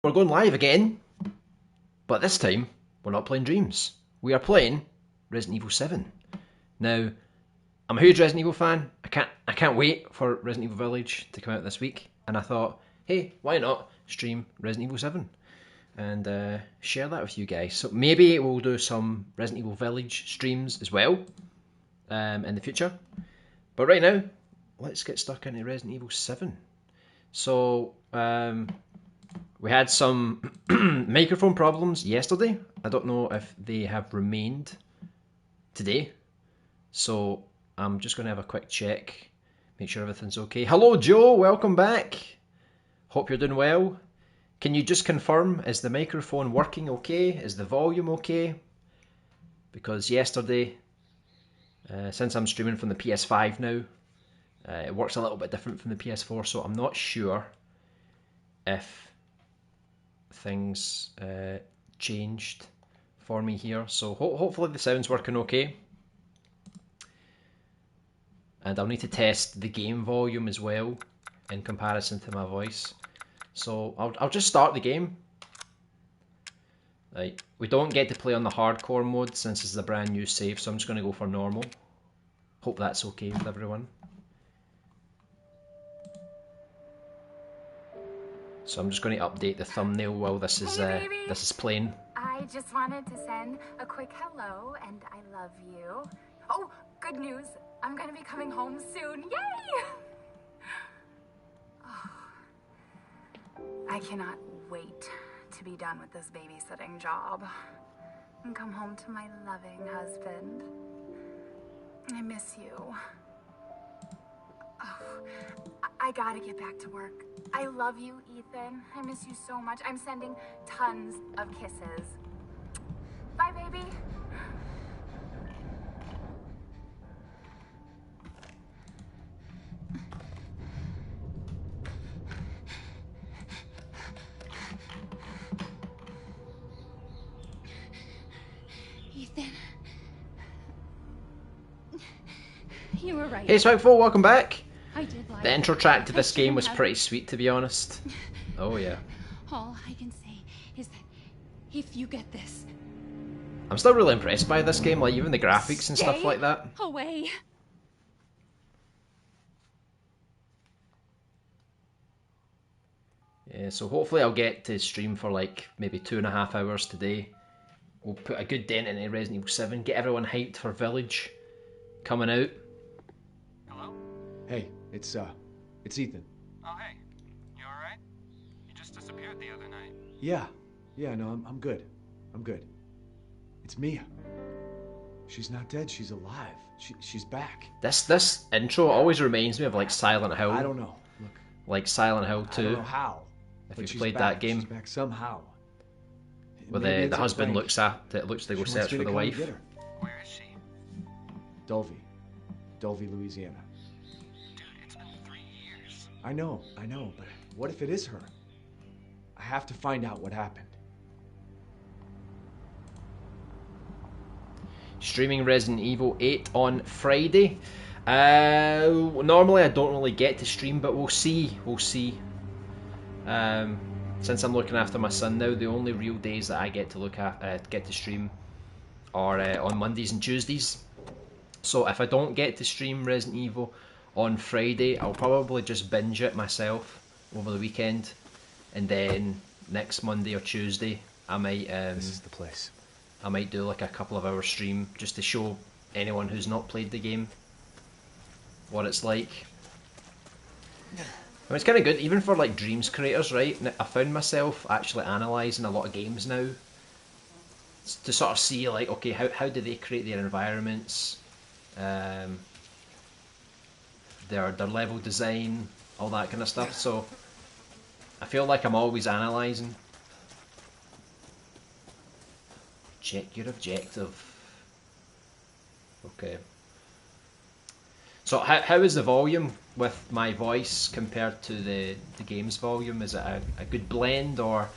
We're going live again, but this time we're not playing Dreams. We are playing Resident Evil 7. Now, I'm a huge Resident Evil fan. I can't wait for Resident Evil Village to come out this week, and I thought, hey, why not stream Resident Evil 7 and share that with you guys. So maybe we'll do some Resident Evil Village streams as well in the future. But right now, let's get stuck into Resident Evil 7. So, we had some microphone problems yesterday. I don't know if they have remained today. So I'm just going to have a quick check, make sure everything's okay. Hello Joe, welcome back. Hope you're doing well. Can you just confirm, is the microphone working okay? Is the volume okay? Because yesterday, since I'm streaming from the PS5 now, it works a little bit different from the PS4, so I'm not sure if things changed for me here. So hopefully the sound's working okay. And I'll need to test the game volume as well in comparison to my voice. So I'll just start the game. Right, we don't get to play on the hardcore mode since this is a brand new save, so I'm just going to go for normal. Hope that's okay with everyone. So I'm just going to update the thumbnail while this is playing. I just wanted to send a quick hello and I love you. Oh, good news. I'm going to be coming home soon. Yay! Oh, I cannot wait to be done with this babysitting job and come home to my loving husband. I miss you. Oh, I gotta get back to work. I love you, Ethan. I miss you so much. I'm sending tons of kisses. Bye, baby. Ethan. You were right. Hey Spikeful, welcome back. I did lie. The intro track to this game was pretty sweet, to be honest. Oh yeah. All I can say is that if you get this, I'm still really impressed by this game, like even the graphics and stuff like that. Away. Yeah, so hopefully I'll get to stream for like maybe 2.5 hours today. We'll put a good dent into Resident Evil 7, get everyone hyped for Village coming out. Hello? Hey, it's Ethan. Oh, hey. You alright? You just disappeared the other night. Yeah, no, I'm good. I'm good. It's Mia. She's not dead, she's alive. She's back. This intro always reminds me of like Silent Hill. I don't know. Look. Like Silent Hill 2. I don't know how. If but you've she's played back. that game. She's back somehow. Where Maybe the it's a husband prank. looks to go She search wants me for to the come wife. get her. Where is she? Dulvey, Louisiana. Dude, it's been 3 years. I know, but what if it is her? I have to find out what happened. Streaming Resident Evil 8 on Friday. Normally I don't really get to stream, but we'll see. Since I'm looking after my son now, the only real days that I get to stream are on Mondays and Tuesdays. So if I don't get to stream Resident Evil on Friday, I'll probably just binge it myself over the weekend, and then next Monday or Tuesday I might This is the place. I might do like a couple of hour stream just to show anyone who's not played the game what it's like. I mean, it's kind of good, even for like Dreams creators, right? I found myself actually analysing a lot of games now to sort of see like, okay, how do they create their environments, their level design, all that kind of stuff. So I feel like I'm always analysing. Check your objective. Okay. So how is the volume with my voice compared to the game's volume? Is it a good blend, or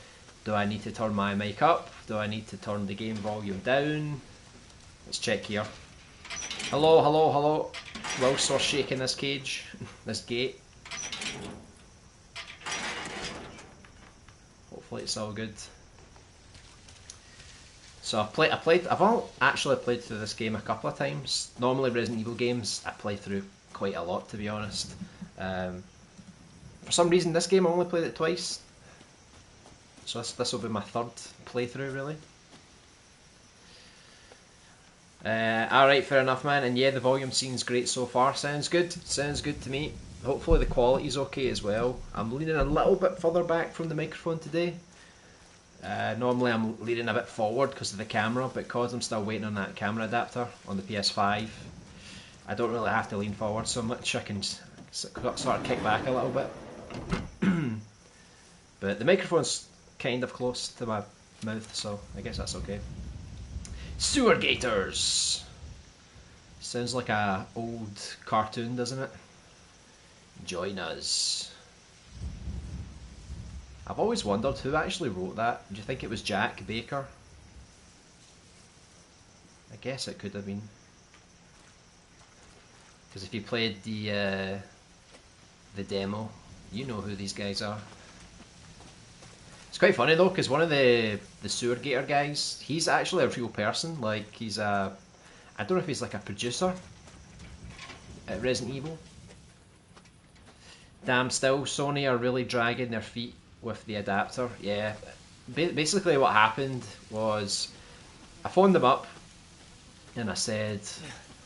do I need to turn my mic up? Do I need to turn the game volume down? Let's check here. Hello, hello, hello. Whilst we're shaking this cage, this gate. Hopefully it's all good. So I've all actually played through this game a couple of times. Normally Resident Evil games I play through quite a lot, to be honest. For some reason this game I only played it twice. So this will be my third playthrough, really. Alright, fair enough, man. And yeah, the volume seems great so far. Sounds good. Sounds good to me. Hopefully the quality's okay as well. I'm leaning a little bit further back from the microphone today. Normally I'm leaning a bit forward because of the camera, but because I'm still waiting on that camera adapter on the PS5, I don't really have to lean forward so much. I can sort of kick back a little bit. But the microphone's kind of close to my mouth, so I guess that's okay. Sewer Gators! Sounds like a old cartoon, doesn't it? Join us. I've always wondered who actually wrote that. Do you think it was Jack Baker? I guess it could have been. Because if you played the demo, you know who these guys are. It's quite funny though, because one of the Sewer Gator guys, he's actually a real person. Like, he's a... I don't know if he's like a producer at Resident Evil. Damn, still, Sony are really dragging their feet with the adapter. Yeah, basically what happened was I phoned them up and I said,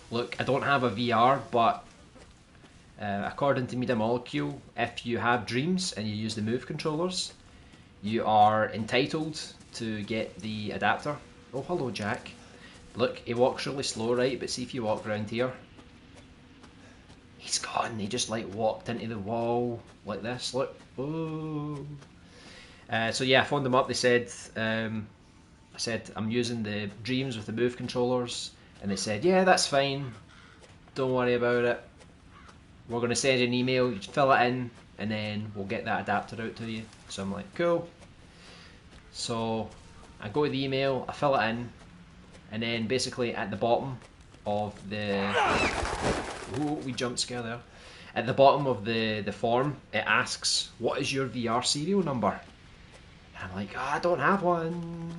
look, I don't have a VR, but according to Media Molecule, if you have dreams and you use the Move controllers, you are entitled to get the adapter. Oh, hello, Jack. Look, he walks really slow, right? But see if you walk around here. He's gone. He just like walked into the wall like this. Look. Oh. So yeah, I phoned them up. They said, I said I'm using the Dreams with the Move controllers, and they said, yeah, that's fine. Don't worry about it. We're going to send you an email. You just fill it in, and then we'll get that adapter out to you. So I'm like, cool. So I go to the email, I fill it in, and then basically at the bottom of the... Ooh, we jump scare there. At the bottom of the form, it asks, what is your VR serial number? And I'm like, I don't have one.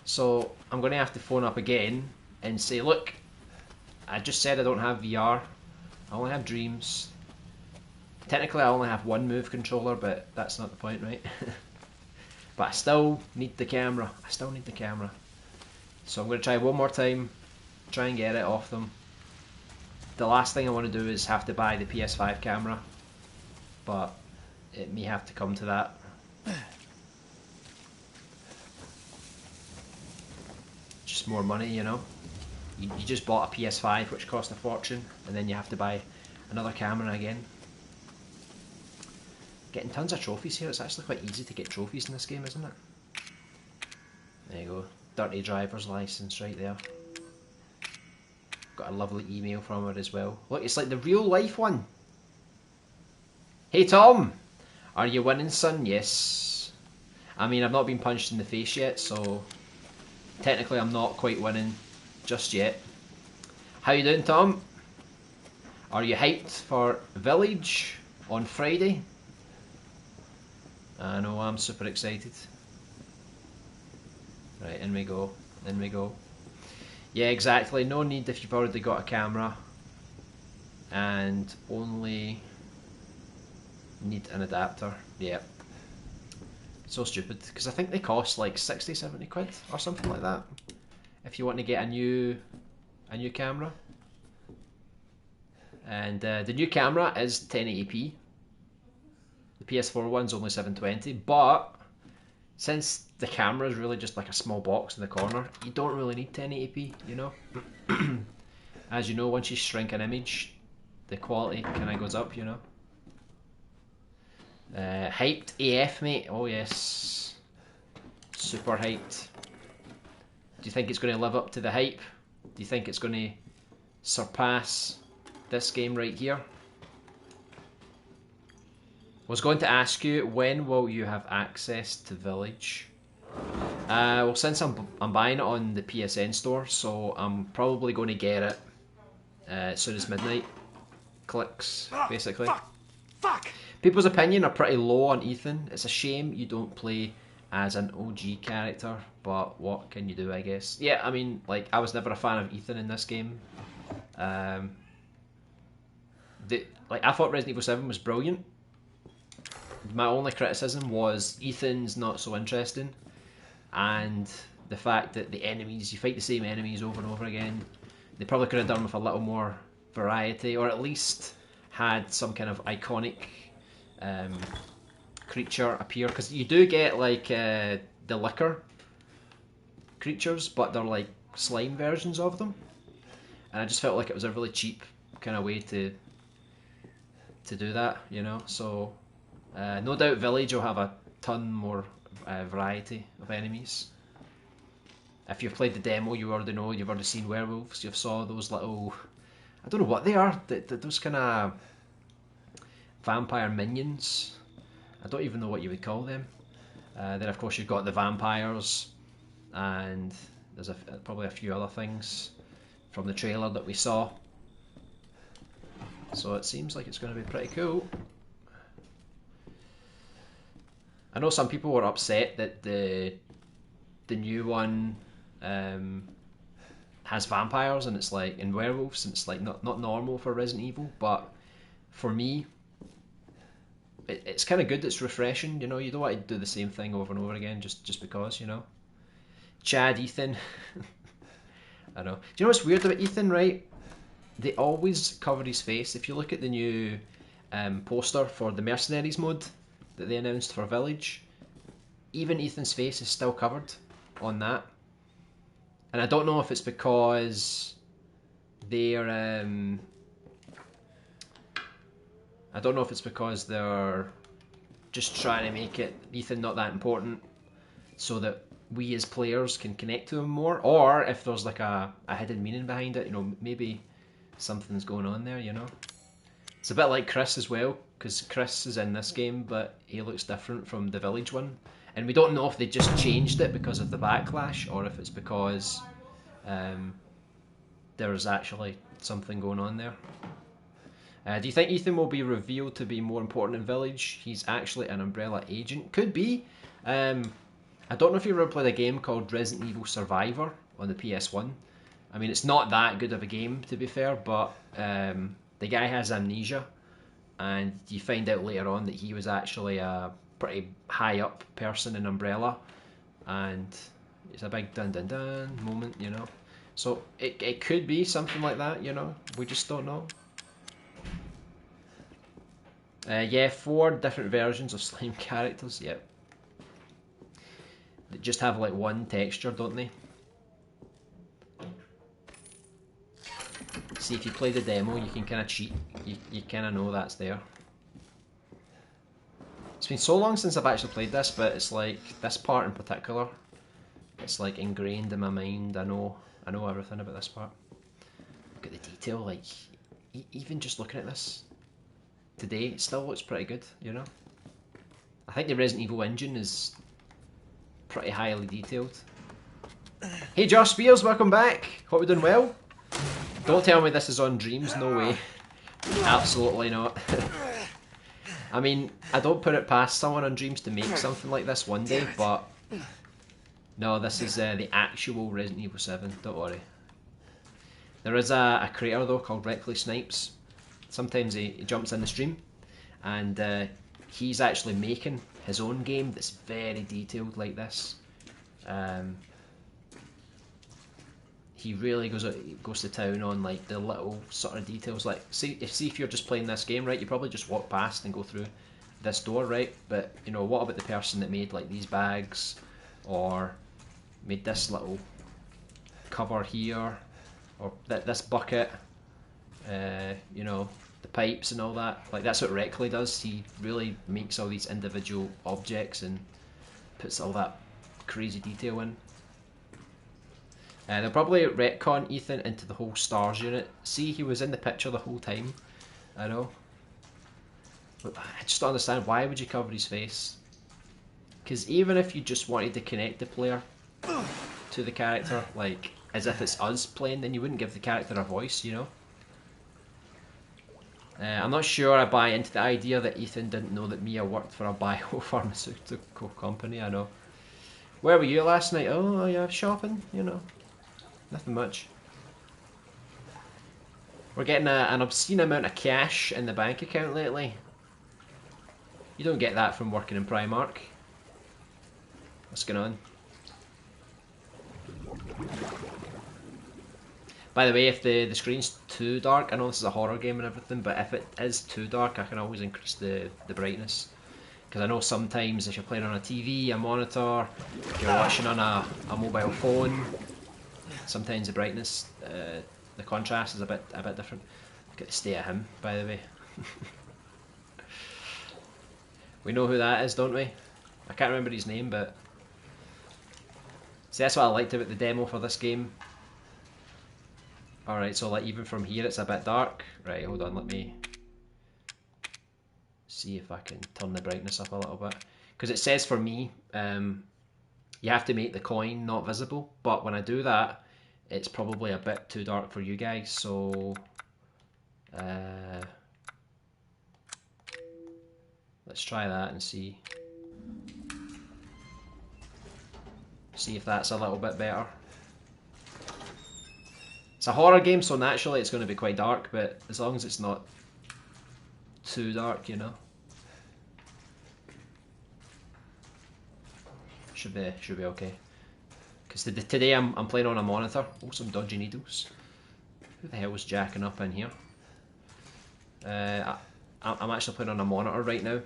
So I'm going to have to phone up again and say, look, I just said I don't have VR. I only have Dreams. Technically I only have one Move controller, but that's not the point, right? But I still need the camera. I still need the camera. So I'm going to try one more time, try and get it off them. The last thing I want to do is have to buy the PS5 camera, but it may have to come to that. Just more money, you know. You just bought a PS5 which cost a fortune, and then you have to buy another camera again. Getting tons of trophies here. It's actually quite easy to get trophies in this game, isn't it? There you go. Dirty driver's license right there. Got a lovely email from her as well. Look, it's like the real life one. Hey Tom! Are you winning, son? Yes. I mean, I've not been punched in the face yet, so technically I'm not quite winning just yet. How you doing, Tom? Are you hyped for Village on Friday? I know, I'm super excited. Right, in we go. In we go. Yeah, exactly. No need if you've already got a camera, and only need an adapter. Yep. So stupid, because I think they cost like 60, 70 quid or something like that if you want to get a new camera. And the new camera is 1080p. The PS4 one's only 720, but since the camera is really just like a small box in the corner, you don't really need 1080p, you know? As you know, once you shrink an image, the quality kind of goes up, you know? Hyped AF, mate. Oh yes. Super hyped. Do you think it's going to live up to the hype? Do you think it's going to surpass this game right here? I was going to ask you, when will you have access to Village? Well, since I'm buying it on the PSN store, so I'm probably going to get it as soon as midnight clicks, basically. Fuck! people's opinion are pretty low on Ethan. It's a shame you don't play as an OG character, but what can you do, I guess. Yeah, I mean, like, I was never a fan of Ethan in this game. I thought Resident Evil 7 was brilliant. My only criticism was Ethan's not so interesting, and the fact that the enemies, you fight the same enemies over and over again. They probably could have done with a little more variety, or at least had some kind of iconic creature appear, because you do get like the liquor creatures, but they're like slime versions of them, and I just felt like it was a really cheap kind of way to do that, you know. So no doubt Village will have a ton more variety of enemies. If you've played the demo, you already know, you've already seen werewolves, you've saw those little, I don't know what they are, those kind of vampire minions. I don't even know what you would call them. Then of course you've got the vampires, and there's probably a few other things from the trailer that we saw. So it seems like it's going to be pretty cool. I know some people were upset that the new one has vampires and it's like, and werewolves, and it's like not normal for Resident Evil, but for me it's kind of good, it's refreshing, you know. You don't want to do the same thing over and over again just because, you know. Chad, Ethan. I know. Do you know what's weird about Ethan, right? They always cover his face. If you look at the new poster for the Mercenaries mode that they announced for Village, even Ethan's face is still covered on that. And I don't know if it's because they're I don't know if it's because they're just trying to make it Ethan not that important, so that we as players can connect to him more, or if there's like a hidden meaning behind it, you know, maybe something's going on there, you know. It's a bit like Chris as well, because Chris is in this game, but he looks different from the Village one. And we don't know if they just changed it because of the backlash, or if it's because there's actually something going on there. Do you think Ethan will be revealed to be more important in Village? He's actually an Umbrella agent. Could be. I don't know if you ever played a game called Resident Evil Survivor on the PS1. I mean, it's not that good of a game, to be fair, but the guy has amnesia, and you find out later on that he was actually a pretty high up person in Umbrella, and it's a big dun dun dun moment, you know. So it could be something like that, you know. We just don't know. Yeah, 4 different versions of slime characters. Yep. They just have like one texture, don't they? See, if you play the demo, you can kind of cheat. You kind of know that's there. It's been so long since I've actually played this, but it's like this part in particular, it's like ingrained in my mind. I know everything about this part. Look at the detail. Like even just looking at this today, it still looks pretty good, you know. I think the Resident Evil engine is pretty highly detailed. Hey Josh Spears, welcome back. Hope we're doing well. Don't tell me this is on Dreams, no way. Absolutely not. I mean, I don't put it past someone on Dreams to make something like this one day, but no, this is the actual Resident Evil 7, don't worry. There is a creator though called Reckless Snipes. Sometimes he jumps in the stream, and he's actually making his own game that's very detailed like this. He really goes to town on like the little sort of details. Like see if you're just playing this game, right, you probably just walk past and go through this door, right? But you know, what about the person that made like these bags, or made this little cover here, or this bucket, you know, the pipes and all that. Like that's what Reckley does. He really makes all these individual objects and puts all that crazy detail in. They'll probably retcon Ethan into the whole STARS unit. See, he was in the picture the whole time. I know. But I just don't understand, why would you cover his face? Because even if you just wanted to connect the player to the character, like as if it's us playing, then you wouldn't give the character a voice, you know? I'm not sure I buy into the idea that Ethan didn't know that Mia worked for a biopharmaceutical company. I know. Where were you last night? Oh, yeah, shopping, you know. Nothing much. We're getting an obscene amount of cash in the bank account lately. You don't get that from working in Primark. What's going on? By the way, if the screen's too dark, I know this is a horror game and everything, but if it is too dark, I can always increase the brightness. Because I know sometimes if you're playing on a TV, a monitor, if you're watching on a mobile phone, sometimes the brightness, the contrast is a bit different. Get to stay at him, by the way. We know who that is, don't we? I can't remember his name, but see, that's what I liked about the demo for this game. Alright, so like even from here it's a bit dark. Right, hold on, let me see if I can turn the brightness up a little bit. Because it says for me, you have to make the coin not visible, but when I do that, it's probably a bit too dark for you guys, so let's try that and see if that's a little bit better. It's a horror game, so naturally it's going to be quite dark, but as long as it's not too dark, you know. Should be okay. Because today I'm playing on a monitor. Oh, some dodgy needles. Who the hell was jacking up in here? I'm actually playing on a monitor right now.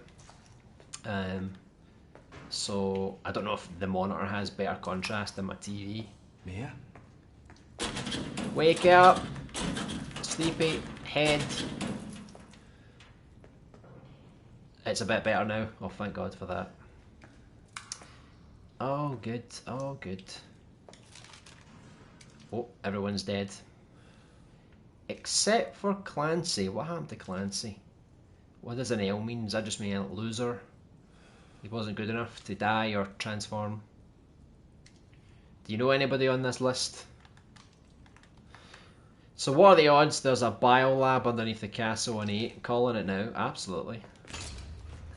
So I don't know if the monitor has better contrast than my TV. Mia? Wake up! Sleepy head. It's a bit better now. Oh, thank God for that. Oh, good. Oh, good. Oh, everyone's dead. Except for Clancy. What happened to Clancy? What does an L mean? Does that just mean a loser? He wasn't good enough to die or transform. Do you know anybody on this list? So what are the odds there's a biolab underneath the castle on 8? Calling it now, absolutely.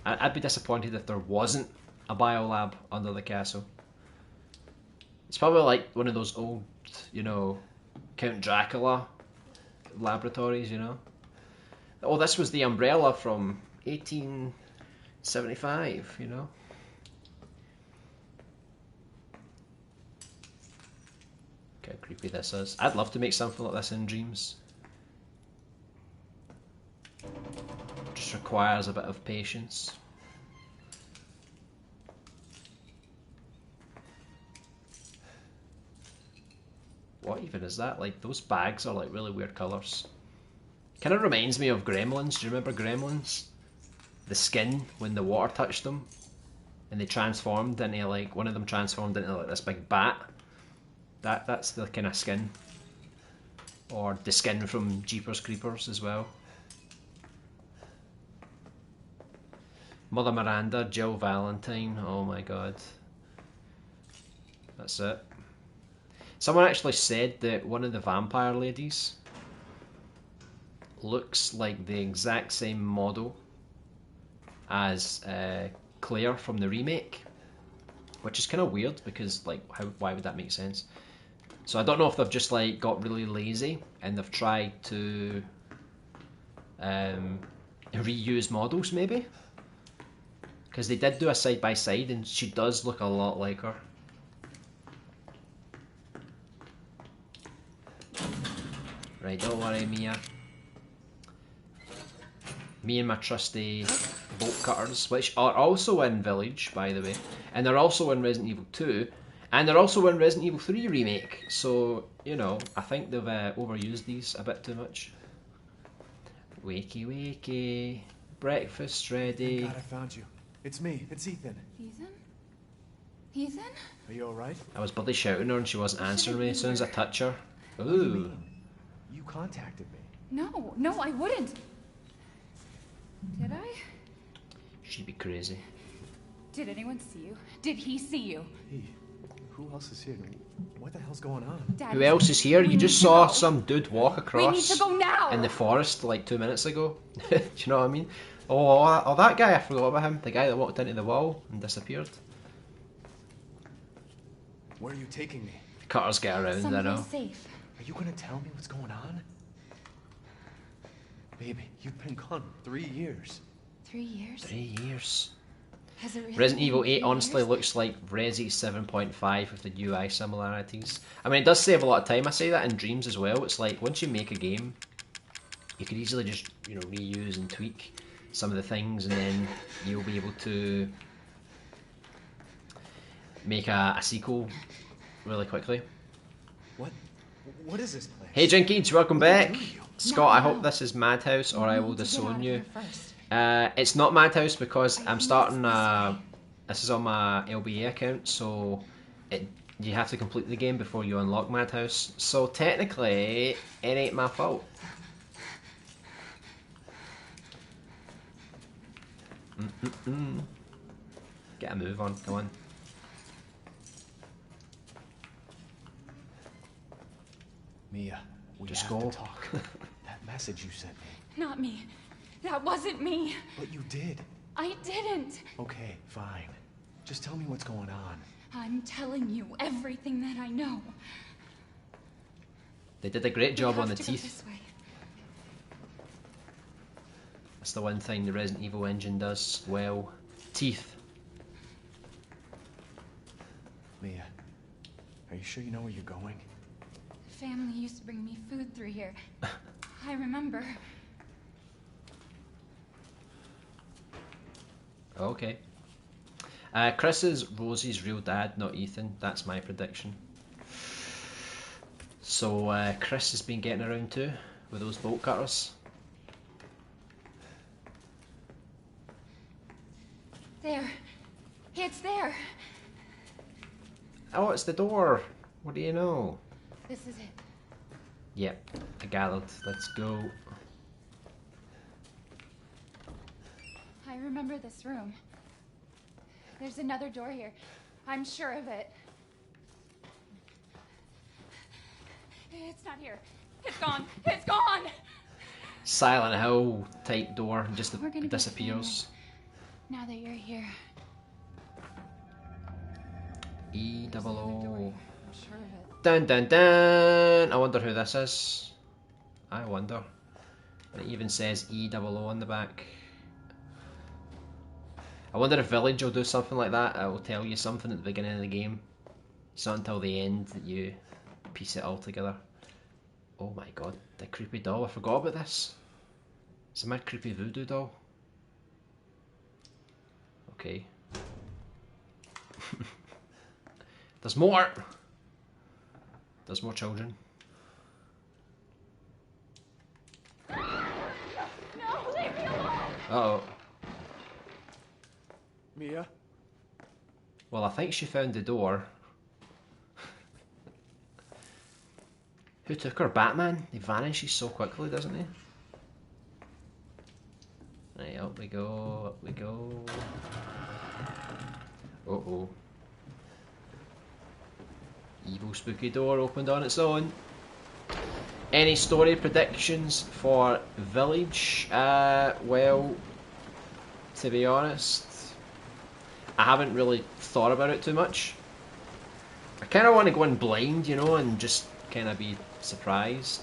I'd be disappointed if there wasn't a biolab under the castle. It's probably like one of those old, you know, Count Dracula laboratories, you know. Oh, this was the umbrella from 1875, you know. Look how creepy this is. I'd love to make something like this in Dreams. Just requires a bit of patience. What even is that? Like, those bags are like really weird colours. Kind of reminds me of Gremlins. Do you remember Gremlins? The skin, when the water touched them and they transformed into, like, one of them transformed into like this big bat. That's the kind of skin. Or the skin from Jeepers Creepers as well. Mother Miranda, Jill Valentine, oh my god. That's it. Someone actually said that one of the vampire ladies looks like the exact same model as Claire from the remake, which is kind of weird because, like, why would that make sense? So I don't know if they've just like got really lazy and they've tried to reuse models maybe, because they did do a side by side and she does look a lot like her. Right, don't worry, Mia. Me and my trusty bolt cutters, which are also in Village, by the way, and they're also in Resident Evil 2, and they're also in Resident Evil 3 Remake, so, you know, I think they've overused these a bit too much. Wakey wakey, breakfast ready. Thank God I found you. It's me, it's Ethan. Ethan? Ethan? Are you alright? I was bloody shouting her and she wasn't answering me as soon as I touch her. What do you Ooh. mean? You contacted me. No, I wouldn't. Did I? She'd be crazy. Did anyone see you? Did he see you? Hey, who else is here? What the hell's going on? Dad, Who else is here? we You just need to saw go. some dude walk We across need to go now. in the forest like 2 minutes ago. Do you know what I mean? Oh, that guy, I forgot about him. The guy that walked into the wall and disappeared. Where are you taking me? Cutters get around, I know. Someplace safe. Are you gonna tell me what's going on? Baby, you've been gone 3 years. 3 years? 3 years. Has it really Resident been Evil 8 3 honestly years? looks like Resi 7.5 with the UI similarities. I mean, it does save a lot of time. I say that in Dreams as well. It's like, once you make a game, you could easily just, you know, reuse and tweak some of the things, and then you'll be able to make a sequel really quickly. What is this place? Hey Jinkies, welcome back. Scott, I hope now. this is Madhouse or I will need to get out disown of you. here first. It's not Madhouse because I'm think starting it's this way. this is on my LBA account, so you have to complete the game before you unlock Madhouse. So technically, it ain't my fault. Get a move on, come on. Mia, we Just have go. to talk. That message you sent me. Not me. That wasn't me. But you did. I didn't. Okay, fine. Just tell me what's going on. I'm telling you everything that I know. They did a great job We on have the to go teeth. this way. That's the one thing the Resident Evil engine does well. Teeth. Mia, are you sure you know where you're going? Family used to bring me food through here. I remember. Okay. Chris is Rosie's real dad, not Ethan. That's my prediction. So Chris has been getting around too with those bolt cutters. There. It's there. Oh, it's the door. What do you know? This is it. Yep, I gathered. Let's go. I remember this room. There's another door here. I'm sure of it. It's not here. It's gone. It's gone. Silent Hill type door, just We're gonna get disappears. Now that you're here. E double O. I'm sure of it. Dun dun dun! I wonder who this is. I wonder. It even says E double O on the back. I wonder if Village will do something like that. It will tell you something at the beginning of the game. It's not until the end that you piece it all together. Oh my god, the creepy doll. I forgot about this. It's a mad creepy voodoo doll. Okay. There's more! There's more children. No, leave me alone. Uh-oh. Mia? Well, I think she found the door. Who took her? Batman? He vanishes so quickly, doesn't he? Right, up we go, up we go. Uh-oh. Evil spooky door opened on its own. Any story predictions for Village? Well, to be honest, I haven't really thought about it too much. I kind of want to go in blind, you know, and just kind of be surprised.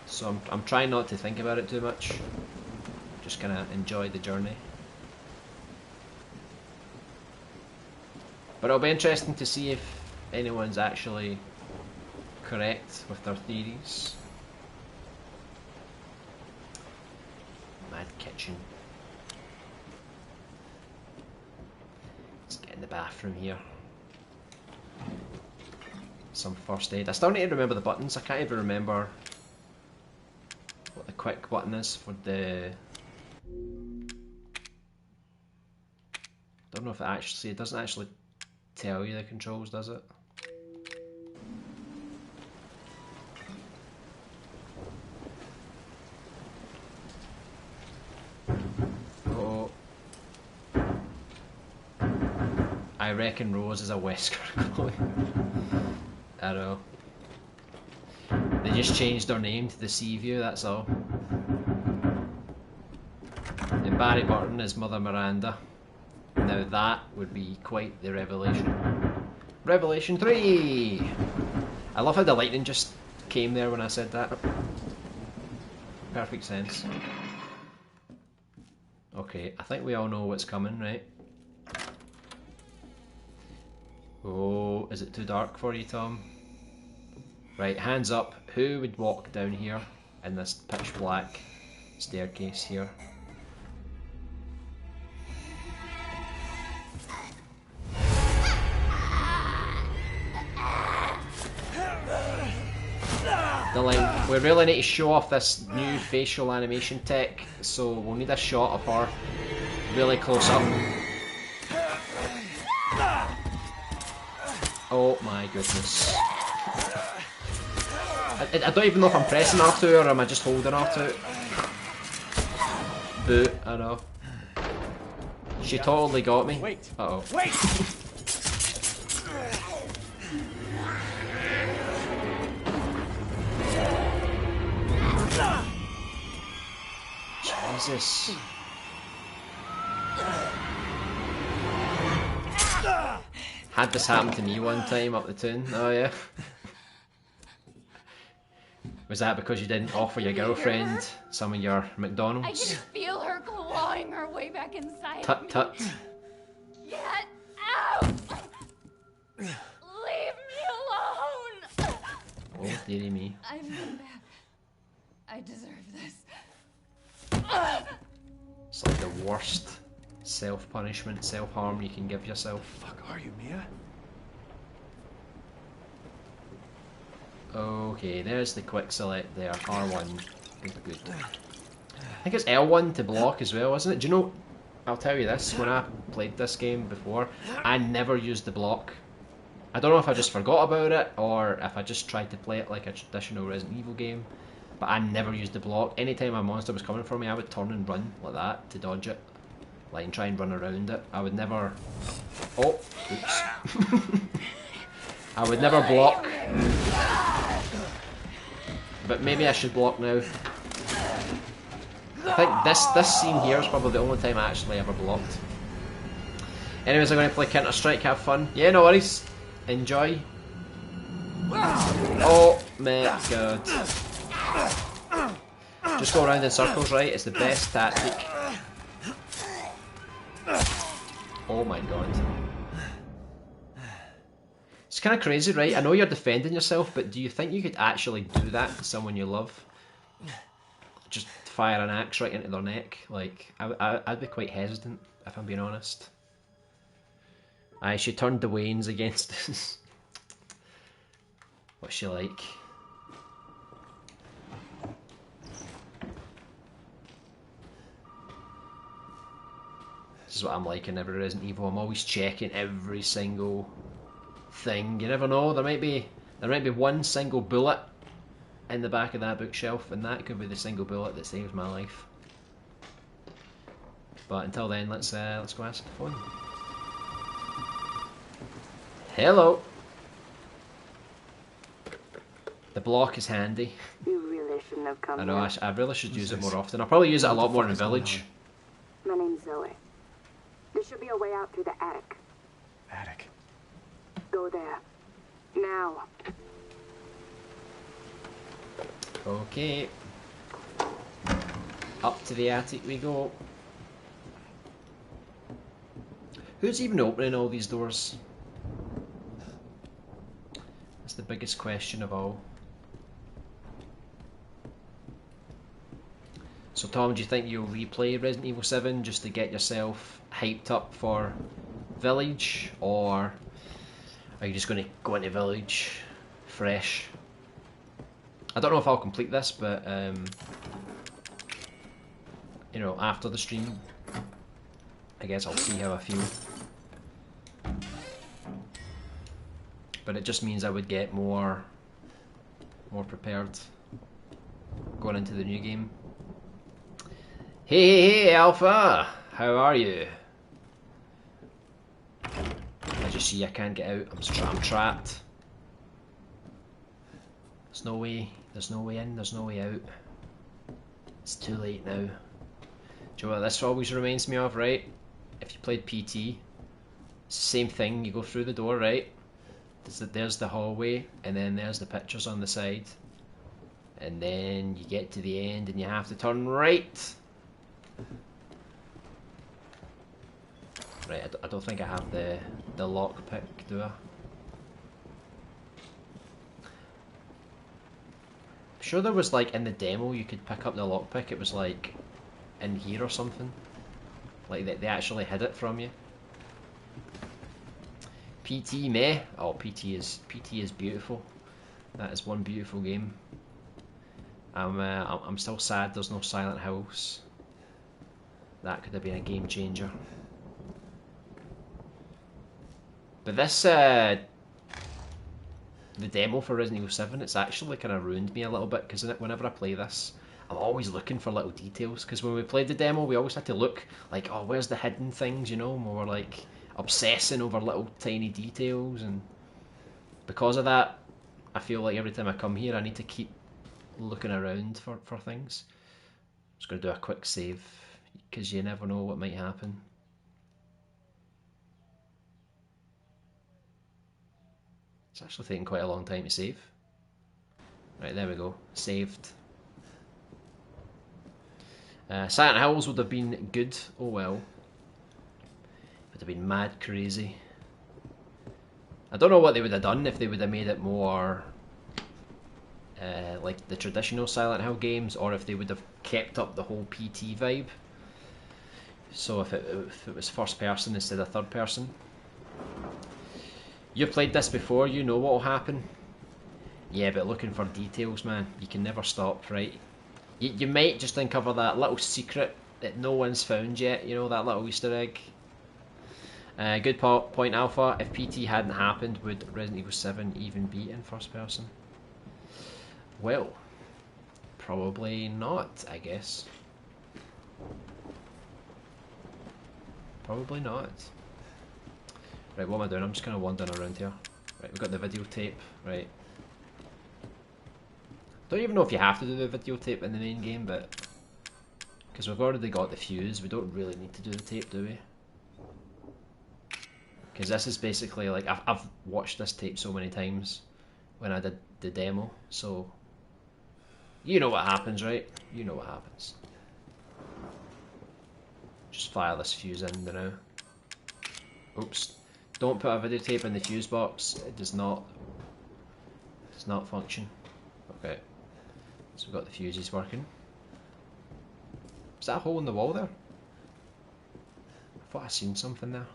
So I'm trying not to think about it too much. Just kind of enjoy the journey. But it'll be interesting to see if anyone's actually correct with their theories. Mad kitchen. Let's get in the bathroom here. Some first aid. I still need to remember the buttons. I can't even remember what the quick button is for the... Don't know if it doesn't actually tell you the controls, does it? Oh. I I reckon Rose is a Wesker Chloe. I don't know. They just changed their name to the Seaview, that's all. And Barry Burton is Mother Miranda. Now that would be quite the revelation. Revelation 3! I love how the lightning just came there when I said that. Perfect sense. Okay, I think we all know what's coming, right? Oh, is it too dark for you, Tom? Right, hands up. Who would walk down here in this pitch black staircase here? We really need to show off this new facial animation tech, so we'll need a shot of her really close up. Oh my goodness. I don't even know if I'm pressing R2 or am I just holding R2. Boo, I know. She totally got me. Wait. Uh-oh. Wait! Jesus. Had this happen to me one time up the tune. Oh yeah. Was that because you didn't offer your girlfriend some of your I McDonald's? can feel her clawing her way back inside. Tut tut. Get out! Leave me alone! Oh dearie me. I've been bad. I deserve this. It's like the worst self-punishment, self-harm you can give yourself. Fuck are you, Mia? Okay, there's the quick select there. R1. Good. I think it's L1 to block as well, isn't it? Do you know, I'll tell you this, when I played this game before, I never used the block. I don't know if I just forgot about it, or if I just tried to play it like a traditional Resident Evil game, but I never used the block. Anytime a monster was coming for me, I would turn and run like that to dodge it. Like, and try and run around it. I would never... Oh, oops. I would never block. But maybe I should block now. I think this scene here is probably the only time I actually ever blocked. Anyways, I'm going to play Counter-Strike, have fun. Yeah, no worries. Enjoy. Oh my god. Just go around in circles, right? It's the best tactic. Oh my god. It's kind of crazy, right? I know you're defending yourself, but do you think you could actually do that to someone you love? Just fire an axe right into their neck? Like, I'd be quite hesitant, if I'm being honest. Aye, she turned the Waynes against us. What's she like? This is what I'm like in every Resident Evil. I'm always checking every single thing. You never know. There might be one single bullet in the back of that bookshelf, and that could be the single bullet that saves my life. But until then, let's go answer the phone. Hello. The block is handy. You really shouldn't have come I know. here. I really should use it more often. I'll probably use it a lot more in Village. My name's Zoe. There should be a way out through the attic. Attic. Go there. Now. Okay. Up to the attic we go. Who's even opening all these doors? That's the biggest question of all. So Tom, do you think you'll replay Resident Evil 7 just to get yourself hyped up for Village, or are you just going to go into Village fresh? I don't know if I'll complete this, but you know, after the stream, I guess I'll see how I feel. But it just means I would get more prepared going into the new game. Hey Alpha, how are you? you see, I can't get out. I'm trapped. There's no way. There's no way in. There's no way out. It's too late now. Do you know what this always reminds me of, right? If you played PT, it's the same thing. You go through the door, right? There's the hallway, and then there's the pictures on the side. And then you get to the end, and you have to turn right. Right, I don't think I have the lockpick, do I? I'm sure there was like in the demo you could pick up the lockpick. It was like in here or something. Like they actually hid it from you. PT meh? Oh, PT is beautiful. That is one beautiful game. I'm still sad there's no Silent Hills. That could have been a game changer. But this, the demo for Resident Evil 7, it's actually kind of ruined me a little bit, because whenever I play this, I'm always looking for little details, because when we played the demo, we always had to look, like, oh, where's the hidden things, you know, and we were, like, obsessing over little tiny details, and because of that, I feel like every time I come here, I need to keep looking around for things. I'm just going to do a quick save, because you never know what might happen. It's actually taking quite a long time to save. Right, there we go. Saved. Silent Hills would have been good. Oh well. It would have been mad crazy. I don't know what they would have done if they would have made it more like the traditional Silent Hill games, or if they would have kept up the whole PT vibe. So if it was first person instead of third person. You've played this before, you know what will happen. Yeah, but looking for details, man, you can never stop, right? You might just uncover that little secret that no one's found yet, you know, that little Easter egg. Good point, Alpha. If PT hadn't happened, would Resident Evil 7 even be in first person? Well, probably not, I guess. Probably not. Right, what am I doing? I'm just kind of wandering around here. Right, we've got the videotape. Right. Don't even know if you have to do the videotape in the main game, but because we've already got the fuse, we don't really need to do the tape, do we? Because this is basically like I've watched this tape so many times when I did the demo, so you know what happens, right? You know what happens. Just fire this fuse in now. Oops. Don't put a videotape in the fuse box. It does not function. Okay. So we've got the fuses working. Is that a hole in the wall there? I thought I seen something there.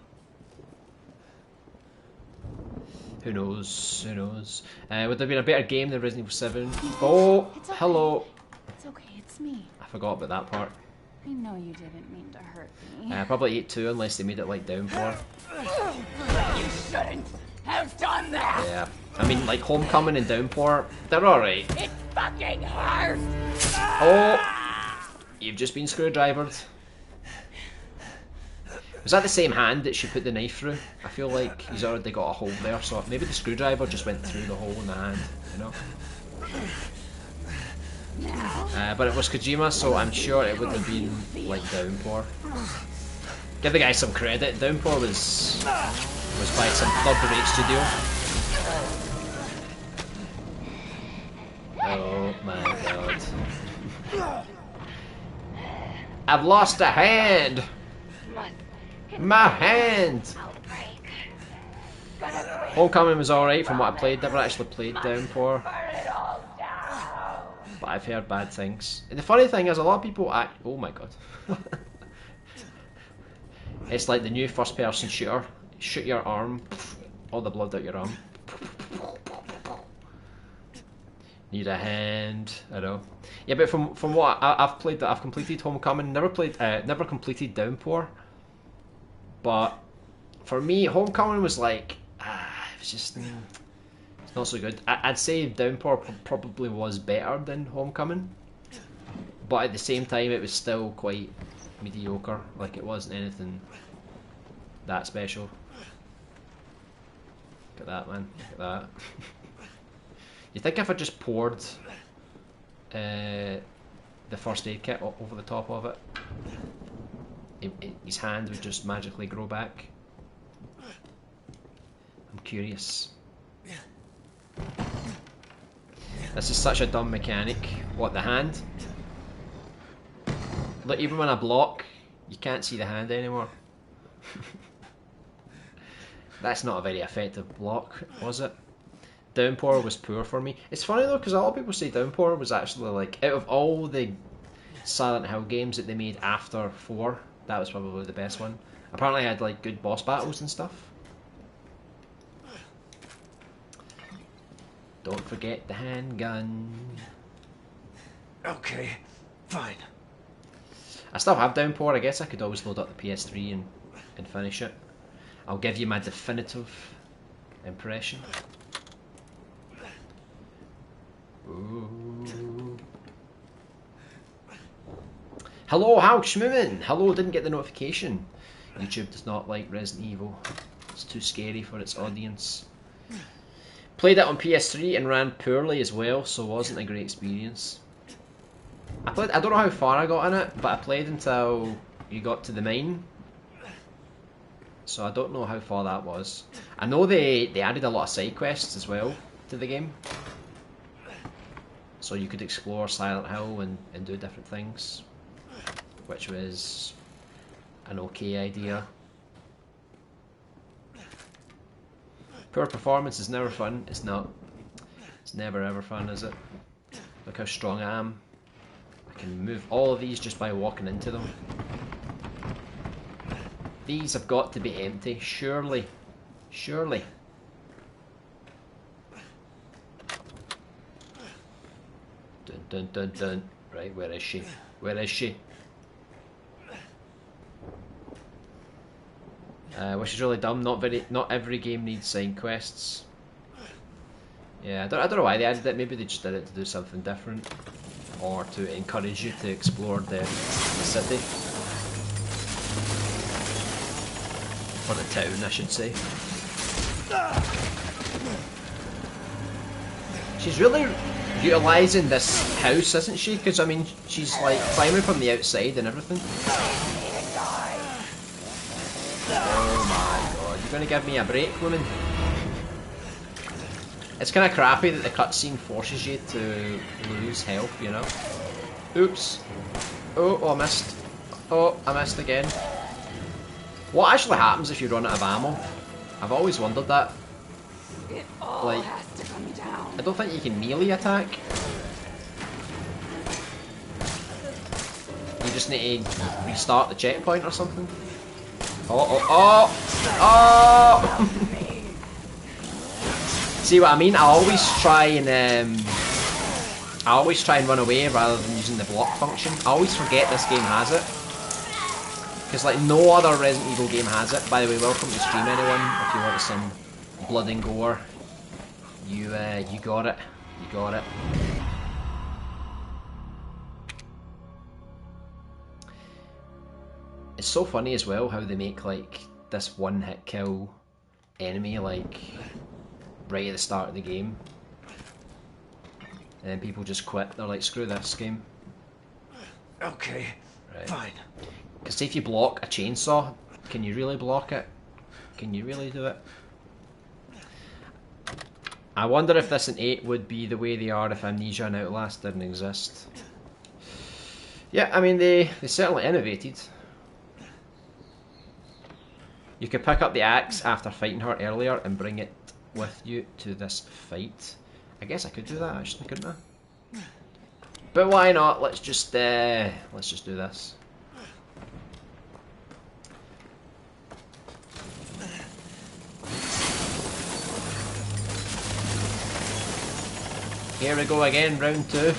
Who knows? Who knows? Would there have been a better game than Resident Evil 7? Oh, It's okay. Hello. It's okay, it's me. I forgot about that part. I know you didn't mean to hurt me. Probably 8-2 unless they made it like Downpour. You shouldn't have done that! Yeah. I mean, like Homecoming and Downpour, they're alright. It fucking hurts! Oh! You've just been screwdrivered. Was that the same hand that she put the knife through? I feel like he's already got a hole there, so maybe the screwdriver just went through the hole in the hand, you know? But it was Kojima, so I'm sure it would have been like Downpour. Give the guy some credit. Downpour was by some third-rate studio. Oh my god! I've lost a hand. My hand. Homecoming was alright from what I played. Never actually played Downpour. But I've heard bad things. And the funny thing is, a lot of people act. Oh my god. It's like the new first person shooter. Shoot your arm, all the blood out your arm. Need a hand, I know. Yeah, but from what I've played, I've completed Homecoming. Never completed Downpour. But for me, Homecoming was like, it was just. It's not so good. I'd say Downpour probably was better than Homecoming, but at the same time it was still quite mediocre. Like, it wasn't anything that special. Look at that, man. Look at that. You think if I just poured the first aid kit over the top of it, his hand would just magically grow back? I'm curious. This is such a dumb mechanic. What, the hand? Look, even when I block, you can't see the hand anymore. That's not a very effective block, was it? Downpour was poor for me. It's funny though, because a lot of people say Downpour was actually, like, out of all the Silent Hill games that they made after 4, that was probably the best one. Apparently it had like good boss battles and stuff. Don't forget the handgun. Okay, fine. I still have Downpour. I guess I could always load up the PS3 and finish it. I'll give you my definitive impression. Ooh. Hello, how schmoomin'? Hello, didn't get the notification. YouTube does not like Resident Evil. It's too scary for its audience. Played it on PS3 and ran poorly as well, so wasn't a great experience. I don't know how far I got in it, but I played until you got to the mine. So I don't know how far that was. I know they added a lot of side quests as well to the game. So you could explore Silent Hill and do different things, which was an okay idea. Poor performance is never fun. It's not. It's never ever fun, is it? Look how strong I am. I can move all of these just by walking into them. These have got to be empty, surely. Surely. Dun dun dun dun. Right, where is she? Where is she? Which is really dumb. Not every game needs side quests. Yeah, I don't know why they added it. Maybe they just did it to do something different, or to encourage you to explore the city, or the town, I should say. She's really utilising this house, isn't she? Because I mean, she's like climbing from the outside and everything. Oh my god, you're gonna give me a break, woman? It's kind of crappy that the cutscene forces you to lose health, you know? Oops. Oh, I missed. Oh, I missed again. What actually happens if you run out of ammo? I've always wondered that. Like, I don't think you can melee attack. You just need to restart the checkpoint or something. Oh! See what I mean? I always try and run away rather than using the block function. I always forget this game has it, because like no other Resident Evil game has it. By the way, welcome to stream, anyone. If you want some blood and gore, you got it. You got it. It's so funny as well how they make like this one-hit kill enemy like right at the start of the game, and then people just quit. They're like, screw this game. Okay, right. Fine. Because if you block a chainsaw, can you really block it? Can you really do it? I wonder if this in 8 would be the way they are if Amnesia and Outlast didn't exist. Yeah, I mean, they certainly innovated. You could pick up the axe after fighting her earlier and bring it with you to this fight. I guess I could do that actually, couldn't I? But why not? Let's just do this. Here we go again, round 2.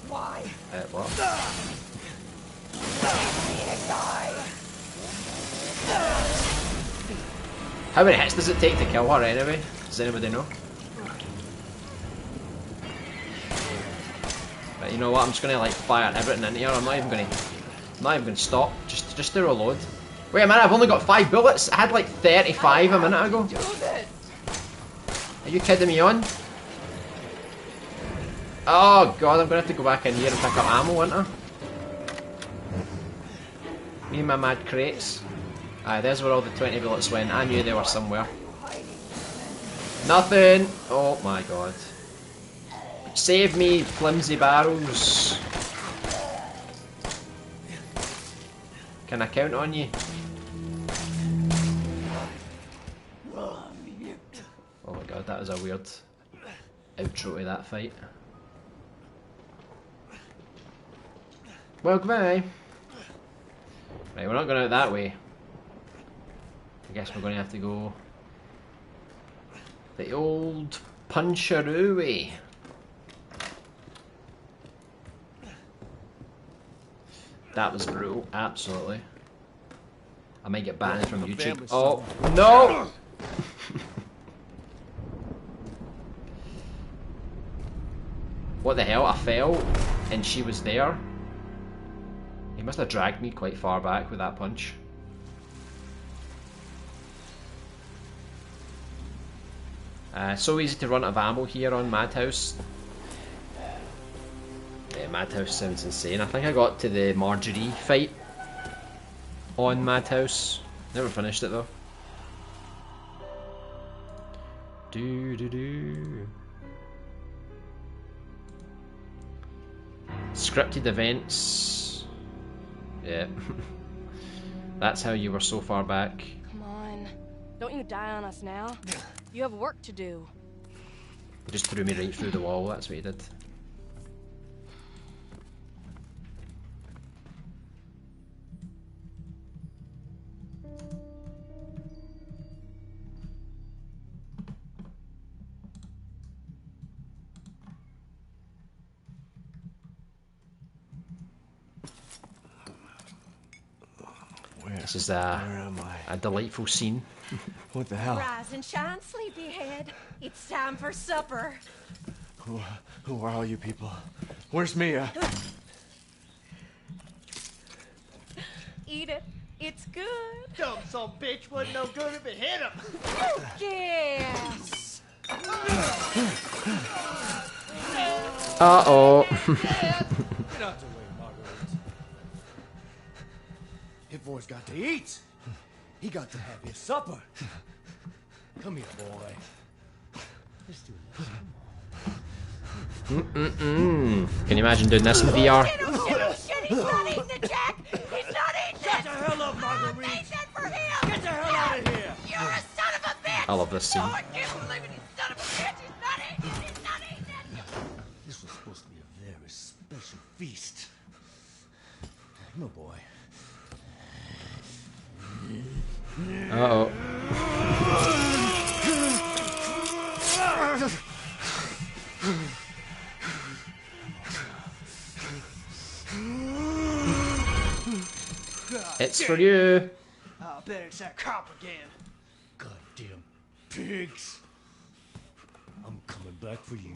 Why? What? How many hits does it take to kill her anyway? Does anybody know? Right, you know what? I'm just gonna like fire everything into her. I'm not even gonna I'm not even going to stop, just to reload. Wait a minute, I've only got 5 bullets. I had like 35 a minute ago. Are you kidding me on? Oh god, I'm going to have to go back in here and pick up ammo, aren't I? Me and my mad crates. Aye, there's where all the 20 bullets went. I knew they were somewhere. Nothing! Oh my god. Save me, flimsy barrels. Can I count on you? Oh my god, that was a weird outro to that fight. Well, goodbye. Right, we're not going out that way. I guess we're going to have to go the old Puncheroo way. That was brutal, absolutely. I might get banned from YouTube. Oh, no! What the hell? I fell and she was there. He must have dragged me quite far back with that punch. So easy to run out of ammo here on Madhouse. Yeah, Madhouse sounds insane. I think I got to the Marjorie fight on Madhouse. Never finished it though. Scripted events. Yeah. That's how you were so far back. Come on. Don't you die on us now. You have work to do. He just threw me right through the wall, that's what he did. This is a delightful scene. What the hell? Rise and shine, sleepyhead. It's time for supper. Who are all you people? Where's Mia? Eat it. It's good. Dumb son bitch wasn't no good if it hit him. Yes. Uh-oh. Get out the way, Marguerite. His boy's got to eat. He got to have his supper. Come here, boy. Let's do this. Can you imagine doing this in VR? Shit, he's not eating it, Jack. He's not eating Shut it. the hell up, Marguerite. I made that for him. Get the hell out of here. You're a son of a bitch. I love this scene. No, I can't believe it. You son of a bitch. He's not eating it. He's not eating it. This was supposed to be a very special feast. No, boy. Uh-oh. It's for you. I bet it's that cop again. Goddamn pigs. I'm coming back for you.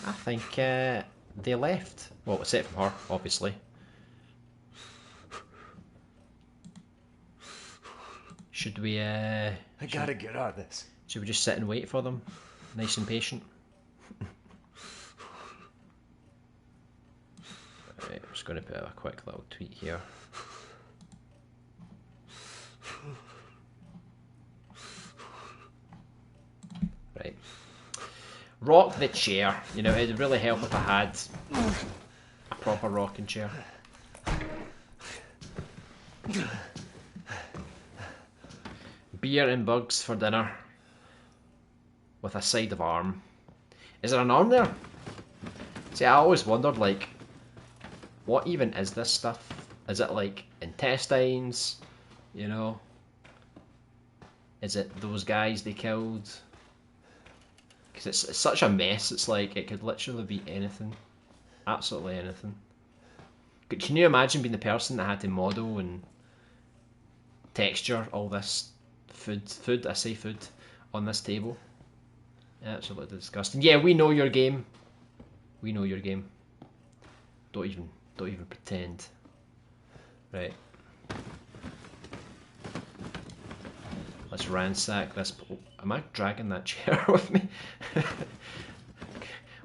I think they left. Well, except for her, obviously. Should we, I gotta get out of this. should we just sit and wait for them? Nice and patient. Right, I'm just going to put a quick little tweet here. Right. Rock the chair. You know, it'd really help if I had a proper rocking chair. Beer and bugs for dinner. With a side of arm. Is there an arm there? See, I always wondered, like, what even is this stuff? Is it like intestines? You know? Is it those guys they killed? Because it's such a mess, it's like it could literally be anything. Absolutely anything. Can you imagine being the person that had to model and texture all this food, I say food, on this table? Absolutely disgusting. Yeah, we know your game. We know your game. Don't even pretend. Right. Let's ransack this. Am I dragging that chair with me?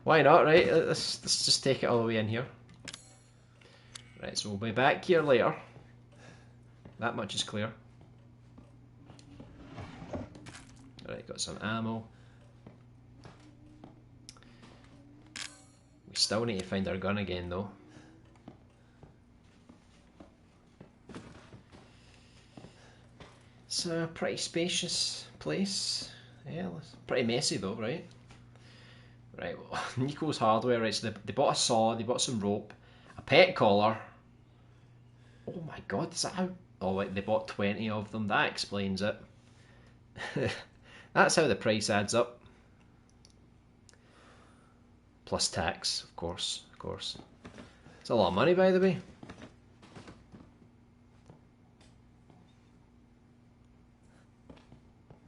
Why not, right? Let's just take it all the way in here. Right, so we'll be back here later. That much is clear. Alright, got some ammo. We still need to find our gun again though. It's a pretty spacious place. Yeah, it's pretty messy though, right? Right, well, Nico's hardware, right, so they bought a saw, they bought some rope, a pet collar. Oh my god, is that how... Oh wait, they bought 20 of them, that explains it. That's how the price adds up. Plus tax, of course, of course. It's a lot of money, by the way.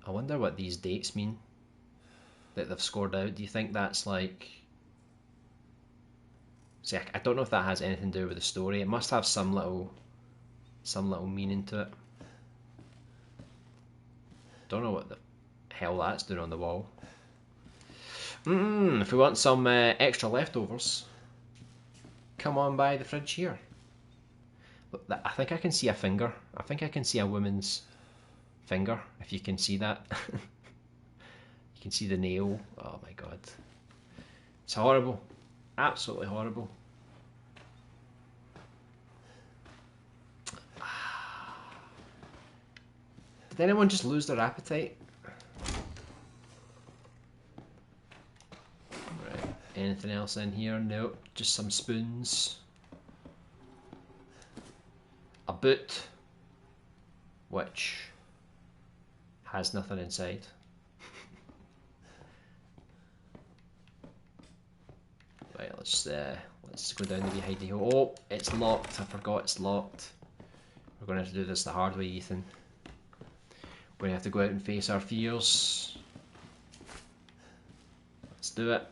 I wonder what these dates mean that they've scored out. Do you think that's like... See, I don't know if that has anything to do with the story. It must have some little meaning to it. Don't know what the hell that's doing on the wall. If we want some extra leftovers, come on by the fridge here. Look, I think I can see a finger. I think I can see a woman's finger, if you can see that. You can see the nail. Oh my god. It's horrible. Absolutely horrible. Did anyone just lose their appetite? Right. Anything else in here? Nope. Just some spoons. A boot. Which has nothing inside. Right, let's go down the wee hidey hole. Oh, it's locked. I forgot it's locked. We're going to have to do this the hard way, Ethan. We're going to have to go out and face our fears. Let's do it.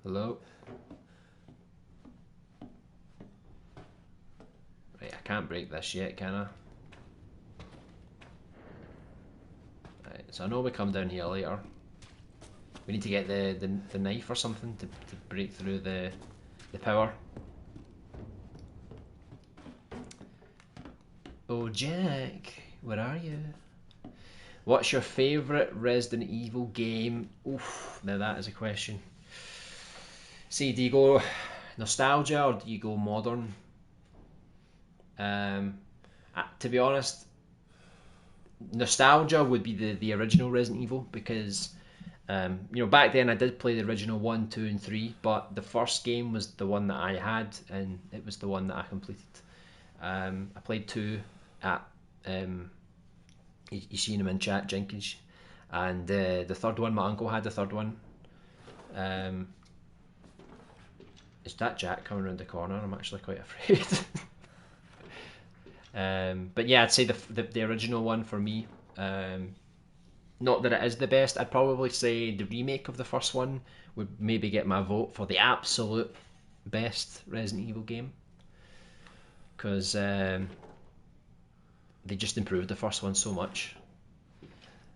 Hello? Right, I can't break this yet, can I? Right, so I know we come down here later. We need to get the knife or something to break through the power. Oh Jack, where are you? What's your favourite Resident Evil game? Oof, now that is a question. See, do you go nostalgia or do you go modern? To be honest, nostalgia would be the original Resident Evil because you know, back then I did play the original 1, 2 and 3, but the first game was the one that I had and it was the one that I completed. I played 2 at you seen him in chat, Jenkins, and the third one, my uncle had the third one. Is that Jack coming around the corner? I'm actually quite afraid. But yeah, I'd say the original one for me. Not that it is the best. I'd probably say the remake of the first one would maybe get my vote for the absolute best Resident Evil game, because they just improved the first one so much.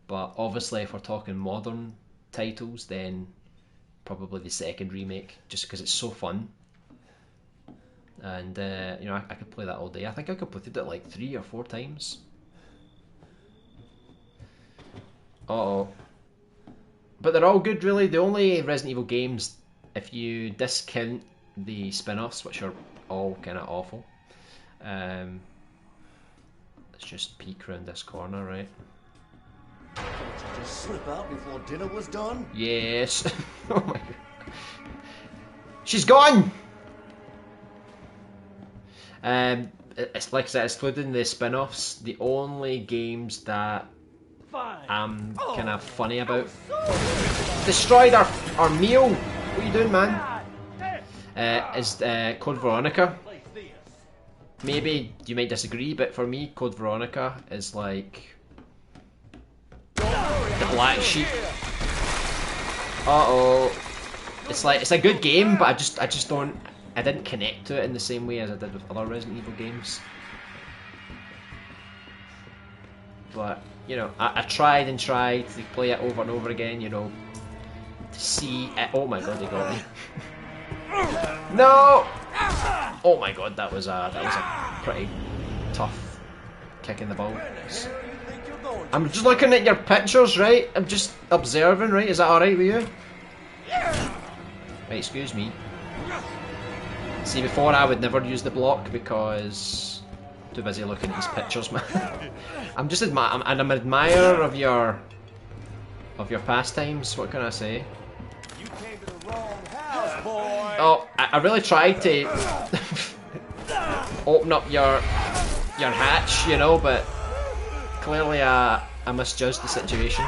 But obviously, if we're talking modern titles, then probably the second remake, just because it's so fun. And you know, I could play that all day. I think I completed it like 3 or 4 times. Uh-oh. But they're all good, really. The only Resident Evil games, if you discount the spin-offs, which are all kind of awful. Let's just peek around this corner, right? Did you just slip out before dinner was done? Yes. Oh my god. She's gone! It's like I said, excluding the spin-offs, the only games that I'm kind of funny about. Destroyed our meal! What are you doing, man? is Code Veronica. Maybe you might disagree, but for me, Code Veronica is like the black sheep. Uh-oh. It's a good game, but I just don't, I didn't connect to it in the same way as I did with other Resident Evil games. But, you know, I tried and tried to play it over and over again, you know, to see it. Oh my god, they got me. No! Oh my god, that was a pretty tough kick in the balls. I'm just looking at your pictures, right? I'm just observing, right? Is that alright with you? Right, excuse me. See, before I would never use the block because too busy looking at these pictures, man. I'm an admirer of your pastimes. What can I say? You came to the wrong house, boy. Oh, I really tried to open up your hatch, you know, but clearly I misjudged the situation.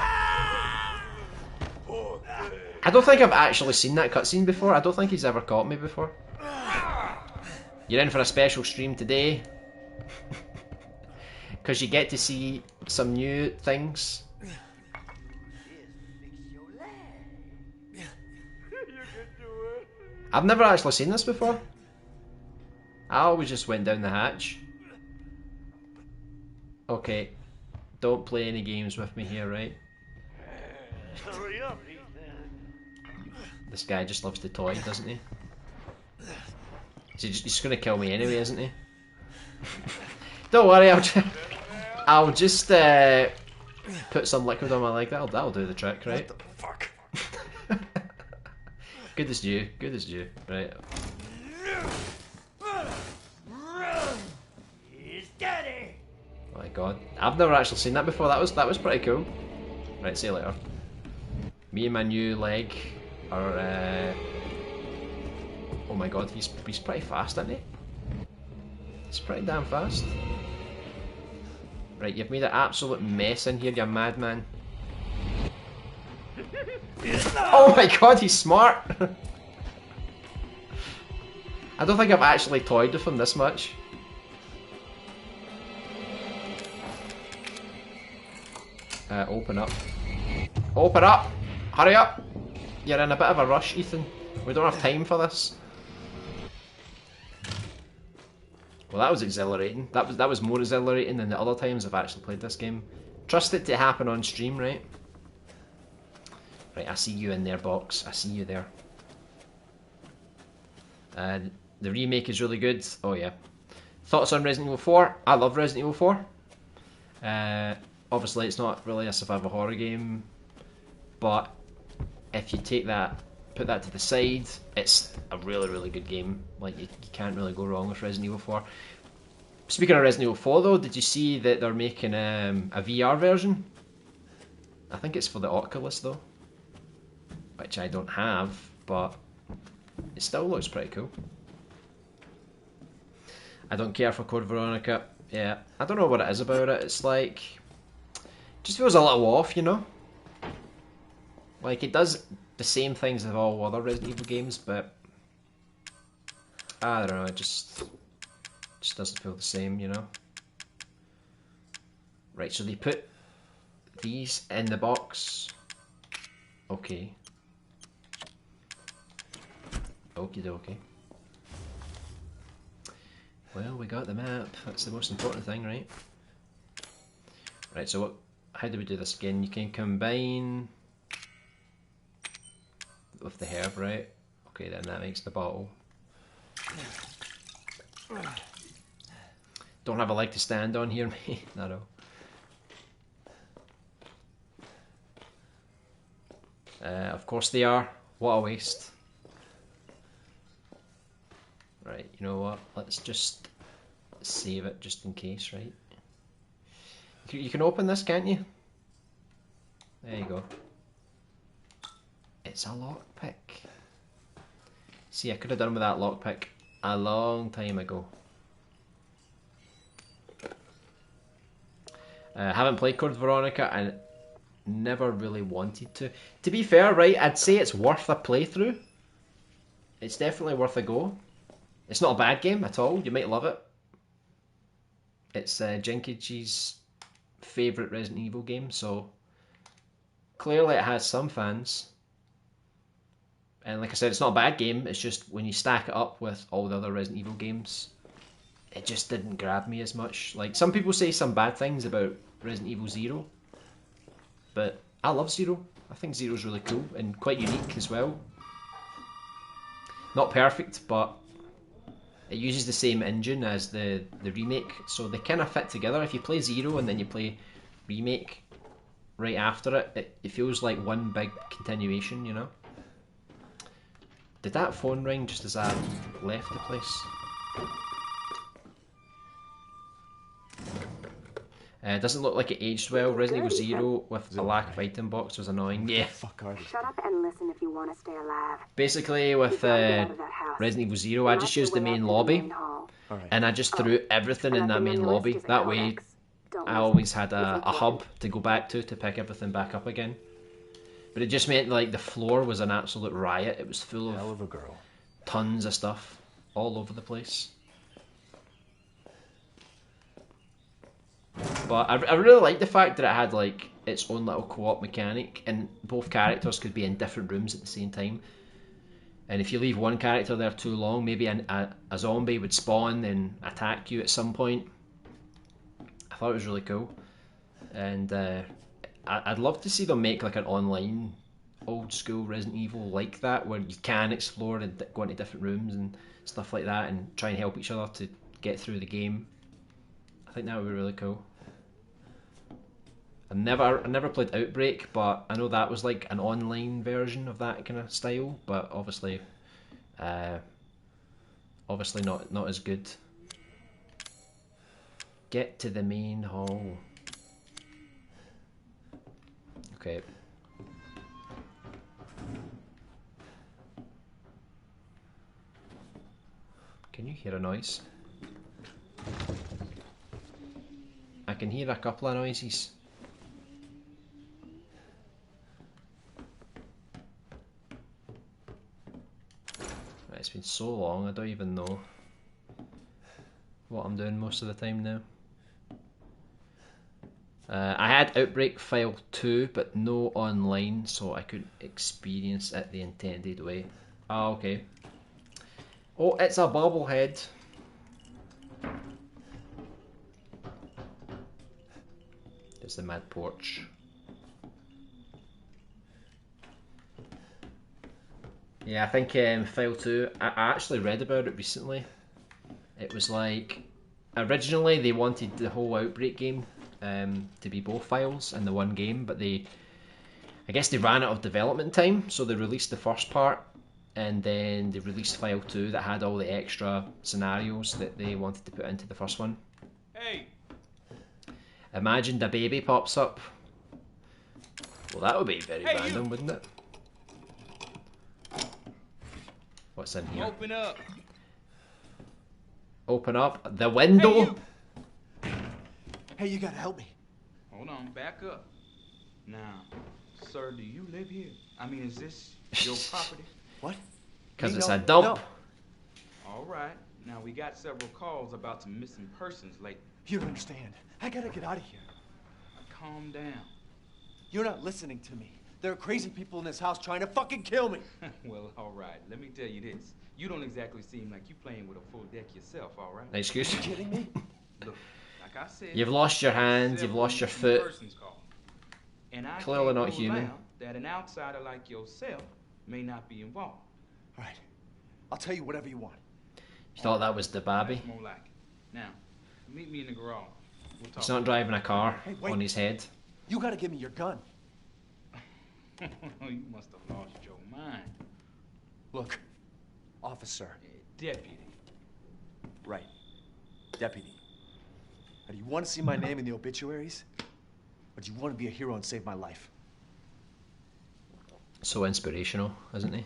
I don't think I've actually seen that cutscene before. I don't think he's ever caught me before. You're in for a special stream today. Because you get to see some new things. I've never actually seen this before. I always just went down the hatch. Okay. Don't play any games with me here, right? Hurry up, This guy just loves to toy, doesn't he? He's just gonna kill me anyway, isn't he? Don't worry, I'll just put some liquid on my leg. That'll do the trick, right? What the fuck? Good as you. Good as you. Right. He's daddy. Oh my god, I've never actually seen that before. That was pretty cool. Right, see you later. Me and my new leg are. Oh my god, he's pretty fast, isn't he? He's pretty damn fast. Right, you've made an absolute mess in here, you madman. Oh my god, he's smart! I don't think I've actually toyed with him this much. Open up. Open up! Hurry up! You're in a bit of a rush, Ethan. We don't have time for this. Well, that was exhilarating. That was more exhilarating than the other times I've actually played this game. Trust it to happen on stream, right? Right, I see you in there, box. I see you there. The remake is really good. Oh yeah. Thoughts on Resident Evil 4? I love Resident Evil 4. Obviously, it's not really a survival horror game, but if you take that, put that to the side, it's a really, really good game. Like, you can't really go wrong with Resident Evil 4. Speaking of Resident Evil 4 though, did you see that they're making a VR version? I think it's for the Oculus though, which I don't have, but it still looks pretty cool. I don't care for Code Veronica. Yeah, I don't know what it is about it. It's like, just feels a little off, you know? Like, it does the same things as all other Resident Evil games, but I don't know, it just doesn't feel the same, you know? Right, so they put these in the box. Okay. Okie dokie. Well, we got the map. That's the most important thing, right? Right, so how do we do this again? You can combine with the herb, right? Okay, then that makes the bottle. Don't have a leg to stand on here, mate. No. Of course they are. What a waste. Right, you know what? Let's just save it just in case, right? You can open this, can't you? There you go. It's a lockpick. See, I could have done with that lockpick a long time ago. Haven't played Code Veronica and never really wanted to. To be fair, right, I'd say it's worth a playthrough. it's definitely worth a go. It's not a bad game at all. You might love it. It's Jenkichi's favourite Resident Evil game, so clearly it has some fans. And like I said, it's not a bad game. It's just when you stack it up with all the other Resident Evil games, it just didn't grab me as much. Like, some people say some bad things about Resident Evil Zero, but I love Zero. I think Zero's really cool and quite unique as well. Not perfect, but it uses the same engine as the remake, so they kind of fit together. If you play Zero and then you play Remake right after it, it feels like one big continuation, you know? Did that phone ring just as I left the place? It doesn't look like it aged well. Resident Evil Zero with the lack of item box was annoying. Yeah. Fuck are they? Shut up and listen if you want to stay alive. Basically, with Resident Evil Zero, I just used the main lobby, and I just threw everything in that main lobby. That way, I always had a hub to go back to pick everything back up again. But it just meant like the floor was an absolute riot. It was full Hell of of a girl. tons of stuff all over the place. But I really liked the fact that it had like its own little co-op mechanic, and both characters could be in different rooms at the same time. And if you leave one character there too long, maybe a zombie would spawn and attack you at some point. I thought it was really cool, and I'd love to see them make like an online old school Resident Evil like that, where you can explore and go into different rooms and stuff like that, and try and help each other to get through the game. I think that would be really cool. I never played Outbreak, but I know that was like an online version of that kind of style, but obviously not as good. Get to the main hall. Okay. Can you hear a noise? I can hear a couple of noises. Right, it's been so long, I don't even know what I'm doing most of the time now. I had Outbreak File 2, but no online, so I couldn't experience it the intended way. Ah, okay. Oh, it's a bobblehead. There's the mad porch. Yeah, I think File 2, I actually read about it recently. It was like, originally they wanted the whole Outbreak game to be both files in the one game, but I guess they ran out of development time, so they released the first part, and then they released File 2 that had all the extra scenarios that they wanted to put into the first one. Hey! Imagine the baby pops up. Well, that would be very random, you. wouldn't it? What's in here? Open up! Open up the window! Hey, you gotta help me. Hold on, back up. Now, sir, do you live here? I mean, is this your property? What? Because it's No, a dump. no. All right. Now, we got several calls about some missing persons lately. You don't understand. I gotta get out of here. Calm down. You're not listening to me. There are crazy people in this house trying to fucking kill me. Well, all right. Let me tell you this. You don't exactly seem like you playing with a full deck yourself, all right? No excuse. Are you kidding me? Look, like I said, You've lost your hands, you've several lost your missing foot. persons called. And I Clearly can't not rule human. out that an outsider like yourself may not be involved. All right. I'll tell you whatever you want. You thought that was the babby? That's more like it. Now, meet me in the garage. We'll talk. He's not driving a car Hey, wait. on his head. You gotta give me your gun. You must have lost your mind. Look, officer. Deputy. Right. Deputy. Now, do you want to see my name in the obituaries? Or do you want to be a hero and save my life? So inspirational, isn't he?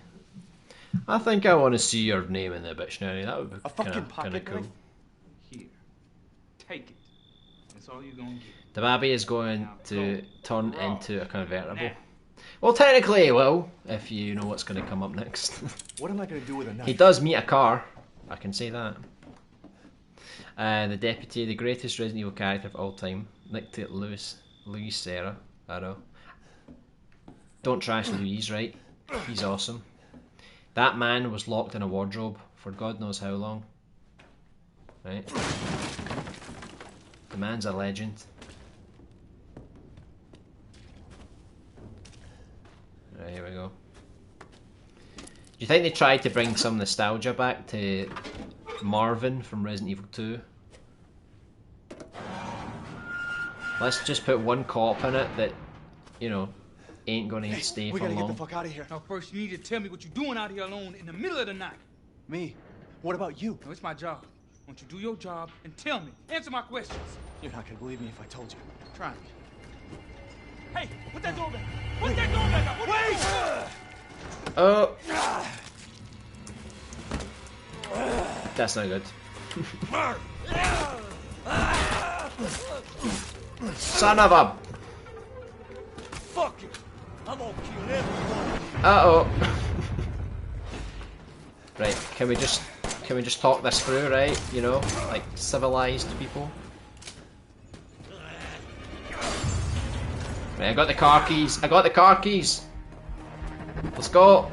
I think I want to see your name in the obituary. That would be A fucking kind of pocket cool. knife? Here. Take it. That's all you're gonna get. The babby is going to turn into a convertible. Now, Well, technically he will, if you know what's going to come up next. What am I gonna do with a knife? He does meet a car, I can say that. The deputy, the greatest Resident Evil character of all time, nicked it Louis Serra. I know. Don't trash Louise, right? He's awesome. That man was locked in a wardrobe for God knows how long. Right? The man's a legend. Right, here we go. Do you think they tried to bring some nostalgia back to Marvin from Resident Evil 2? Let's just put one cop in it that, you know, ain't gonna stay We for gotta get long. the fuck out of here. Now, first, you need to tell me what you're doing out here alone in the middle of the night. Me? What about you? No, it's my job. Won't you do your job and tell me? Answer my questions. You're not gonna believe me if I told you. Try me. Hey, put that door back. Put that door back up. Wait! Oh! That's not good. Son of a... Fuck it. I'm gonna kill everyone. Uh-oh. Right, can we just talk this through, right? You know, like civilized people. Right, I got the car keys. I got the car keys. Let's go.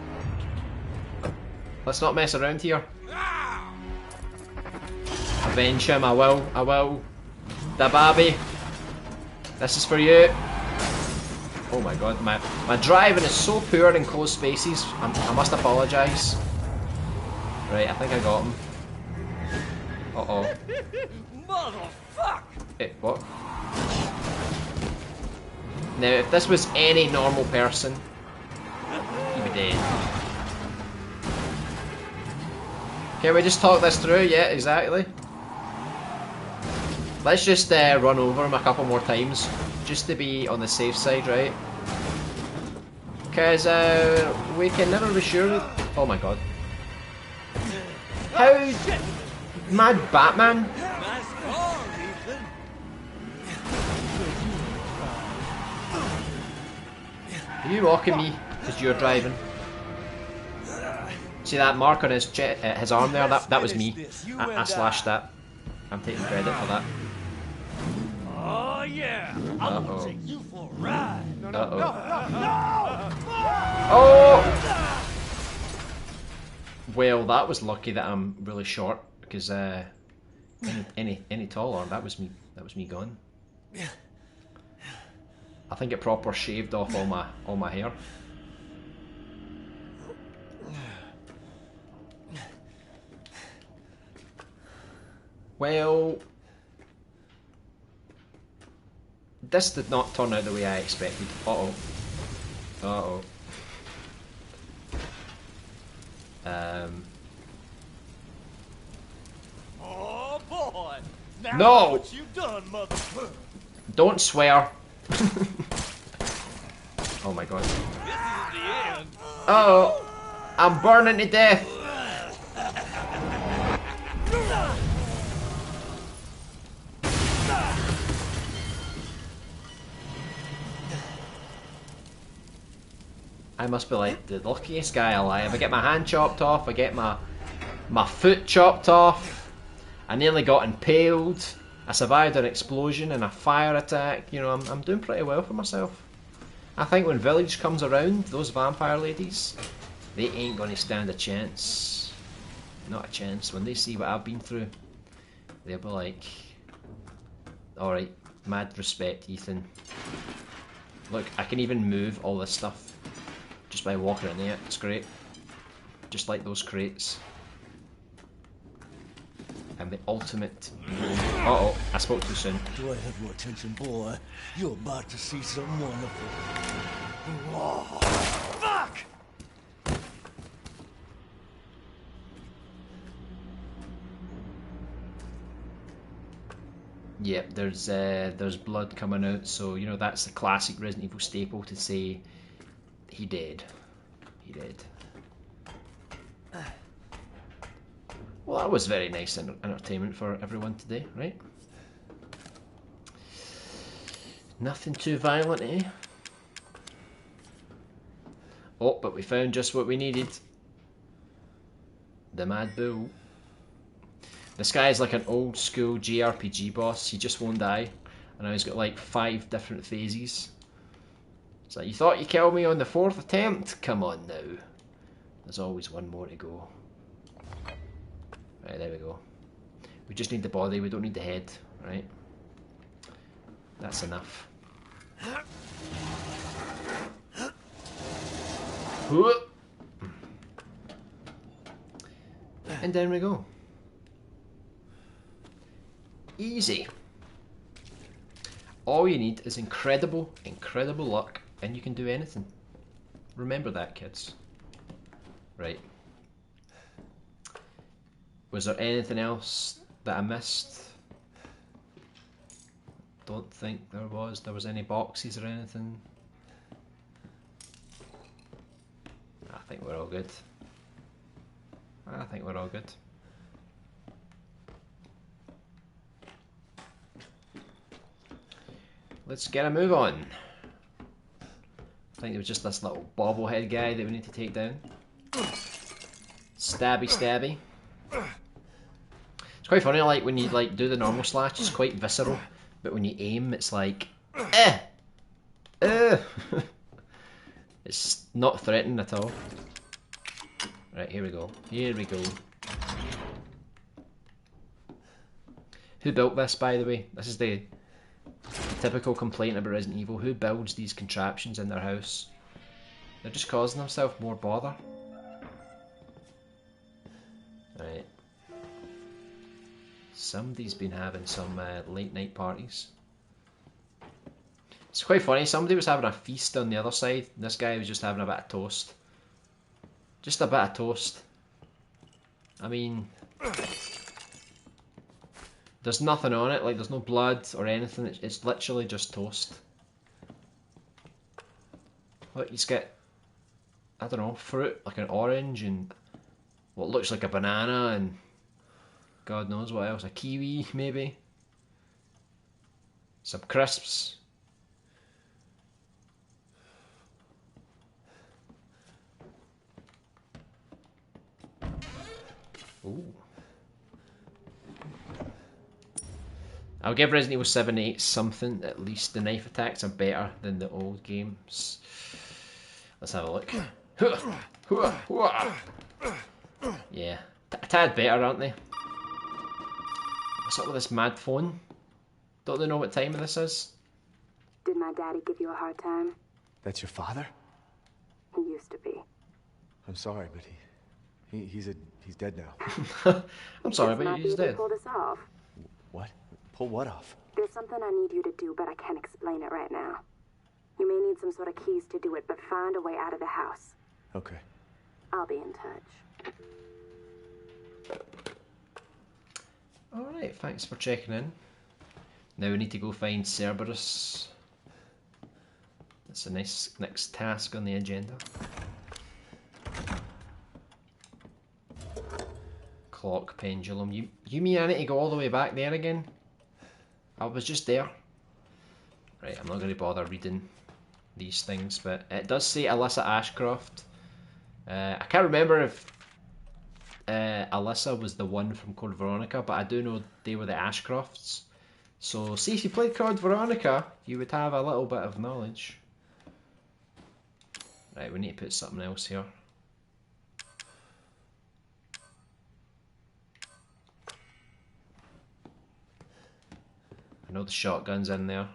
Let's not mess around here. Avenge him, I will. I will. The baby. This is for you. Oh my god, my driving is so poor in closed spaces. I must apologise. Right, I think I got him. Uh-oh. Motherfuck! What? Now, if this was any normal person, he'd be dead. Can we just talk this through? Yeah, exactly. Let's just run over him a couple more times, just to be on the safe side, right? Because we can never be sure. Oh my god. How mad Batman? Nice car, Ethan. Are you mocking me because you're driving? See that mark on his his arm there? That was me. I slashed that. I'm taking credit for that. Oh yeah. I'm gonna take you for a ride. Oh! Well, that was lucky that I'm really short because any taller, that was me. That was me gone. I think it proper shaved off all my hair. Well, this did not turn out the way I expected. Uh-oh. Uh-oh. Oh boy. Now No! what you done, motherfucker? Don't swear. Oh my god. This is the end. Uh-oh. I'm burning to death. I must be like the luckiest guy alive. I get my hand chopped off, I get my foot chopped off, I nearly got impaled, I survived an explosion and a fire attack. You know, I'm doing pretty well for myself. I think when Village comes around, those vampire ladies, they ain't gonna stand a chance. Not a chance. When they see what I've been through, they'll be like, alright, mad respect, Ethan. Look, I can even move all this stuff just by walking in there. It's great. Just like those crates. I'm the ultimate. Uh-oh, I spoke too soon. Do I have your attention, boy? You're about to see something wonderful. Oh, fuck! Yep, there's blood coming out, so you know that's the classic Resident Evil staple to say he dead. He dead. Well, that was very nice entertainment for everyone today, right? Nothing too violent, eh? Oh, but we found just what we needed. The Mad Bull. This guy is like an old school JRPG boss. He just won't die. And now he's got like 5 different phases. It's like, you thought you killed me on the 4th attempt? Come on now. There's always one more to go. Right, there we go. We just need the body, we don't need the head, right? That's enough. And down we go. Easy. All you need is incredible, incredible luck, and you can do anything. Remember that, kids. Right. Was there anything else that I missed? Don't think there was. There was any boxes or anything. I think we're all good. I think we're all good. Let's get a move on. I think there was just this little bobblehead guy that we need to take down. Stabby stabby. It's quite funny, like when you like do the normal slash, it's quite visceral, but when you aim, it's like, It's not threatening at all. Right, here we go. Here we go. Who built this, by the way? This is the typical complaint about Resident Evil. Who builds these contraptions in their house? They're just causing themselves more bother. Right. Somebody's been having some late night parties. It's quite funny, somebody was having a feast on the other side. This guy was just having a bit of toast. Just a bit of toast. I mean, there's nothing on it, like there's no blood or anything, it's literally just toast. Look, he's got, I don't know, fruit, like an orange and what looks like a banana and God knows what else, a kiwi maybe. Some crisps. Ooh. I'll give Resident Evil 7 8 something, at least the knife attacks are better than the old games. Let's have a look. Yeah, a tad better, aren't they? What's up with this mad phone? Don't they know what time this is? Did my daddy give you a hard time? That's your father? He used to be. I'm sorry, but he's dead now. I'm sorry, but he's dead. Pull this off. What? Pull what off? There's something I need you to do, but I can't explain it right now. You may need some sort of keys to do it, but find a way out of the house. Okay. I'll be in touch. Alright, thanks for checking in. Now we need to go find Cerberus. That's a nice next task on the agenda. Clock pendulum. You mean I need to go all the way back there again? I was just there. Right, I'm not going to bother reading these things, but it does say Alyssa Ashcroft. I can't remember if Alyssa was the one from Code Veronica, but I do know they were the Ashcrofts. So, see, if you played Code Veronica, you would have a little bit of knowledge. Right, we need to put something else here. I know the shotgun's in there,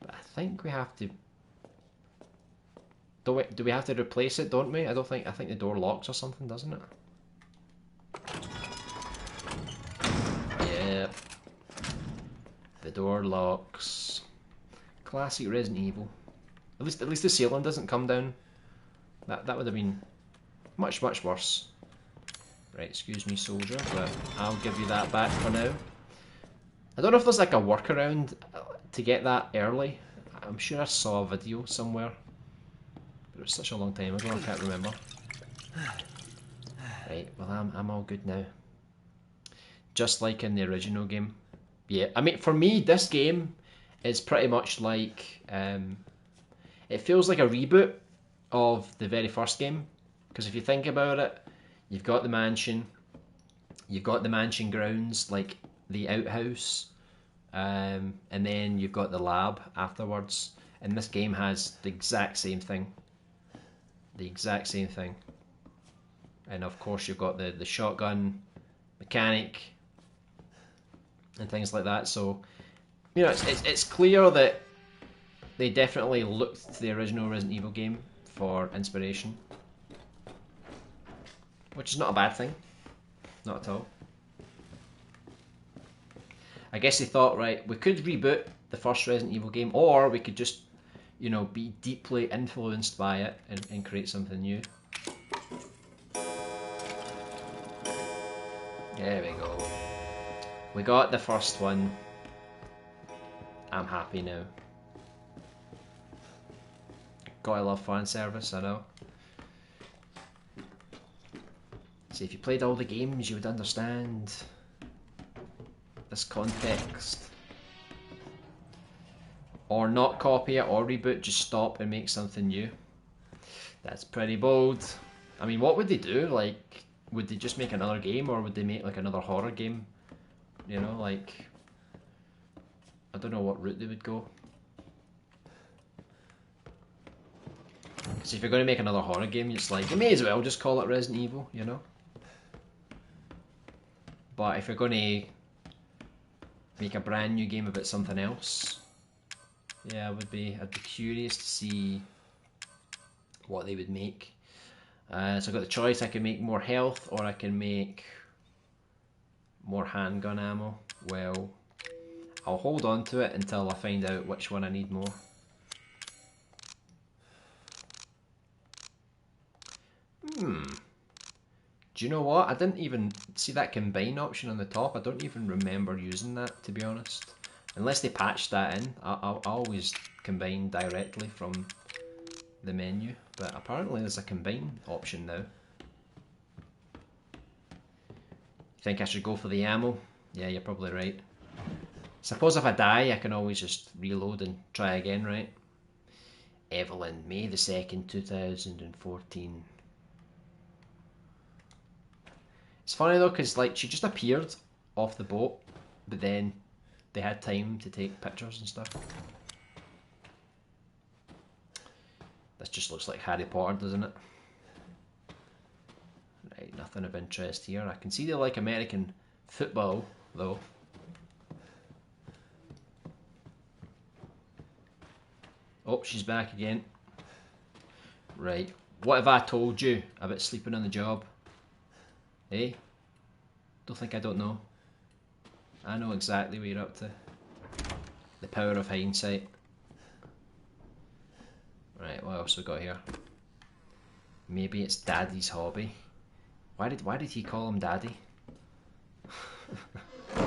but I think we have to. Do we have to replace it? Don't we? I think the door locks or something, doesn't it? Yeah, the door locks. Classic Resident Evil. At least the ceiling doesn't come down. That would have been much worse. Right, excuse me, soldier, but I'll give you that back for now. I don't know if there's like a workaround to get that early. I'm sure I saw a video somewhere, but it was such a long time ago, I can't remember. Right, well I'm all good now. Just like in the original game. Yeah, I mean for me this game is pretty much like, it feels like a reboot of the very first game, because if you think about it, you've got the mansion, you've got the mansion grounds, like the outhouse, and then you've got the lab afterwards, and this game has the exact same thing. The exact same thing. And of course you've got the shotgun mechanic and things like that, so you know it's clear that they definitely looked to the original Resident Evil game for inspiration, which is not a bad thing, not at all. I guess they thought, right, we could reboot the first Resident Evil game, or we could just, you know, be deeply influenced by it and create something new. There we go. We got the first one. I'm happy now. Gotta love fan service, I know. See, if you played all the games, you would understand this context. Or not copy it or reboot, just stop and make something new. That's pretty bold. I mean, what would they do? Like, would they just make another game, or would they make like another horror game? You know, like, I don't know what route they would go. Because if you're going to make another horror game, it's like, you may as well just call it Resident Evil, you know? But if you're going to make a brand new game about something else, yeah, I'd be curious to see what they would make. So I've got the choice, I can make more health or I can make more handgun ammo. Well, I'll hold on to it until I find out which one I need more. Do you know what? I didn't even see that combine option on the top. I don't even remember using that, to be honest. Unless they patched that in. I always combine directly from the menu, but apparently there's a combine option now. You think I should go for the ammo? Yeah, you're probably right. Suppose if I die, I can always just reload and try again, right? Evelyn, May the 2nd, 2014. It's funny though, because like she just appeared off the boat, but then they had time to take pictures and stuff. This just looks like Harry Potter, doesn't it? Right, nothing of interest here. I can see they like American football though. Oh, she's back again. Right, what have I told you about sleeping on the job? Eh? Don't think I don't know. I know exactly what you're up to. The power of hindsight. Right, what else we got here? Maybe it's Daddy's hobby. Why did he call him Daddy? Do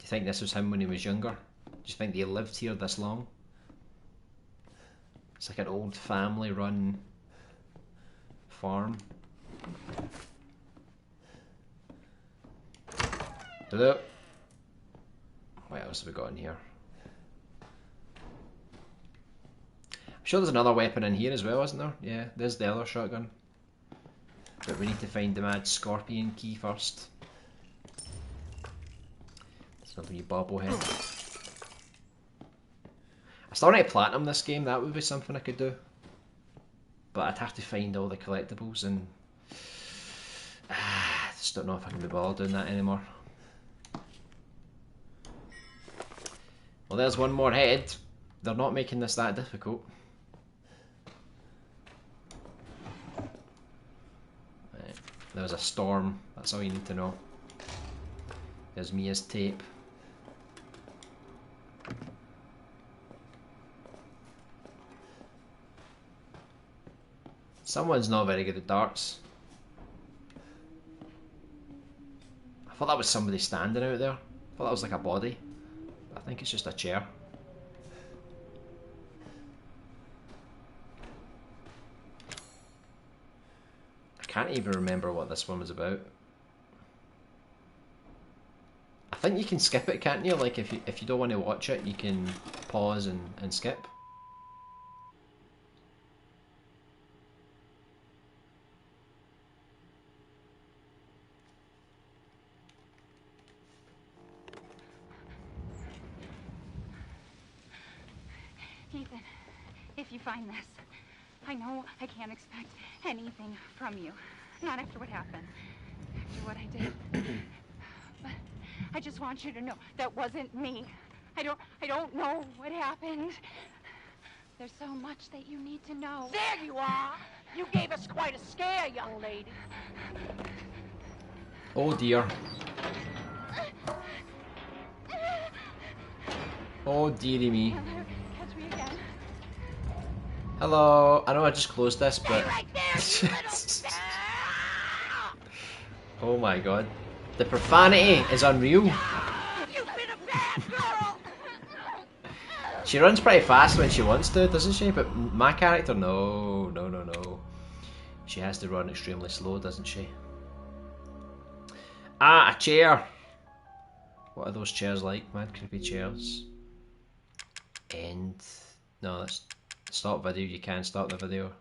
you think this was him when he was younger? Do you think they lived here this long? It's like an old family run farm. Hello. What else have we got in here? I'm sure there's another weapon in here as well, isn't there? Yeah, there's the other shotgun. But we need to find the mad scorpion key first. It's another wee bobblehead. I still need to platinum this game, that would be something I could do. But I'd have to find all the collectibles and I just don't know if I can be bothered doing that anymore. Well, there's one more head. They're not making this that difficult. Right. There's a storm, that's all you need to know. There's Mia's tape. Someone's not very good at darts. I thought that was somebody standing out there. I thought that was like a body. But I think it's just a chair. I can't even remember what this one was about. I think you can skip it, can't you? Like if you don't want to watch it, you can pause and skip. Ethan, if you find this, I know I can't expect anything from you. Not after what happened. After what I did. But I just want you to know that wasn't me. I don't know what happened. There's so much that you need to know. There you are! You gave us quite a scare, young lady. Oh dear. Oh dearie me. Catch me again. Hello. I know I just closed this, Stay but right there, you little... oh my god. The profanity is unreal. You've been a bad girl! She runs pretty fast when she wants to, doesn't she? But my character, no. She has to run extremely slow, doesn't she? Ah, a chair. What are those chairs like? Mad creepy chairs. End. No, that's stop video. You can stop the video.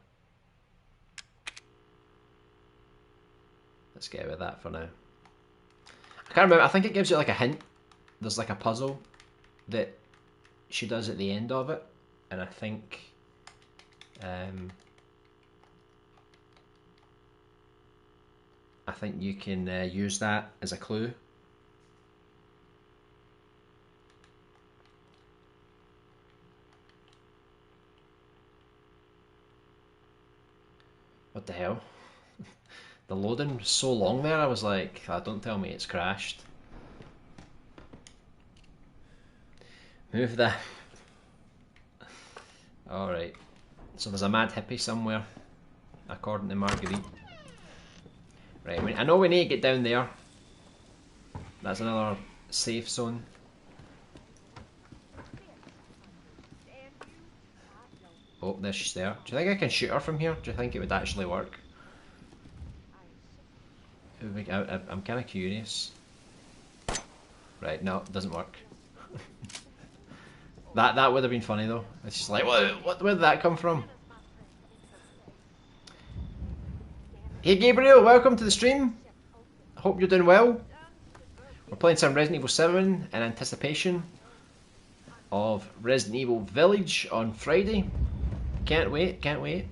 Let's get rid of that for now. I can't remember. I think it gives you like a hint. There's like a puzzle that she does at the end of it, and I think you can use that as a clue. What the hell? The loading was so long there, I was like, don't tell me it's crashed. Move that. Alright. So there's a mad hippie somewhere, according to Marguerite. Right, I know we need to get down there. That's another safe zone. Oh, there she's there. Do you think I can shoot her from here? Do you think it would actually work? I'm kind of curious. Right, no, it doesn't work. That would have been funny though. It's just like, where did that come from? Hey Gabriel, welcome to the stream. Hope you're doing well. We're playing some Resident Evil 7 in anticipation of Resident Evil Village on Friday. Can't wait, can't wait.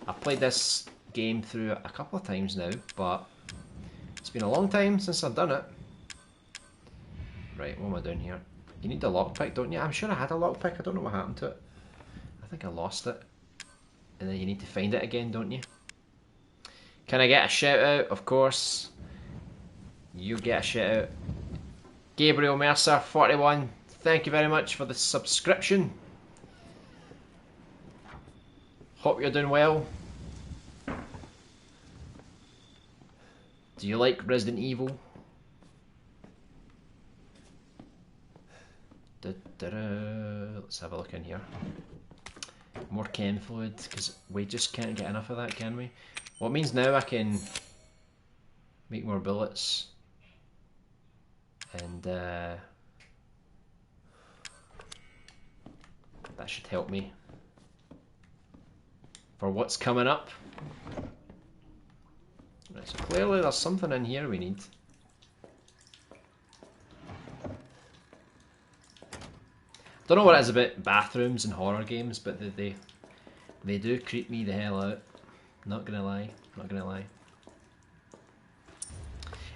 I've played this game through a couple of times now, but it's been a long time since I've done it. Right, what am I doing here? You need a lockpick, don't you? I'm sure I had a lockpick, I don't know what happened to it. I think I lost it. And then you need to find it again, don't you? Can I get a shout out? Of course. You get a shout out. Gabriel Mercer 41, thank you very much for the subscription. Hope you're doing well. Do you like Resident Evil? Let's have a look in here. More chem fluid, because we just can't get enough of that, can we? Well, it means now I can make more bullets. And that should help me for what's coming up. Right, so clearly there's something in here we need. Don't know what it is about bathrooms and horror games, but they do creep me the hell out. Not gonna lie, not gonna lie.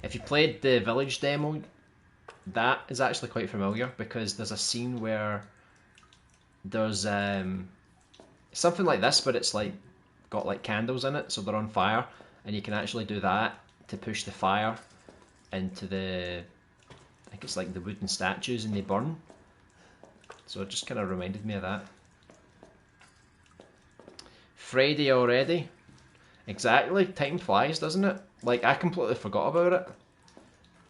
If you played the Village demo, that is actually quite familiar, because there's a scene where there's something like this, but it's like got like candles in it, so they're on fire, and you can actually do that to push the fire into the, I think it's like the wooden statues, and they burn. So it just kind of reminded me of that. Friday already? Exactly, time flies, doesn't it? Like, I completely forgot about it.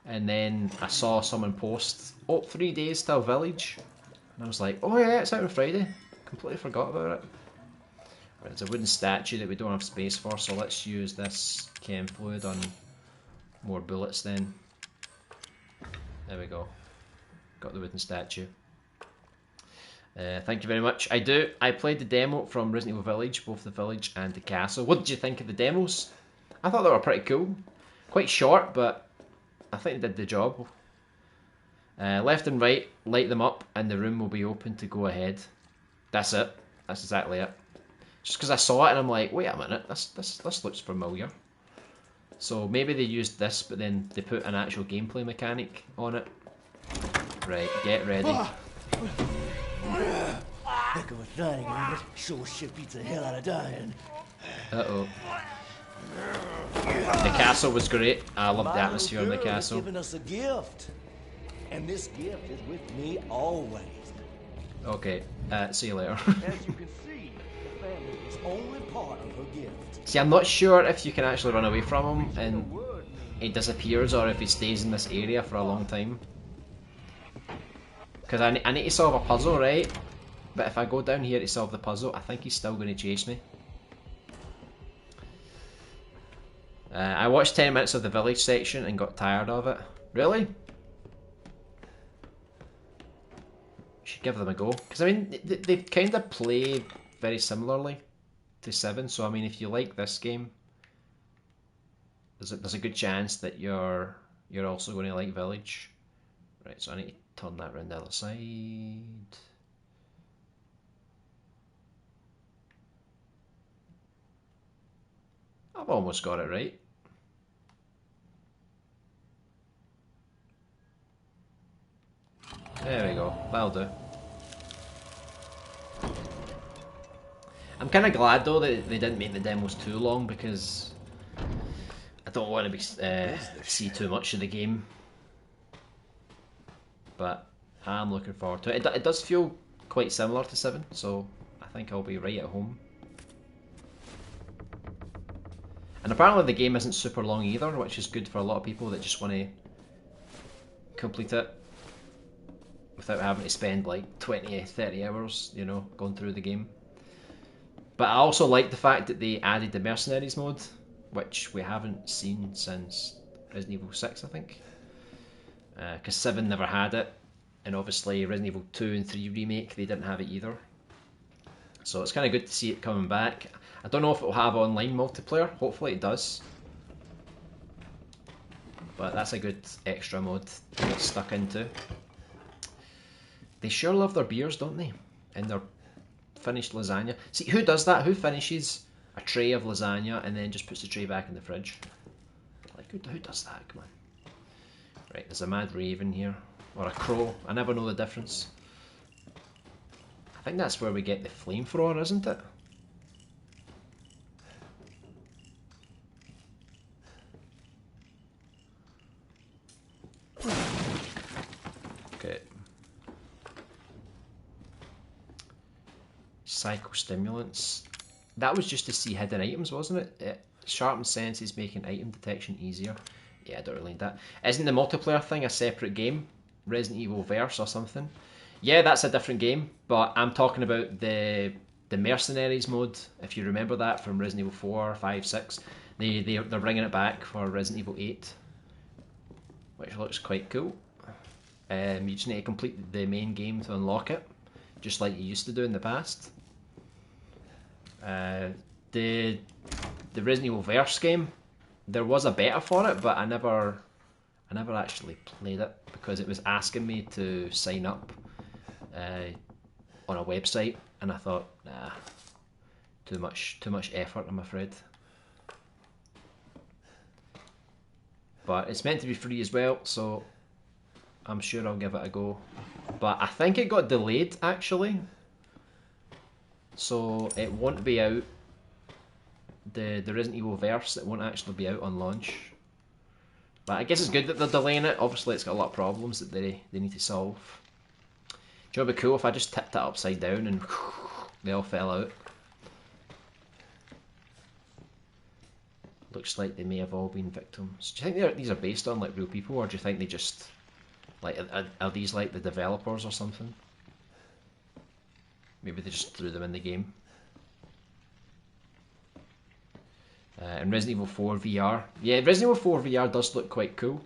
And then I saw someone post, 3 days till Village. And I was like, oh yeah, it's out on Friday. Completely forgot about it. Right, it's a wooden statue that we don't have space for, so let's use this chem fluid on more bullets then. There we go. Got the wooden statue. Thank you very much. I played the demo from Resident Evil Village, both the Village and the Castle. What did you think of the demos? I thought they were pretty cool. Quite short, but I think they did the job. Left and right, light them up, and the room will be open to go ahead. That's it. That's exactly it. Just because I saw it and I'm like, wait a minute, this looks familiar. So maybe they used this, but then they put an actual gameplay mechanic on it. Right, get ready. Heck of a thing, ain't it? Sure shit beats the hell out of dying. Uh-oh. The castle was great. I loved the atmosphere in the castle. Giving us a gift. And this gift is with me always. Okay, see you later. As you can see, the family is only part of her gift. See, I'm not sure if you can actually run away from him and he disappears or if he stays in this area for a long time. Because I need to solve a puzzle, right? But if I go down here to solve the puzzle, I think he's still going to chase me. I watched 10 minutes of the village section and got tired of it. Really? Should give them a go. Because I mean, they kind of play very similarly to 7. So I mean, if you like this game, there's a good chance that you're also going to like Village. Right. So I need to turn that around the other side. I've almost got it right. There we go, that'll do. I'm kind of glad though that they didn't make the demos too long because I don't want to see too much of the game. But I'm looking forward to it. It does feel quite similar to 7, so I think I'll be right at home. And apparently the game isn't super long either, which is good for a lot of people that just want to complete it without having to spend like 20-30 hours, you know, going through the game. But I also like the fact that they added the Mercenaries mode, which we haven't seen since Resident Evil 6, I think. Because 7 never had it, and obviously Resident Evil 2 and 3 Remake, they didn't have it either. So it's kind of good to see it coming back. I don't know if it will have online multiplayer, hopefully it does. But that's a good extra mode to get stuck into. They sure love their beers, don't they? And their finished lasagna. See, who does that? Who finishes a tray of lasagna and then just puts the tray back in the fridge? Like, who does that? Come on. Right, there's a mad raven here. Or a crow. I never know the difference. I think that's where we get the flamethrower, isn't it? Okay. Psychostimulants. That was just to see hidden items, wasn't it? It sharpens senses, making item detection easier. Yeah, I don't really need that. Isn't the multiplayer thing a separate game? Resident Evil Verse or something? Yeah, that's a different game, but I'm talking about the Mercenaries mode. If you remember that from Resident Evil 4, 5, 6, they're bringing it back for Resident Evil 8, which looks quite cool. You just need to complete the main game to unlock it, just like you used to do in the past. The Resident Evil Verse game, there was a beta for it, but I never actually played it because it was asking me to sign up on a website, and I thought, nah, too much effort, I'm afraid. But it's meant to be free as well, so I'm sure I'll give it a go. But I think it got delayed actually, so it won't be out. The Resident Evil Verse, it won't actually be out on launch. But I guess it's good that they're delaying it. Obviously it's got a lot of problems that they need to solve. Do you know what would be cool if I just tipped it upside down and they all fell out? Looks like they may have all been victims. Do you think these are based on like real people, or do you think they just like are these like the developers or something? Maybe they just threw them in the game. And Resident Evil 4 VR. Yeah, Resident Evil 4 VR does look quite cool.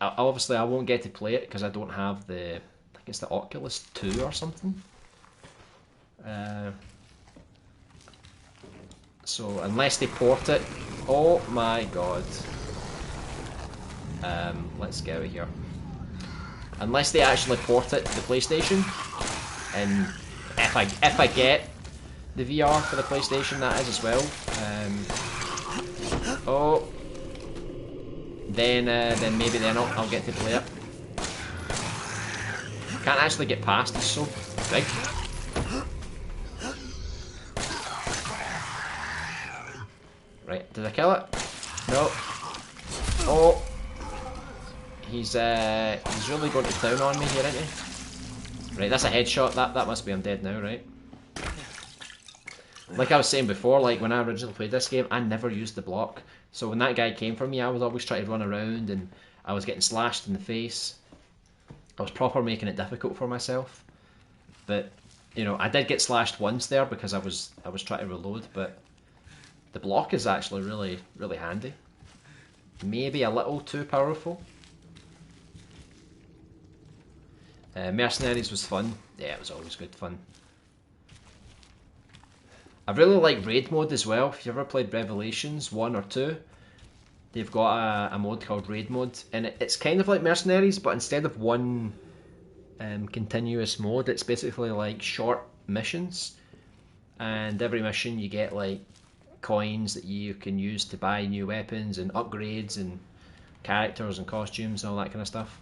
Obviously I won't get to play it because I don't have the, I think it's the Oculus 2 or something. So unless they port it, oh my god. Let's get out of here. Unless they actually port it to the PlayStation, and if I get the VR for the PlayStation, that is as well. Then maybe then I'll get to play it. Can't actually get past. It's so big. Right, did I kill it? No. Oh. He's really going to town on me here, isn't he? Right, that's a headshot. That must be I'm dead now, right? Like I was saying before, like when I originally played this game, I never used the block. So when that guy came for me, I was always trying to run around and I was getting slashed in the face. I was proper making it difficult for myself. But, you know, I did get slashed once there because I was trying to reload, but the block is actually really, really handy. Maybe a little too powerful. Mercenaries was fun. Yeah, it was always good fun. I really like raid mode as well. If you ever played Revelations 1 or 2, they've got a mode called raid mode, and it's kind of like Mercenaries, but instead of one continuous mode, it's basically like short missions, and every mission you get like coins that you can use to buy new weapons and upgrades and characters and costumes and all that kind of stuff.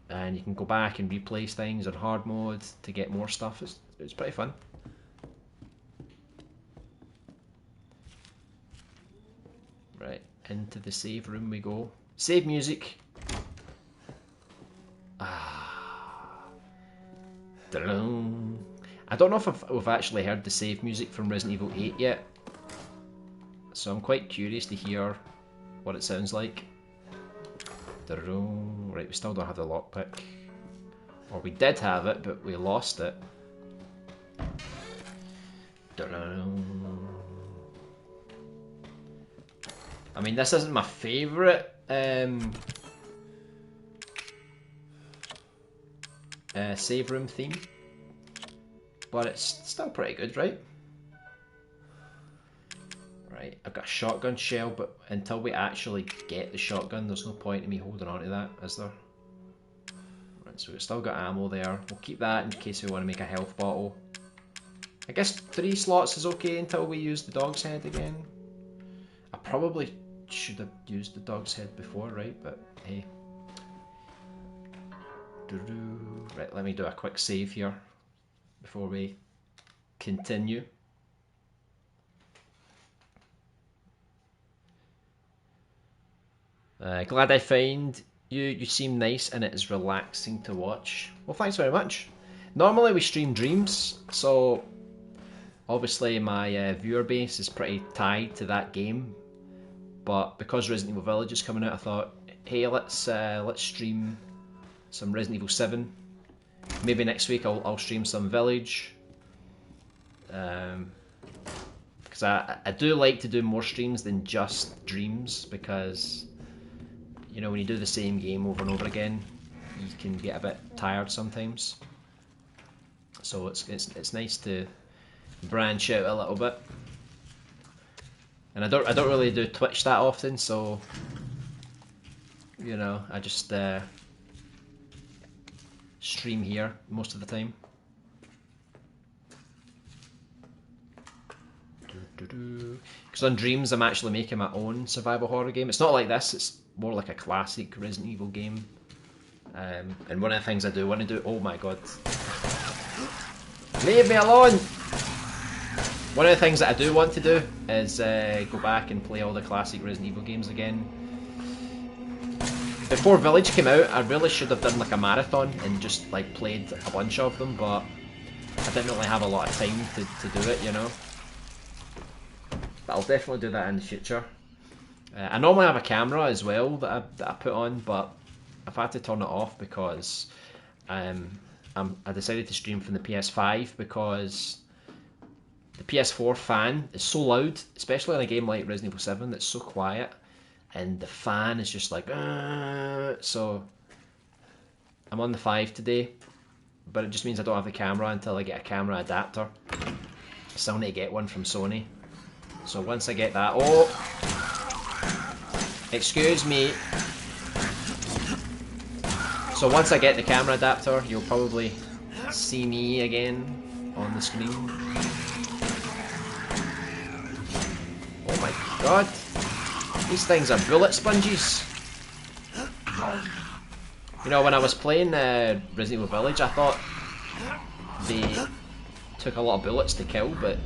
And you can go back and replace things on hard mode to get more stuff. It's pretty fun. Right, into the save room we go. Save music. Da-dum. I don't know if we've actually heard the save music from Resident Evil 8 yet, so I'm quite curious to hear what it sounds like. Da-dum. Right, we still don't have the lockpick. Or we did have it, but we lost it. Da-dum. I mean, this isn't my favourite save room theme, but it's still pretty good, right? Right, I've got a shotgun shell, but until we actually get the shotgun, there's no point in me holding on to that, is there? Right, so we've still got ammo there. We'll keep that in case we want to make a health bottle. I guess 3 slots is okay until we use the dog's head again. I probably should have used the dog's head before, right? But hey. Right, let me do a quick save here before we continue. Glad I found you. You seem nice and it is relaxing to watch. Well, thanks very much. Normally we stream Dreams, so obviously my viewer base is pretty tied to that game. But because Resident Evil Village is coming out, I thought, hey, let's stream some Resident Evil 7. Maybe next week I'll stream some Village. Because I do like to do more streams than just Dreams, because you know when you do the same game over and over again, you can get a bit tired sometimes. So it's nice to branch out a little bit. And I don't really do Twitch that often, so you know I just stream here most of the time. Because on Dreams I'm actually making my own survival horror game. It's not like this, it's more like a classic Resident Evil game. And one of the things I do want to do, oh my god. Leave me alone! One of the things that I do want to do is go back and play all the classic Resident Evil games again. Before Village came out, I really should have done like a marathon and just like played a bunch of them, but I didn't really have a lot of time to do it, you know. But I'll definitely do that in the future. I normally have a camera as well that I put on, but I've had to turn it off because I decided to stream from the PS5 because the PS4 fan is so loud, especially in a game like Resident Evil 7 that's so quiet, and the fan is just like, so I'm on the 5 today, but it just means I don't have the camera until I get a camera adapter. I still need to get one from Sony. So once I get that, Excuse me. So once I get the camera adapter, you'll probably see me again on the screen. Oh my god. These things are bullet sponges. You know, when I was playing Resident Evil Village, I thought they took a lot of bullets to kill, but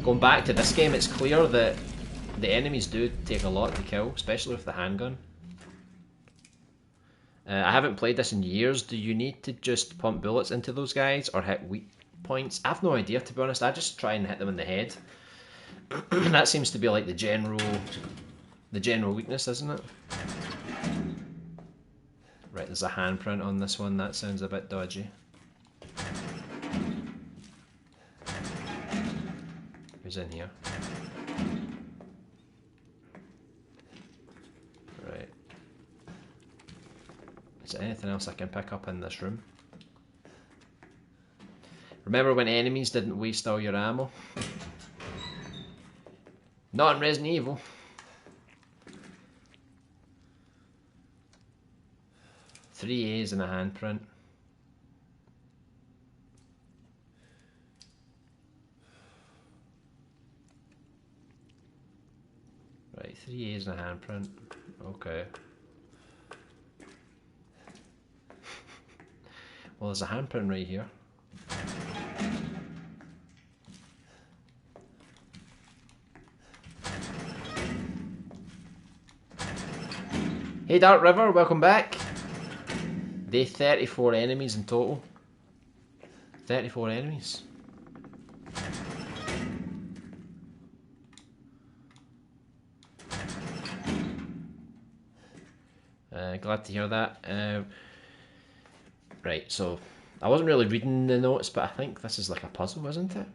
going back to this game, it's clear that the enemies do take a lot to kill, especially with the handgun. I haven't played this in years. Do you need to just pump bullets into those guys or hit weak points? I have no idea, to be honest. I just try and hit them in the head. That seems to be like the general weakness, isn't it? Right, there's a handprint on this one. That sounds a bit dodgy. Who's in here? Right. Is there anything else I can pick up in this room? Remember when enemies didn't waste all your ammo? Not in Resident Evil. Three A's and a handprint. Right, 3 A's and a handprint. Okay. Well, there's a handprint right here. Hey Dark River, welcome back. Day 34 enemies in total. 34 enemies. Glad to hear that. Right, so I wasn't really reading the notes, but I think this is like a puzzle, isn't it?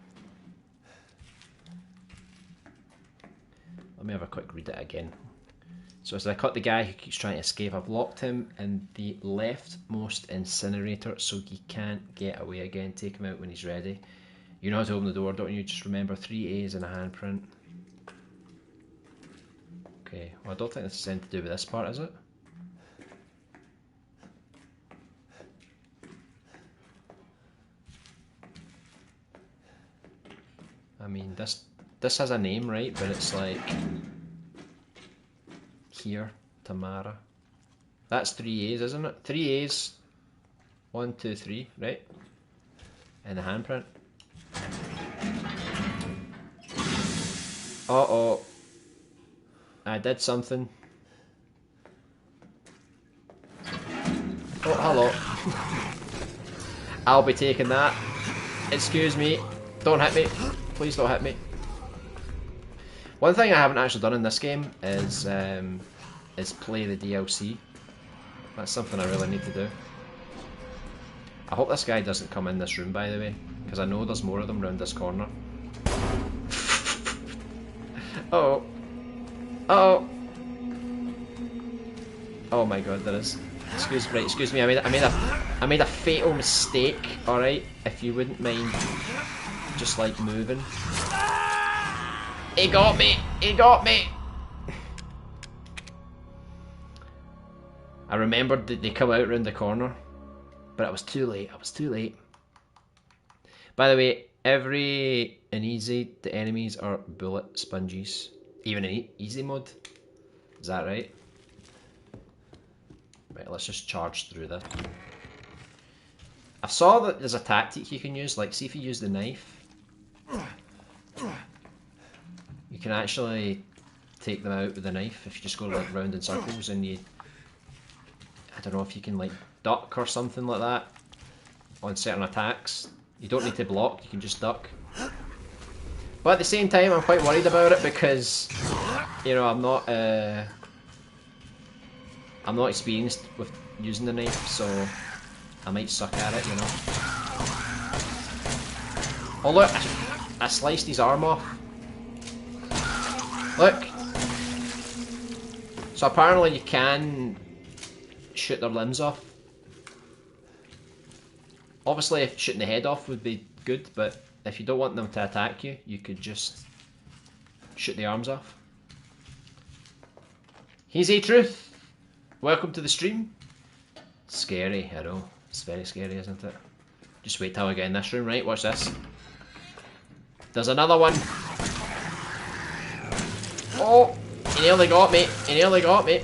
Let me have a quick read it again. So as I caught the guy who keeps trying to escape, I've locked him in the leftmost incinerator so he can't get away again. Take him out when he's ready. You know how to open the door, don't you? Just remember 3 A's and a handprint. Okay, well I don't think this is anything to do with this part, is it? I mean, this has a name, right? But it's like... Here, Tamara. That's 3 A's, isn't it? 3 A's. 1, 2, 3, right? And the handprint. Uh-oh. I did something. Oh, hello. I'll be taking that. Excuse me. Don't hit me. Please don't hit me. One thing I haven't actually done in this game is play the DLC. That's something I really need to do. I hope this guy doesn't come in this room, by the way, because I know there's more of them around this corner. Uh-oh. Uh-oh. Oh my god, there is. Excuse me, I made a fatal mistake, alright? If you wouldn't mind just like moving. He got me! He got me! I remembered that they come out round the corner, but I was too late. I was too late. By the way, every in easy, the enemies are bullet sponges. Even in easy mode. Is that right? Right, let's just charge through this. I saw that there's a tactic you can use, like see if you use the knife. You can actually take them out with a knife if you just go like round in circles and you... I don't know if you can like duck or something like that on certain attacks. You don't need to block, you can just duck. But at the same time I'm quite worried about it because, you know, I'm not experienced with using the knife, so I might suck at it, you know. Oh look, I sliced his arm off. Look! So apparently you can shoot their limbs off. Obviously if shooting the head off would be good, but if you don't want them to attack you, you could just shoot the arms off. Easy Truth, welcome to the stream. Scary, I know. It's very scary, isn't it? Just wait till I get in this room, right? Watch this. There's another one. Oh! He nearly got me. He nearly got me.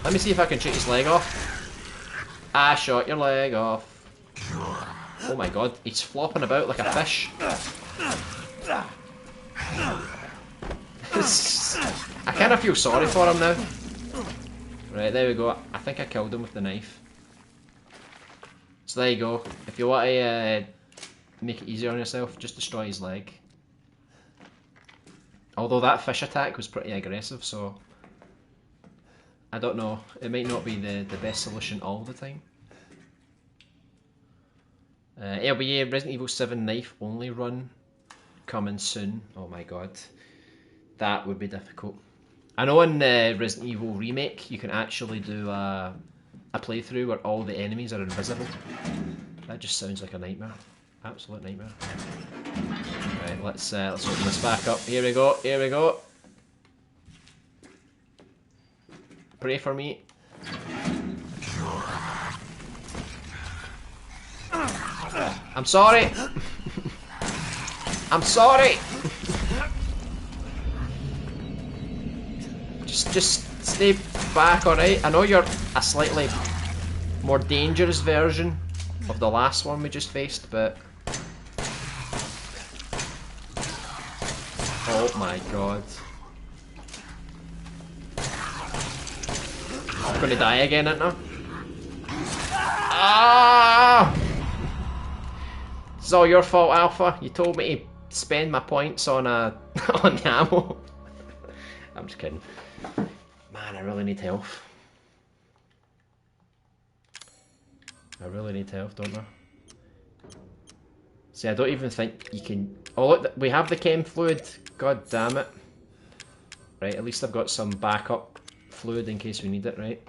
Let me see if I can shoot his leg off. I shot your leg off. Oh my god, he's flopping about like a fish. I kind of feel sorry for him now. Right, there we go. I think I killed him with the knife. So there you go. If you want to make it easier on yourself, just destroy his leg. Although that fish attack was pretty aggressive, so I don't know. It might not be the best solution all the time. It'll be a Resident Evil 7 knife only run coming soon. Oh my god. That would be difficult. I know in Resident Evil Remake you can actually do a playthrough where all the enemies are invisible. That just sounds like a nightmare. Absolute nightmare. Right, let's open this back up. Here we go, here we go. Pray for me. I'm sorry. I'm sorry. Just stay back, alright? I know you're a slightly more dangerous version of the last one we just faced, but... Oh my god. I'm gonna die again, ain't I? Ah! It's all your fault, Alpha. You told me to spend my points on on the ammo. I'm just kidding. Man, I really need health. I really need health, don't I? See, I don't even think you can... Oh look, we have the chem fluid. God damn it. Right, at least I've got some backup fluid in case we need it, right?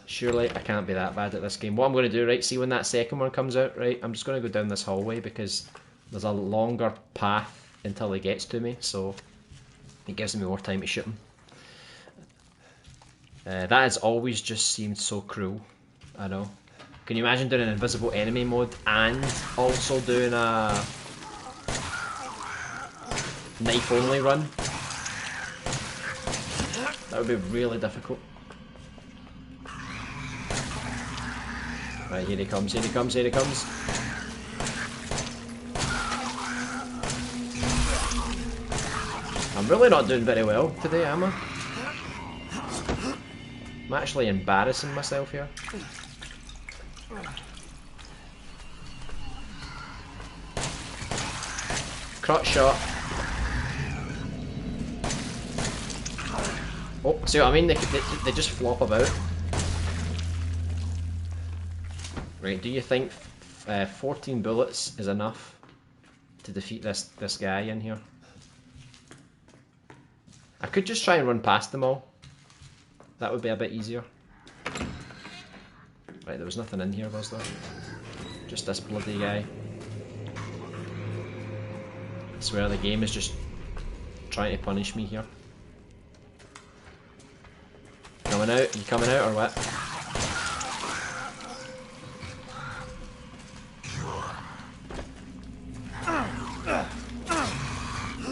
Surely I can't be that bad at this game. What I'm going to do, right, see when that second one comes out, right, I'm just going to go down this hallway because there's a longer path until he gets to me, so it gives me more time to shoot him. That has always just seemed so cruel, I know. Can you imagine doing an invisible enemy mode and also doing a knife only run? That would be really difficult. Right, here he comes, here he comes, here he comes. I'm really not doing very well today, am I? I'm actually embarrassing myself here. Crotch shot. Oh, see what I mean? They just flop about. Right, do you think 14 bullets is enough to defeat this guy in here? I could just try and run past them all. That would be a bit easier. Right, there was nothing in here, was there? Just this bloody guy. I swear the game is just trying to punish me here. Coming out? You coming out or what?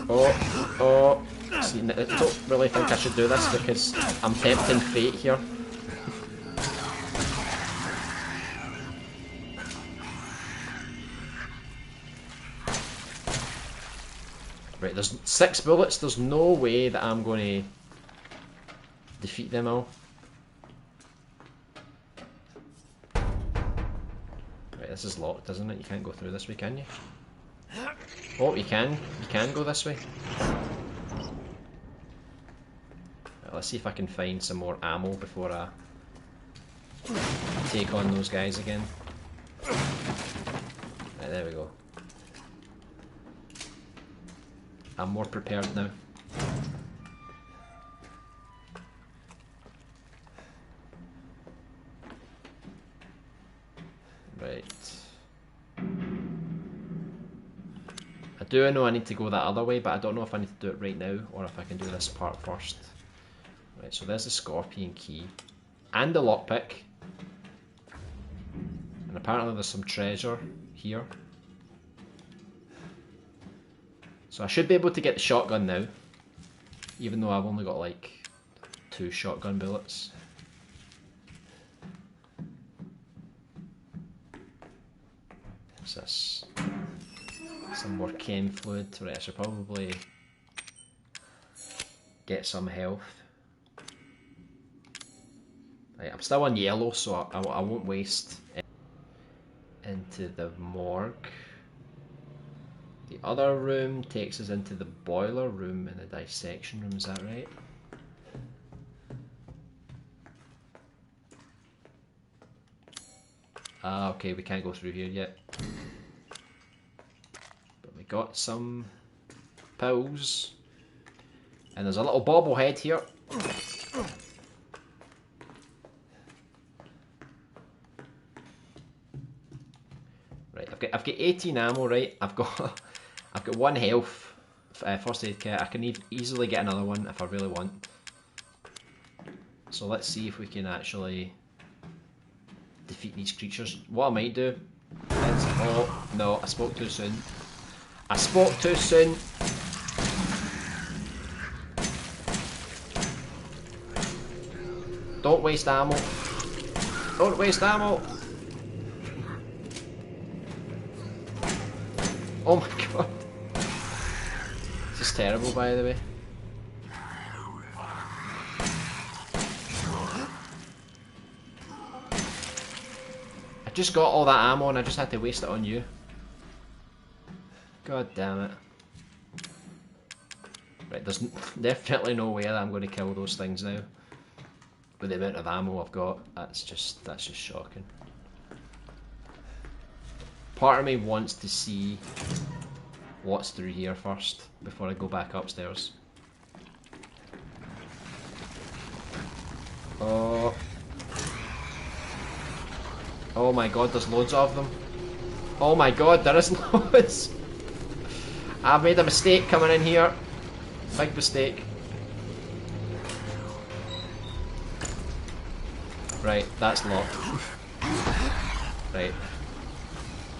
Oh. See, I don't really think I should do this because I'm tempting fate here. Right, there's 6 bullets, there's no way that I'm going to defeat them all. Right, this is locked, isn't it? You can't go through this way, can you? Oh, you can. You can go this way. Right, let's see if I can find some more ammo before I take on those guys again. Right, there we go. I'm more prepared now. Right. I do know I need to go that other way, but I don't know if I need to do it right now or if I can do this part first. Right, so there's the scorpion key and the lockpick, and apparently there's some treasure here. So I should be able to get the shotgun now, even though I've only got like 2 shotgun bullets. What's this? Some more chem fluid. Right, I should probably get some health. Right, I'm still on yellow, so I won't waste it. Into the morgue. The other room takes us into the boiler room and the dissection room, is that right? Ah, okay, we can't go through here yet. But we got some pills. And there's a little bobblehead here. Right, I've got 18 ammo, right? I've got 1 health, first aid kit. I can easily get another one if I really want. So let's see if we can actually defeat these creatures. What I might do is, oh no, I spoke too soon. I spoke too soon. Don't waste ammo. Don't waste ammo. Oh my god. This is terrible, by the way. I just got all that ammo and I just had to waste it on you. God damn it. Right, there's definitely no way that I'm going to kill those things now. With the amount of ammo I've got, that's just shocking. Part of me wants to see what's through here first before I go back upstairs. Oh. Oh my god, there's loads of them. Oh my god, there is loads. I've made a mistake coming in here. Big mistake. Right, that's locked. Right.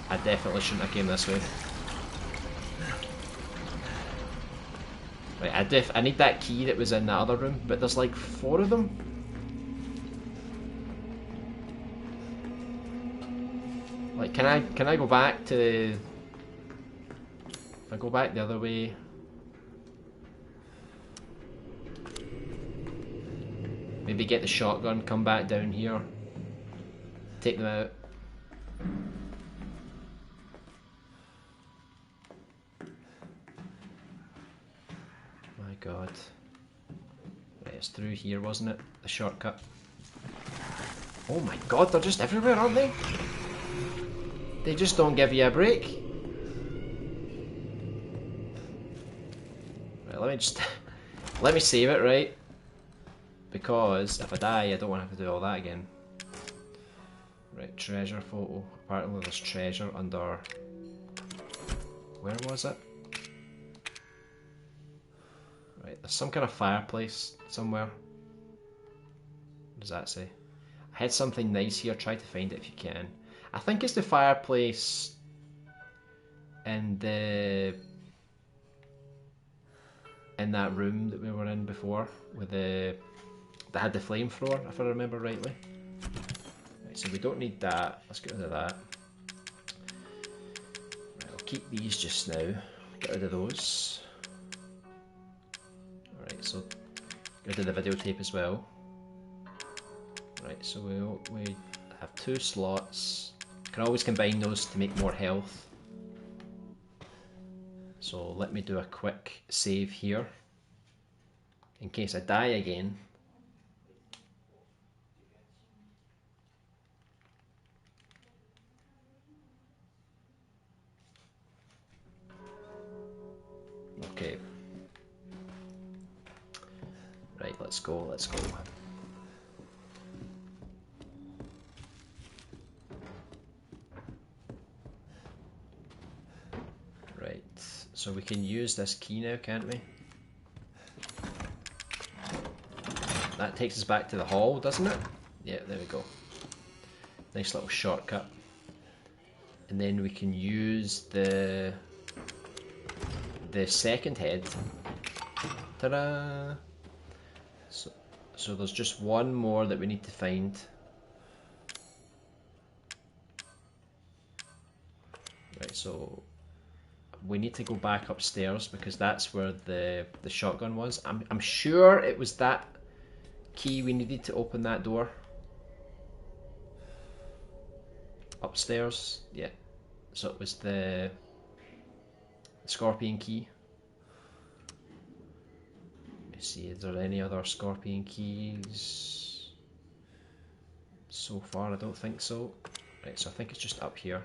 I definitely shouldn't have came this way. Right, I need that key that was in that other room, but there's like 4 of them. Like, can I go back to... If I go back the other way... Maybe get the shotgun, come back down here, take them out. My god. Right, it's through here, wasn't it? The shortcut. Oh my god, they're just everywhere, aren't they? They just don't give you a break. Right, let me just... let me save it, right? Because if I die, I don't want to have to do all that again. Right, treasure photo. Apparently there's treasure under... Where was it? Right, there's some kind of fireplace somewhere. What does that say? I had something nice here, try to find it if you can. I think it's the fireplace in that room that we were in before, with that had the flamethrower, if I remember rightly. Right, so we don't need that. Let's get rid of that. Right, I'll keep these just now. Get rid of those. Alright, so get rid of the videotape as well. Right, so we have 2 slots. Can always combine those to make more health. So let me do a quick save here in case I die again. Okay. Right, let's go, let's go. so we can use this key now, can't we? That takes us back to the hall, doesn't it? Yeah, there we go. Nice little shortcut. And then we can use the second head. Ta-da! So there's just one more that we need to find. Right, so we need to go back upstairs because that's where the shotgun was. I'm sure it was that key we needed to open that door. Upstairs, yeah. So it was the scorpion key. Let's see, is there any other scorpion keys? So far, I don't think so. Right, so I think it's just up here.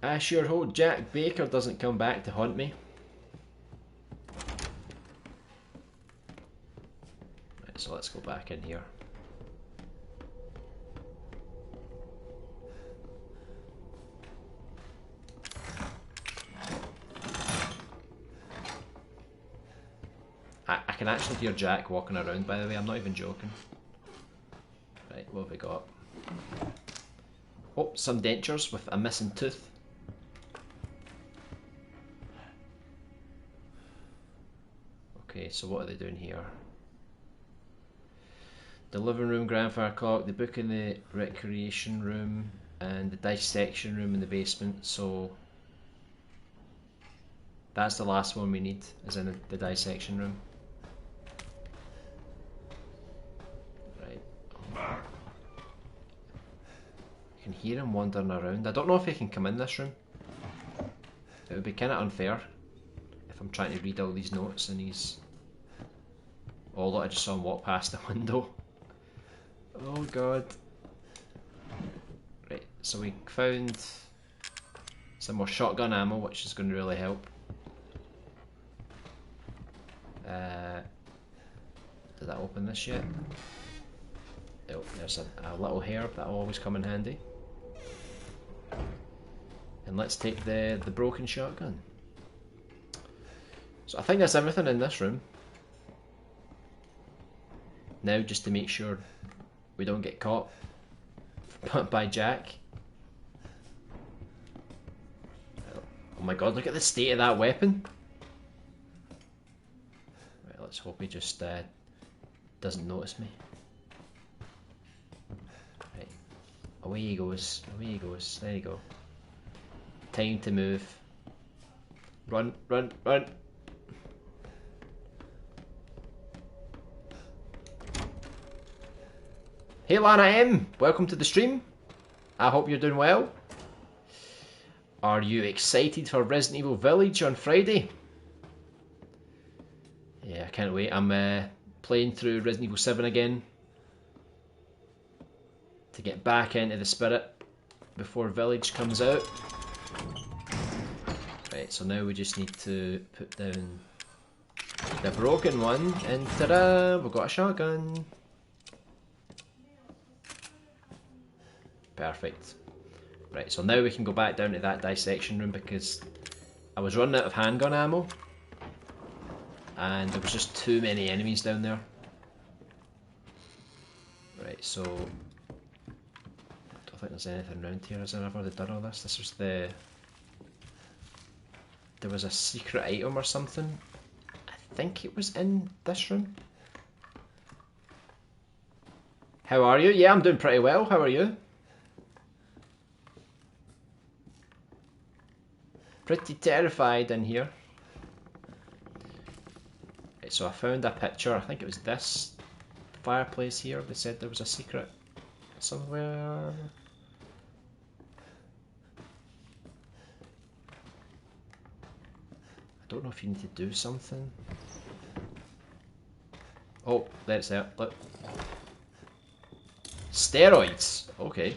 I sure hope Jack Baker doesn't come back to haunt me. Right, so let's go back in here. I can actually hear Jack walking around, by the way, I'm not even joking. Right, what have we got? Oh, some dentures with a missing tooth. Okay, so what are they doing here? The living room, grandfather clock, the book in the recreation room, and the dissection room in the basement, so that's the last one we need, is in the dissection room. Right. I can hear him wandering around. I don't know if he can come in this room. It would be kind of unfair if I'm trying to read all these notes and he's... Oh look, I just saw him walk past the window. Oh god. Right, so we found some more shotgun ammo, which is going to really help. Did that open this yet? Oh, there's a little herb that'll always come in handy. And let's take the broken shotgun. So I think that's everything in this room. Now just to make sure we don't get caught by Jack. Oh my god, look at the state of that weapon. Right, let's hope he just doesn't notice me. Right, away he goes, away he goes, there you go. Time to move. Run, run, run. Hey Lana M, welcome to the stream. I hope you're doing well. Are you excited for Resident Evil Village on Friday? Yeah, I can't wait. I'm playing through Resident Evil 7 again to get back into the spirit before Village comes out. Right, so now we just need to put down the broken one and ta-da, we've got a shotgun. Perfect. Right, so now we can go back down to that dissection room because I was running out of handgun ammo and there was just too many enemies down there. Right, so I don't think there's anything around here. Has there ever done all this? This was the... There was a secret item or something. I think it was in this room. How are you? Yeah, I'm doing pretty well. How are you? Pretty terrified in here. Right, so I found a picture, I think it was this fireplace here. They said there was a secret somewhere. I don't know if you need to do something. Oh, there it's there. Look. Steroids! Okay.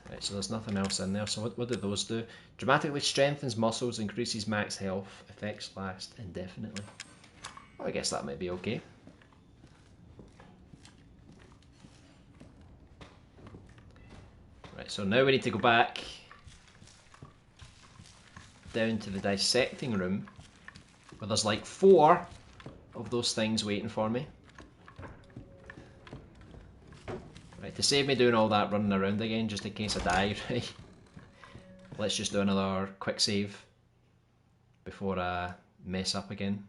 Right, so there's nothing else in there. So what do those do? Dramatically strengthens muscles, increases max health, effects last indefinitely. Well, I guess that might be okay. Right, Right, so now we need to go back down to the dissecting room where there's like 4 of those things waiting for me. Right, to save me doing all that running around again just in case I die, right? Let's just do another quick save before I mess up again.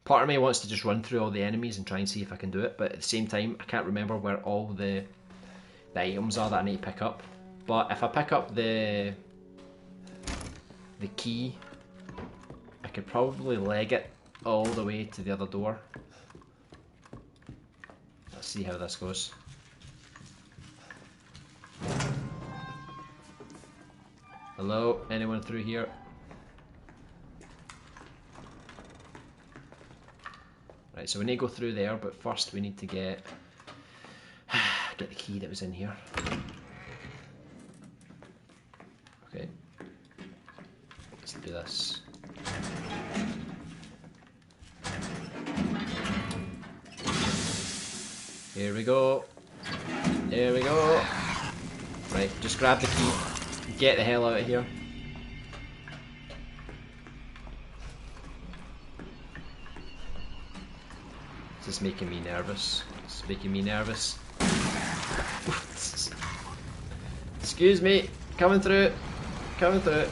Part of me wants to just run through all the enemies and try and see if I can do it, but at the same time I can't remember where all the items are that I need to pick up. But if I pick up the key, I could probably leg it all the way to the other door. Let's see how this goes. Hello? Anyone through here? Right, so we need to go through there, but first we need to get the key that was in here. Okay. Let's do this. Here we go. There we go. Right, just grab the key. Get the hell out of here. This is making me nervous. This is making me nervous. Excuse me. Coming through. Coming through.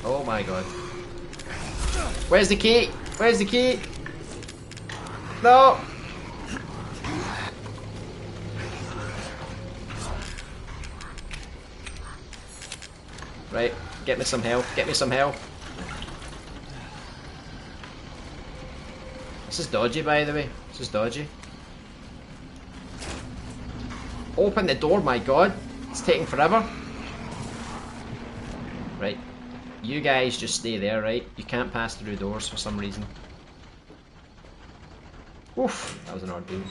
Oh my god. Where's the key? Where's the key? No! Right, get me some health, get me some health. This is dodgy, by the way. This is dodgy. Open the door, my god. It's taking forever. Right. You guys just stay there, right? You can't pass through doors for some reason. Oof, that was an ordeal.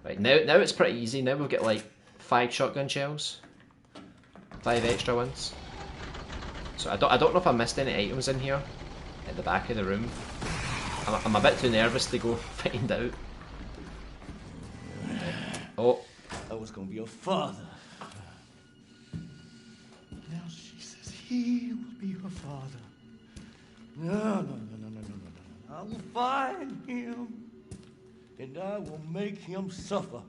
Right, now it's pretty easy. Now we'll get like 5 shotgun shells. 5 extra ones. So I don't know if I missed any items in here at the back of the room. I'm a bit too nervous to go find out. Oh. I was gonna be a father. Now she says he will be her father. No. I will find him and I will make him suffer.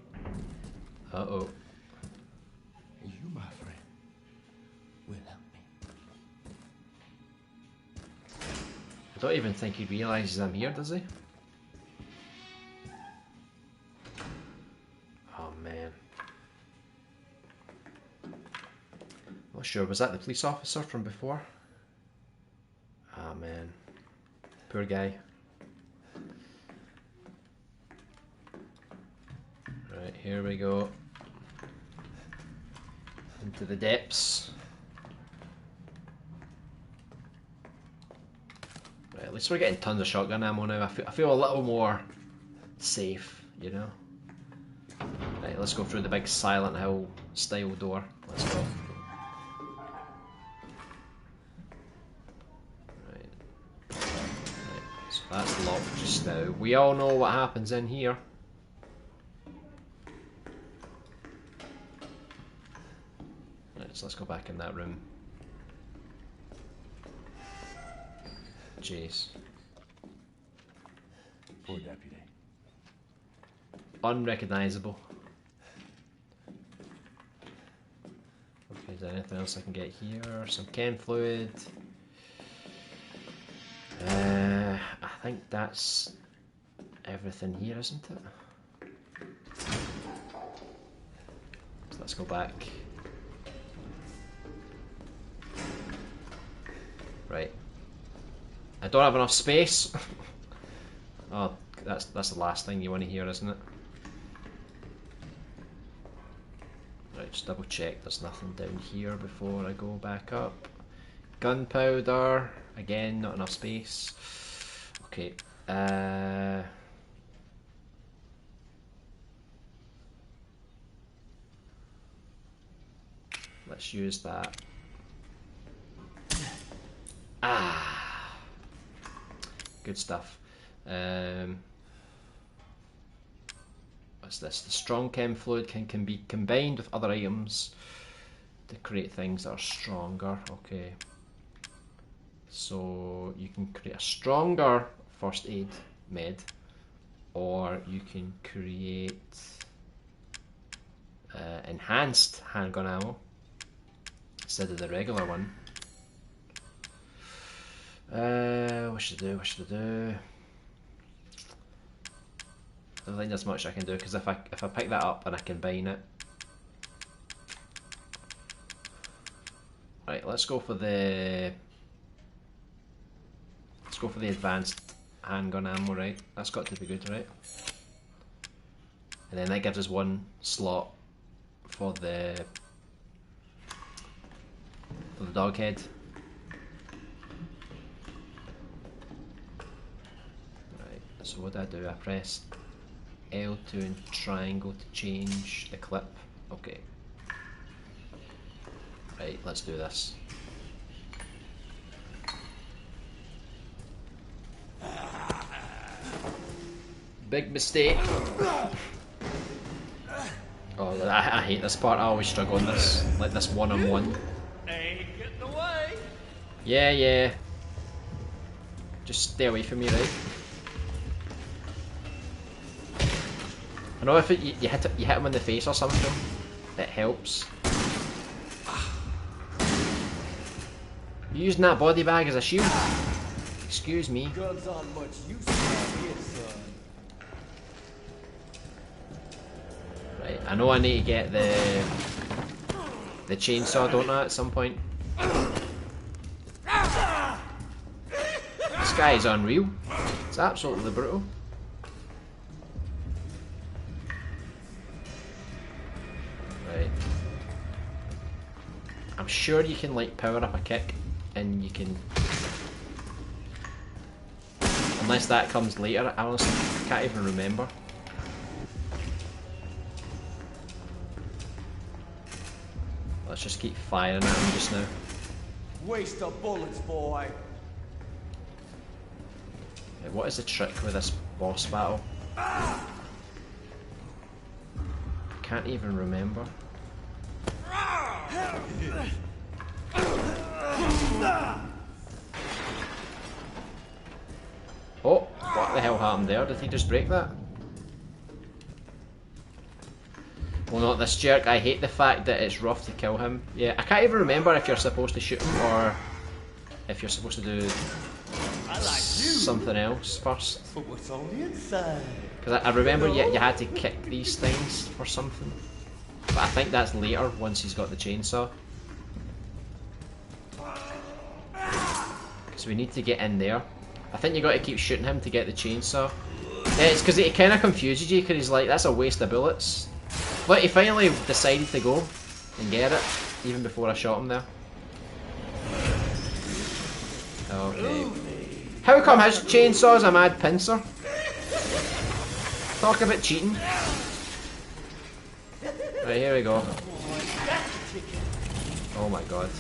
Uh-oh. And you, my friend, will help me. I don't even think he realises I'm here, does he? Oh man. Not sure, was that the police officer from before? Oh man. Poor guy. Right, here we go. Into the depths. Right, at least we're getting tons of shotgun ammo now. I feel a little more safe, you know? Right, let's go through the big Silent Hill style door. Let's go. Right, so that's locked just now. We all know what happens in here. Right, so let's go back in that room. Jeez. Poor deputy. Unrecognisable. Okay, is there anything else I can get here? Some chem fluid. I think that's everything here, isn't it? So let's go back. Right. I don't have enough space. Oh, that's the last thing you want to hear, isn't it? Right, just double check there's nothing down here before I go back up. Gunpowder. Again, not enough space. Okay. Let's use that. Ah, good stuff. What's this? The strong chem fluid can be combined with other items to create things that are stronger. Okay. So you can create a stronger first aid med, or you can create enhanced handgun ammo instead of the regular one. What should I do? What should I do? I don't think there's much I can do, because if I pick that up and I combine it. Right, let's go for the advanced handgun ammo, right? That's got to be good, right? And then that gives us one slot for the dog head. Right, so what do? I press L2 and triangle to change the clip. Okay. Right, let's do this. Big mistake. Oh, I hate this part. I always struggle on this, like this one-on-one. Ain't getting away. Yeah. Just stay away from me, right? I know if you hit him in the face or something, it helps. You using that body bag as a shield? Excuse me. Guns aren't much use around here, son. Right, I know I need to get the chainsaw, don't I, at some point? This guy is unreal. It's absolutely brutal. Right. I'm sure you can like power up a kick, and you can, unless that comes later. I honestly can't even remember. Let's just keep firing at him just now. Waste of bullets, boy. Okay, what is the trick with this boss battle? Can't even remember. Oh, what the hell happened there? Did he just break that? Well, not this jerk. I hate the fact that it's rough to kill him. Yeah, I can't even remember if you're supposed to shoot him or if you're supposed to do something else first. But what's on the inside? Because I remember you had to kick these things or something. But I think that's later, once he's got the chainsaw. Because we need to get in there. I think you got to keep shooting him to get the chainsaw. Yeah, it's because it kind of confuses you, because he's like, that's a waste of bullets. But he finally decided to go and get it, even before I shot him there. Okay. How come his chainsaw's a mad pincer? Talk about cheating. Right, here we go. Oh my god.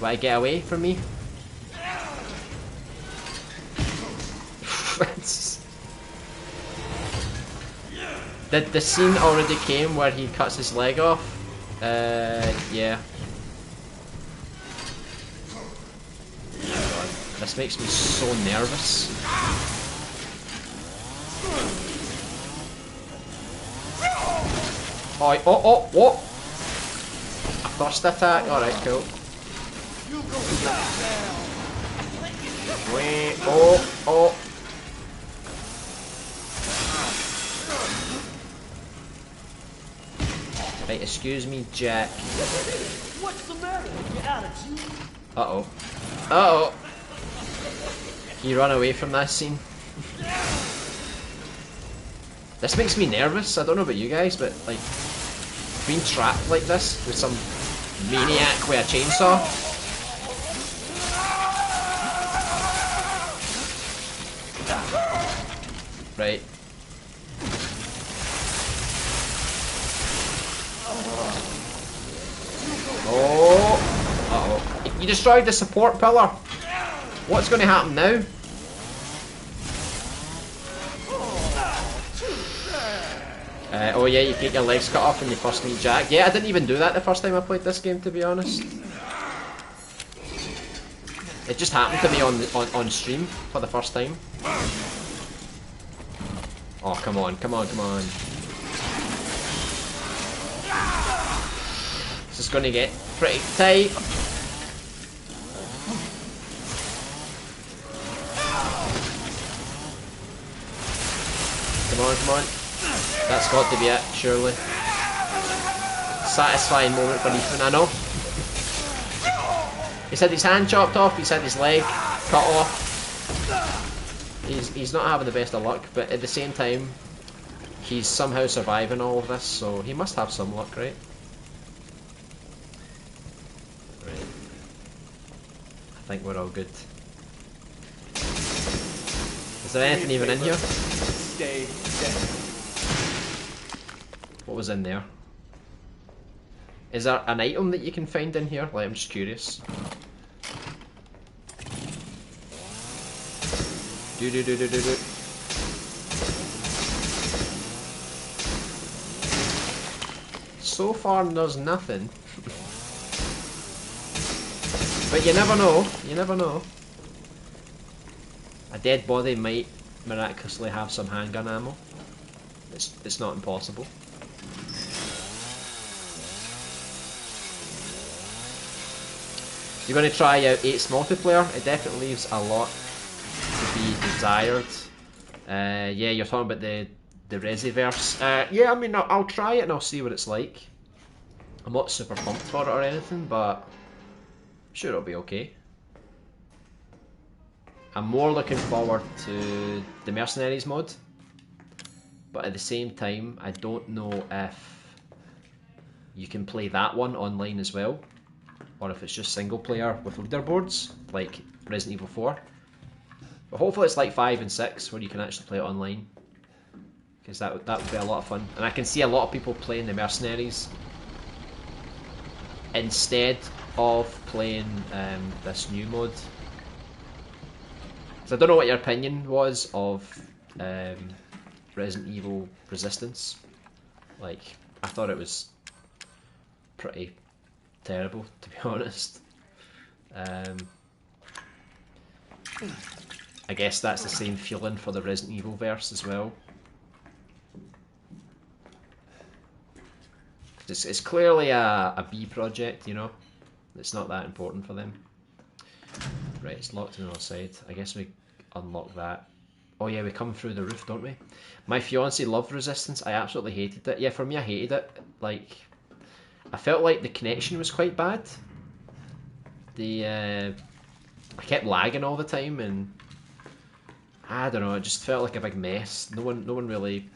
Will I get away from me? The scene already came where he cuts his leg off. Yeah. God, this makes me so nervous. Oh, what? A first attack? Alright, cool. Wait, oh. Right, excuse me, Jack. What's the matter? Get out of you. Uh-oh. Uh-oh. Can you run away from that scene? This makes me nervous. I don't know about you guys, but like being trapped like this with some maniac with a chainsaw. Right. Oh. Uh-oh. You destroyed the support pillar. What's going to happen now? Oh yeah, you get your legs cut off when you first meet Jack. Yeah, I didn't even do that the first time I played this game, to be honest. It just happened to me on stream for the first time. Oh, come on, come on, come on. This is going to get pretty tight. Come on, come on. That's got to be it, surely. Satisfying moment for Ethan, I know. He's had his hand chopped off, he's had his leg cut off. He's not having the best of luck, but at the same time, he's somehow surviving all of this, so he must have some luck, right? Right. I think we're all good. Is there anything even in here? Stay dead. What was in there? Is there an item that you can find in here? Like, I'm just curious. Do. So far, there's nothing. But you never know. You never know. A dead body might miraculously have some handgun ammo. It's not impossible. You're going to try out 8's multiplayer. It definitely leaves a lot to be desired. Yeah, you're talking about the Resiverse. Yeah, I mean, I'll try it and I'll see what it's like. I'm not super pumped for it or anything, but I'm sure it'll be okay. I'm more looking forward to the Mercenaries mod, but at the same time, I don't know if you can play that one online as well, or if it's just single player with leaderboards, like Resident Evil 4. But hopefully it's like 5 and 6, where you can actually play it online, because that would be a lot of fun. And I can see a lot of people playing the Mercenaries instead of playing this new mod. So I don't know what your opinion was of Resident Evil Resistance. Like, I thought it was pretty terrible, to be honest. I guess that's the same feeling for the Resident Evil verse as well. It's clearly a B project, you know. It's not that important for them. Right, it's locked on the other side. I guess we unlock that. Oh yeah, we come through the roof, don't we? My fiance loved Resistance. I absolutely hated it. Yeah, for me, I hated it. Like, I felt like the connection was quite bad. I kept lagging all the time, and I don't know. It just felt like a big mess. No one really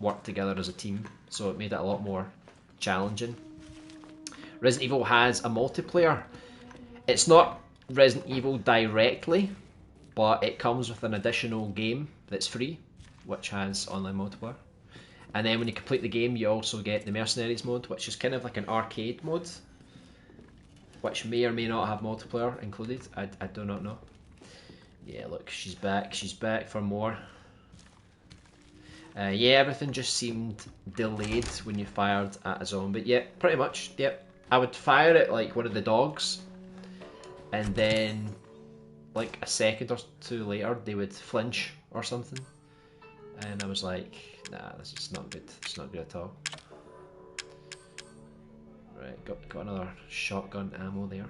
worked together as a team, so it made it a lot more challenging. Resident Evil has a multiplayer. It's not Resident Evil directly, but it comes with an additional game that's free, which has online multiplayer. And then when you complete the game, you also get the Mercenaries mode, which is kind of like an arcade mode, which may or may not have multiplayer included. I do not know. Yeah, look, she's back for more. Yeah, everything just seemed delayed when you fired at a zombie. Yeah, pretty much, yep. I would fire at like one of the dogs, and then like a second or two later they would flinch or something, and I was like, nah, this is not good. It's not good at all. Right, got another shotgun ammo there.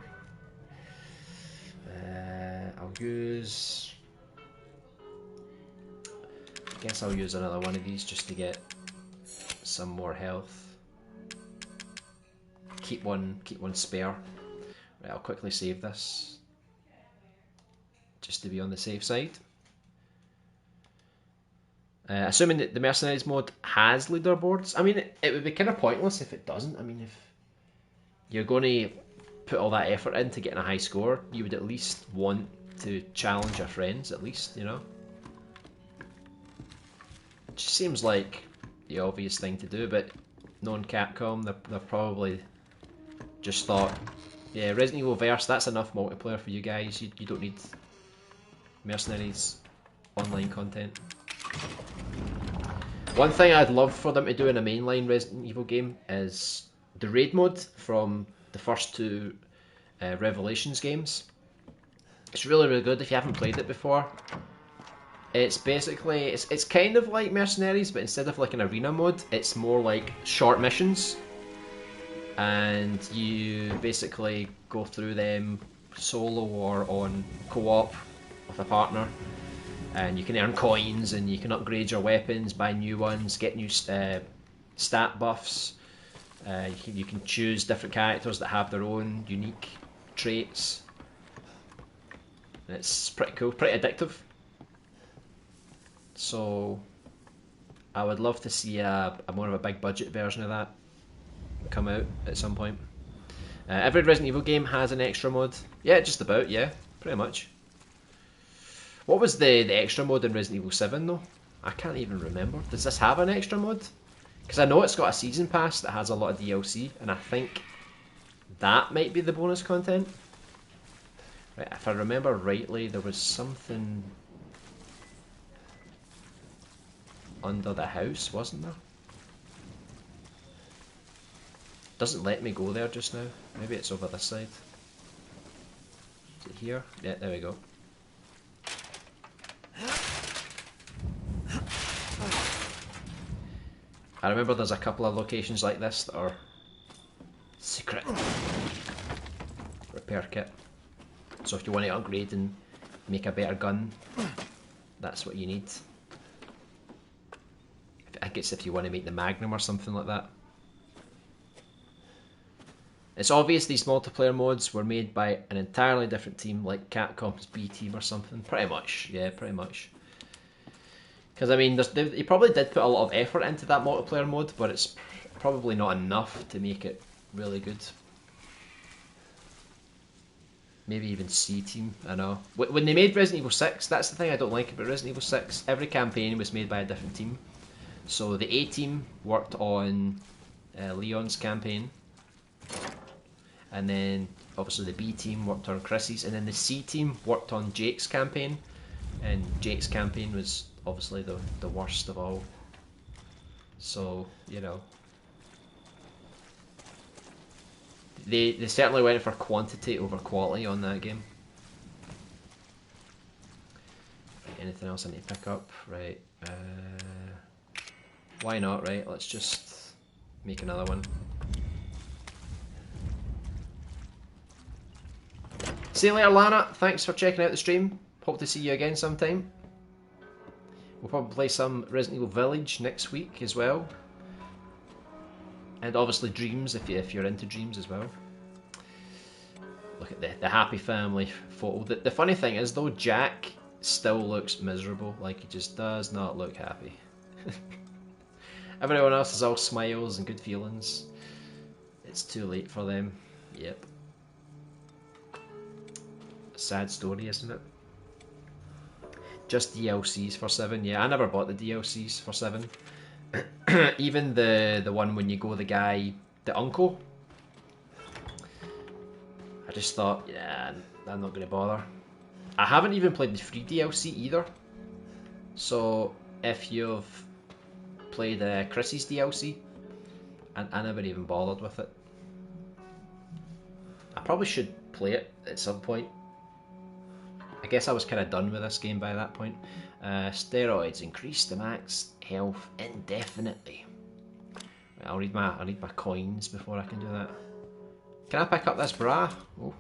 I'll use. I guess I'll use another one of these just to get some more health. Keep one spare. Right, I'll quickly save this just to be on the safe side. Assuming that the Mercenaries mode has leaderboards. I mean, it would be kind of pointless if it doesn't. I mean, if you're going to put all that effort in to getting a high score, you would at least want to challenge your friends, at least, you know? It just seems like the obvious thing to do, but knowing Capcom, they're probably just thought, yeah, Resident Evil Verse, that's enough multiplayer for you guys, you don't need Mercenaries online content. One thing I'd love for them to do in a mainline Resident Evil game is the raid mode from the first two Revelations games. It's really, really good if you haven't played it before. It's basically, it's kind of like Mercenaries, but instead of like an arena mode, it's more like short missions. And you basically go through them solo or on co-op with a partner. And you can earn coins, and you can upgrade your weapons, buy new ones, get new stat buffs. You can choose different characters that have their own unique traits. And it's pretty cool, pretty addictive. So I would love to see a more of a big budget version of that come out at some point. Every Resident Evil game has an extra mode. Yeah, just about, yeah, pretty much. What was the extra mode in Resident Evil 7 though? I can't even remember. Does this have an extra mode? Because I know it's got a season pass that has a lot of DLC, and I think that might be the bonus content. Right, if I remember rightly, there was something under the house, wasn't there? Doesn't let me go there just now. Maybe it's over this side. Is it here? Yeah, there we go. I remember there's a couple of locations like this that are secret. Repair kit. So if you want to upgrade and make a better gun, that's what you need. I guess if you want to make the Magnum or something like that. It's obvious these multiplayer modes were made by an entirely different team, like Capcom's B team or something. Pretty much, yeah, pretty much. Because I mean, they probably did put a lot of effort into that multiplayer mode, but it's probably not enough to make it really good. Maybe even C team, I know. When they made Resident Evil 6, that's the thing I don't like about Resident Evil 6. Every campaign was made by a different team. So the A team worked on Leon's campaign. And then obviously the B team worked on Chrissy's. And then the C team worked on Jake's campaign. And Jake's campaign was obviously the worst of all. So, you know. They certainly went for quantity over quality on that game. Right, anything else I need to pick up? Right. Why not, right? Let's just make another one. See you later, Lana. Thanks for checking out the stream. Hope to see you again sometime. We'll probably play some Resident Evil Village next week as well. And obviously Dreams, if you're into Dreams as well. Look at the happy family photo. The funny thing is though, Jack still looks miserable. Like, he just does not look happy. Everyone else is all smiles and good feelings. It's too late for them. Yep. Sad story, isn't it? Just DLCs for 7. Yeah, I never bought the DLCs for 7. Even the one when you go the guy, the uncle. I just thought, yeah, I'm not going to bother. I haven't even played the free DLC either. So if you've played Chrissy's DLC, I never even bothered with it. I probably should play it at some point. I guess I was kind of done with this game by that point. Steroids increase the max health indefinitely. I'll need my coins before I can do that. Can I pick up this bra? Oh,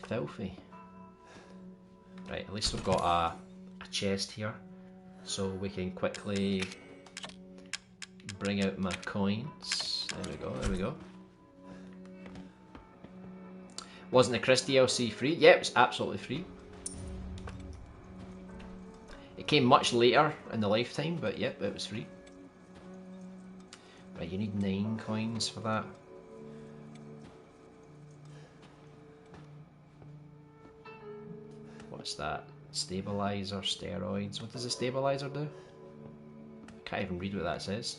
filthy. Right, at least we've got a chest here, so we can quickly bring out my coins. There we go. There we go. Wasn't the Chris DLC free? Yep, it's absolutely free. It came much later in the lifetime, but yep, it was free. Right, you need 9 coins for that. What's that? Stabilizer, steroids. What does the stabilizer do? Can't even read what that says.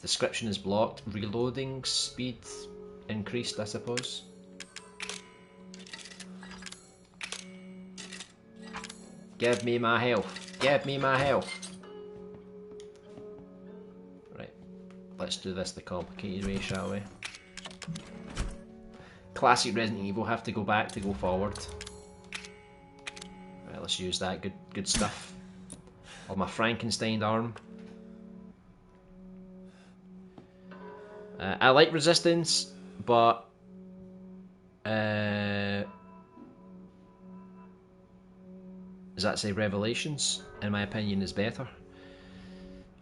Description is blocked. Reloading speed increased, I suppose. Give me my health. Give me my health. Right. Let's do this the complicated way, shall we? Classic Resident Evil, have to go back to go forward. Right, let's use that good stuff. On my Frankenstein arm. I like Resistance, but does that say Revelations? In my opinion, is better.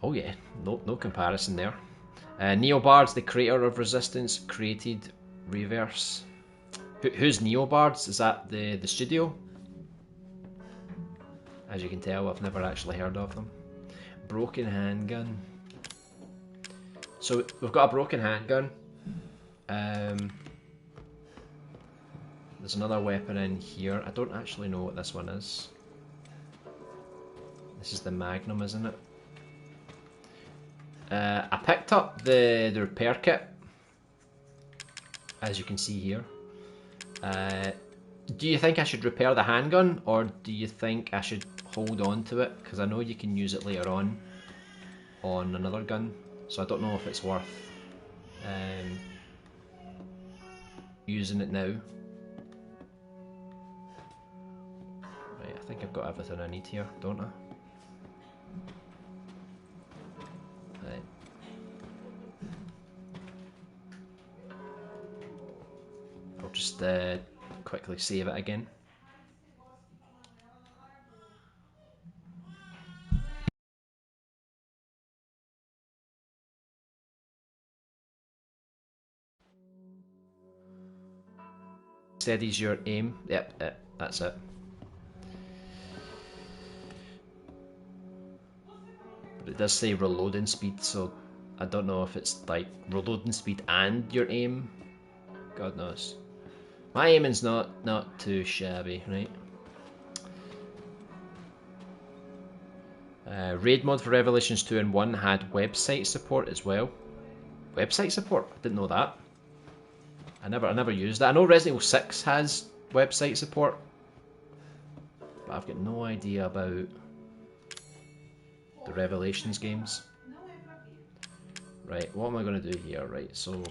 Oh yeah, no comparison there. Neobards, the creator of Resistance, created Reverse. Who's Neobards? Is that the studio? As you can tell, I've never actually heard of them. Broken handgun. So we've got a broken handgun. There's another weapon in here. I don't actually know what this one is. This is the Magnum, isn't it? I picked up the repair kit, as you can see here. Do you think I should repair the handgun, or do you think I should hold on to it? Because I know you can use it later on another gun, so I don't know if it's worth using it now. Right, I think I've got everything I need here, don't I? Right. I'll just quickly save it again. Steady's your aim. Yep, that's it. But it does say reloading speed, so I don't know if it's like reloading speed and your aim. God knows. My aiming's not too shabby, right? Raid mod for Revelations 2 and 1 had website support as well. Website support? I didn't know that. I never used that. I know Resident Evil 6 has website support, but I've got no idea about the Revelations games. Right, what am I going to do here? Right, so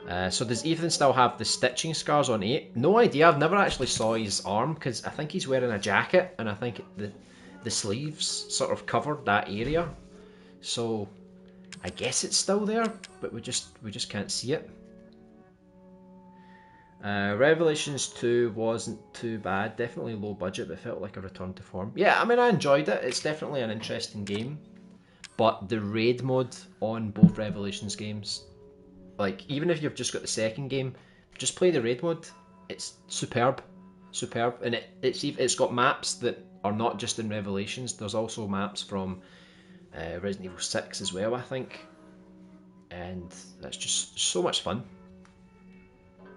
does Ethan still have the stitching scars on 8? No idea, I've never actually saw his arm, because I think he's wearing a jacket, and I think the sleeves sort of covered that area. So I guess it's still there, but we just can't see it. Revelations 2 wasn't too bad, definitely low budget, but felt like a return to form. Yeah, I mean, I enjoyed it, it's definitely an interesting game, but the raid mode on both Revelations games, like, even if you've just got the second game, just play the raid mode. It's superb, and it's got maps that are not just in Revelations. There's also maps from Resident Evil 6 as well, I think, and that's just so much fun.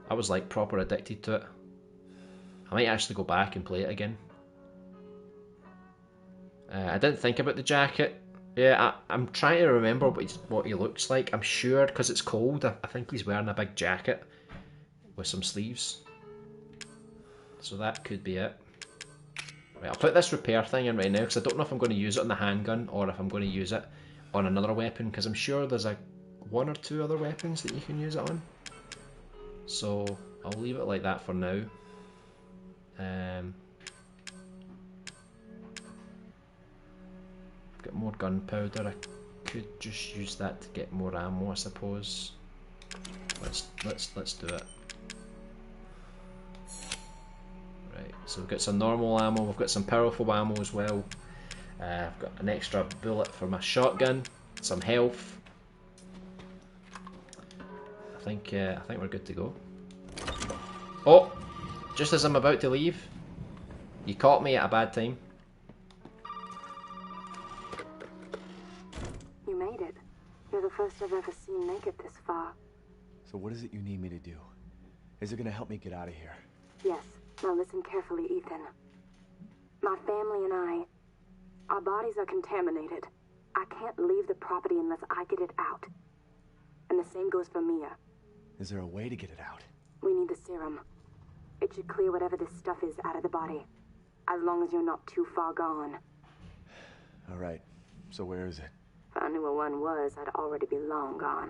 I was like proper addicted to it. I might actually go back and play it again. I didn't think about the jacket. Yeah, I'm trying to remember what he looks like. I'm sure, because it's cold, I think he's wearing a big jacket with some sleeves. So that could be it. Right, I'll put this repair thing in right now, because I don't know if I'm going to use it on the handgun, or if I'm going to use it on another weapon, because I'm sure there's one or two other weapons that you can use it on. So I'll leave it like that for now. Got more gunpowder. I could just use that to get more ammo, I suppose. Let's do it. Right, so we've got some normal ammo, we've got some powerful ammo as well. I've got an extra bullet for my shotgun, some health. I think we're good to go. Oh, just as I'm about to leave, you caught me at a bad time. You made it. You're the first I've ever seen make it this far. So what is it you need me to do? Is it gonna help me get out of here? Yes. Now listen carefully, Ethan. My family and our bodies are contaminated. I can't leave the property unless I get it out. And the same goes for Mia. Is there a way to get it out? We need the serum. It should clear whatever this stuff is out of the body. as long as you're not too far gone. All right. So where is it? If I knew where one was, I'd already be long gone.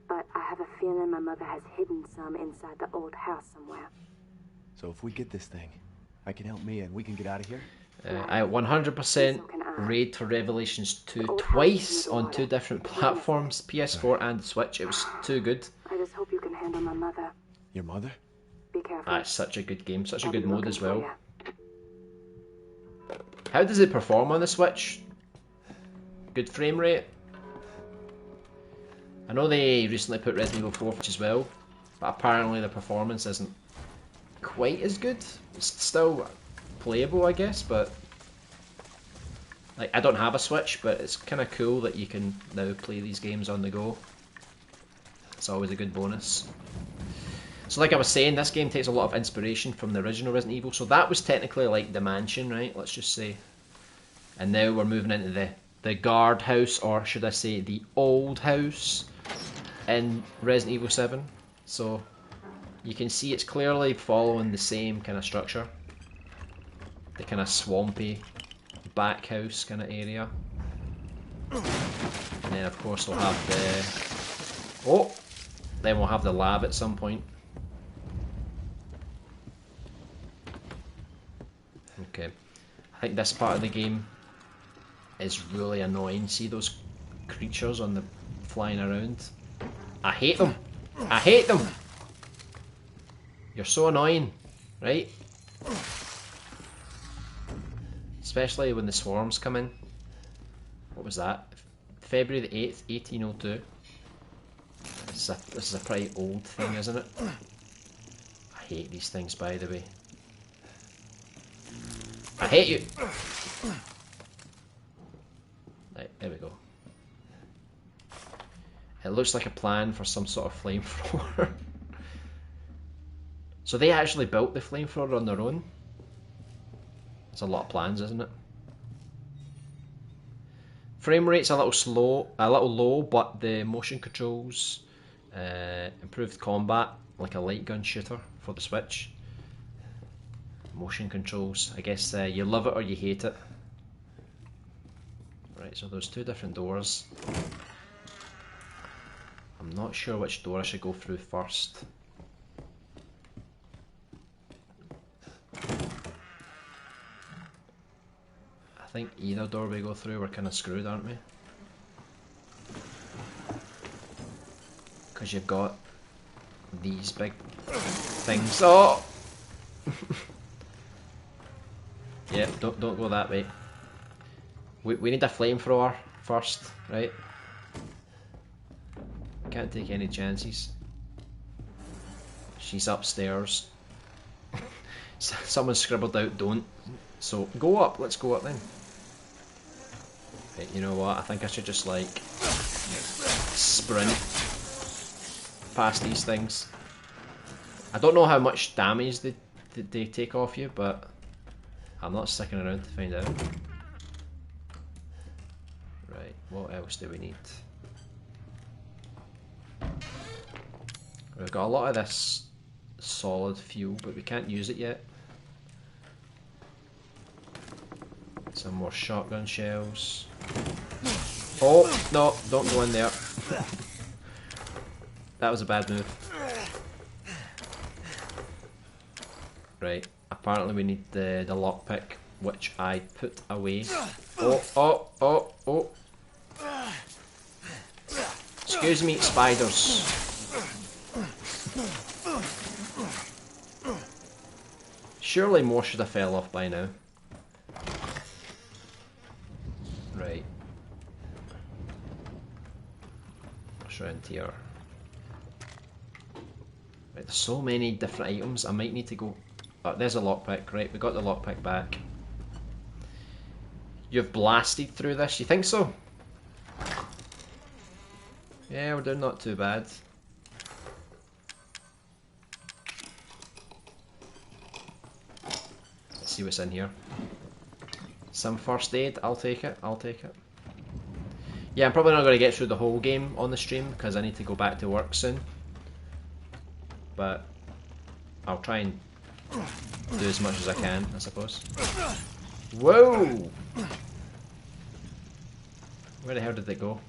But I have a feeling my mother has hidden some inside the old house somewhere. So if we get this thing, I can help Mia and we can get out of here? I 100% Raid to Revelations 2 twice on 2 different platforms, PS4 and Switch. It was too good. I just hope you can handle my mother. Your mother? Be careful. Ah, it's such a good game, such a I'll be good mode looking as for well. ya. How does it perform on the Switch? Good frame rate? I know they recently put Resident Evil 4 as well, but apparently the performance isn't quite as good. It's still playable, I guess, but like, I don't have a Switch, but it's kind of cool that you can now play these games on the go. It's always a good bonus. So like I was saying, this game takes a lot of inspiration from the original Resident Evil, so that was technically like the mansion, right, let's just say. And now we're moving into the guard house, or should I say the old house in Resident Evil 7. So you can see it's clearly following the same kind of structure. The kind of swampy back house kind of area. And then of course we'll have the... Oh! Then we'll have the lab at some point. Okay. I think this part of the game is really annoying. See those creatures on the flying around? I hate them! I hate them! You're so annoying, right? Especially when the swarms come in. What was that? February the 8th, 1802. This is a pretty old thing, isn't it? I hate these things, by the way. I hate you! Right, there we go. It looks like a plan for some sort of flamethrower. So they actually built the flamethrower on their own? That's a lot of plans, isn't it? Frame rate's a little low, but the motion controls, improved combat, like a light gun shooter for the Switch. Motion controls, I guess you love it or you hate it. Right, so there's 2 different doors. I'm not sure which door I should go through first. I think either door we go through, we're kind of screwed, aren't we? Because you've got these big things. Oh! Yeah, don't go that way. We need a flamethrower first, right? Can't take any chances. She's upstairs. Someone scribbled out don't. So go up, let's go up then. Right, you know what, I think I should just like sprint past these things. I don't know how much damage they take off you, but I'm not sticking around to find out. Right, what else do we need? We've got a lot of this solid fuel, but we can't use it yet. Some more shotgun shells. Oh, no, don't go in there. That was a bad move. Right, apparently we need the lockpick, which I put away. Oh. Excuse me, spiders. Surely more should have fell off by now. Right. What's around here? Right, there's so many different items, I might need to go... Oh, there's a lockpick, right, we got the lockpick back. You've blasted through this, you think so? Yeah, we're doing not too bad. Let's see what's in here. Some first aid, I'll take it. Yeah, I'm probably not going to get through the whole game on the stream because I need to go back to work soon. But I'll try and do as much as I can, I suppose. Whoa! Where the hell did they go?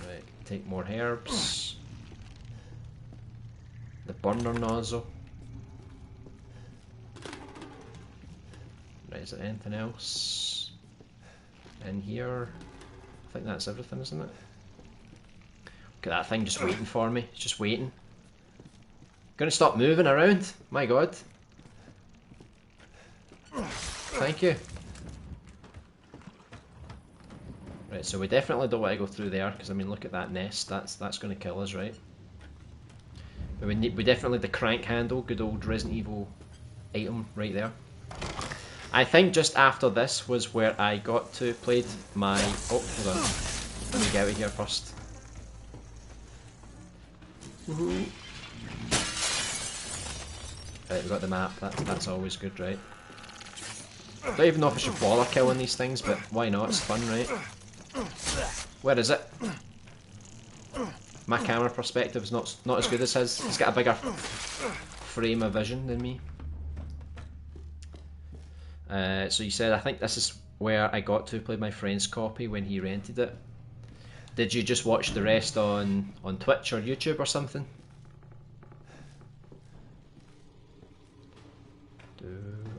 Right, take more herbs. The burner nozzle. Right, is there anything else in here? I think that's everything, isn't it? Look at that thing just waiting for me. It's just waiting. Gonna stop moving around? My god. Thank you. Right, so we definitely don't want to go through there, because I mean, look at that nest. That's going to kill us, right? But we definitely need the crank handle. Good old Resident Evil item right there. I think just after this was where I got to played my... Oh, hold on. Let me get out of here first. Woohoo! Right, we got the map. That's always good, right? Don't even know if I should bother killing these things, but why not? It's fun, right? Where is it? My camera perspective is not as good as his. He's got a bigger frame of vision than me. So you said, I think this is where I got to play my friend's copy when he rented it. Did you just watch the rest on Twitch or YouTube or something?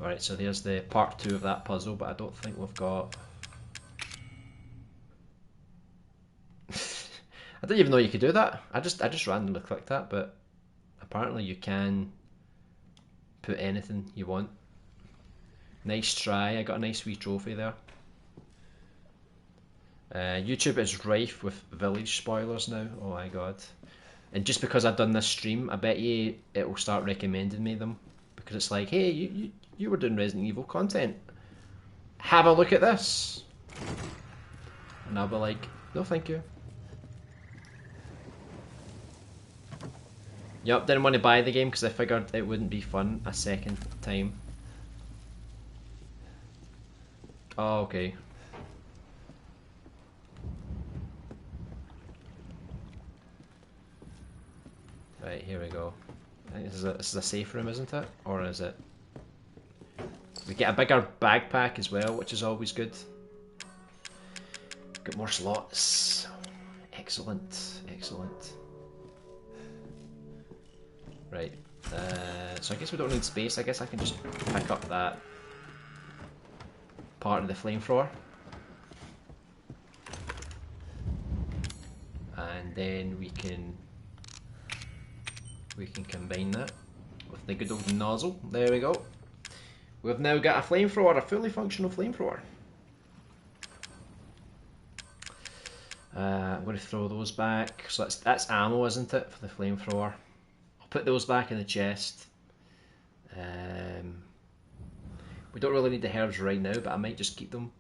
Alright, so there's the part 2 of that puzzle, but I don't think we've got... I didn't even know you could do that. I just randomly clicked that, but apparently you can put anything you want. Nice try, I got a nice wee trophy there. YouTube is rife with village spoilers now, oh my god. And just because I've done this stream, I bet you it will start recommending me them. Because it's like, hey, you were doing Resident Evil content. Have a look at this. And I'll be like, no thank you. Yup, didn't want to buy the game because I figured it wouldn't be fun a second time. Oh, okay. Right, here we go. I think this is a safe room, isn't it? Or is it? We get a bigger backpack as well, which is always good. Got more slots. Excellent, excellent. Right, so I guess we don't need space. I guess I can just pick up that part of the flamethrower. And then we can combine that with the good old nozzle. There we go. We've now got a flamethrower, a fully functional flamethrower. I'm going to throw those back. So that's ammo, isn't it, for the flamethrower? I'll put those back in the chest. We don't really need the herbs right now, but I might just keep them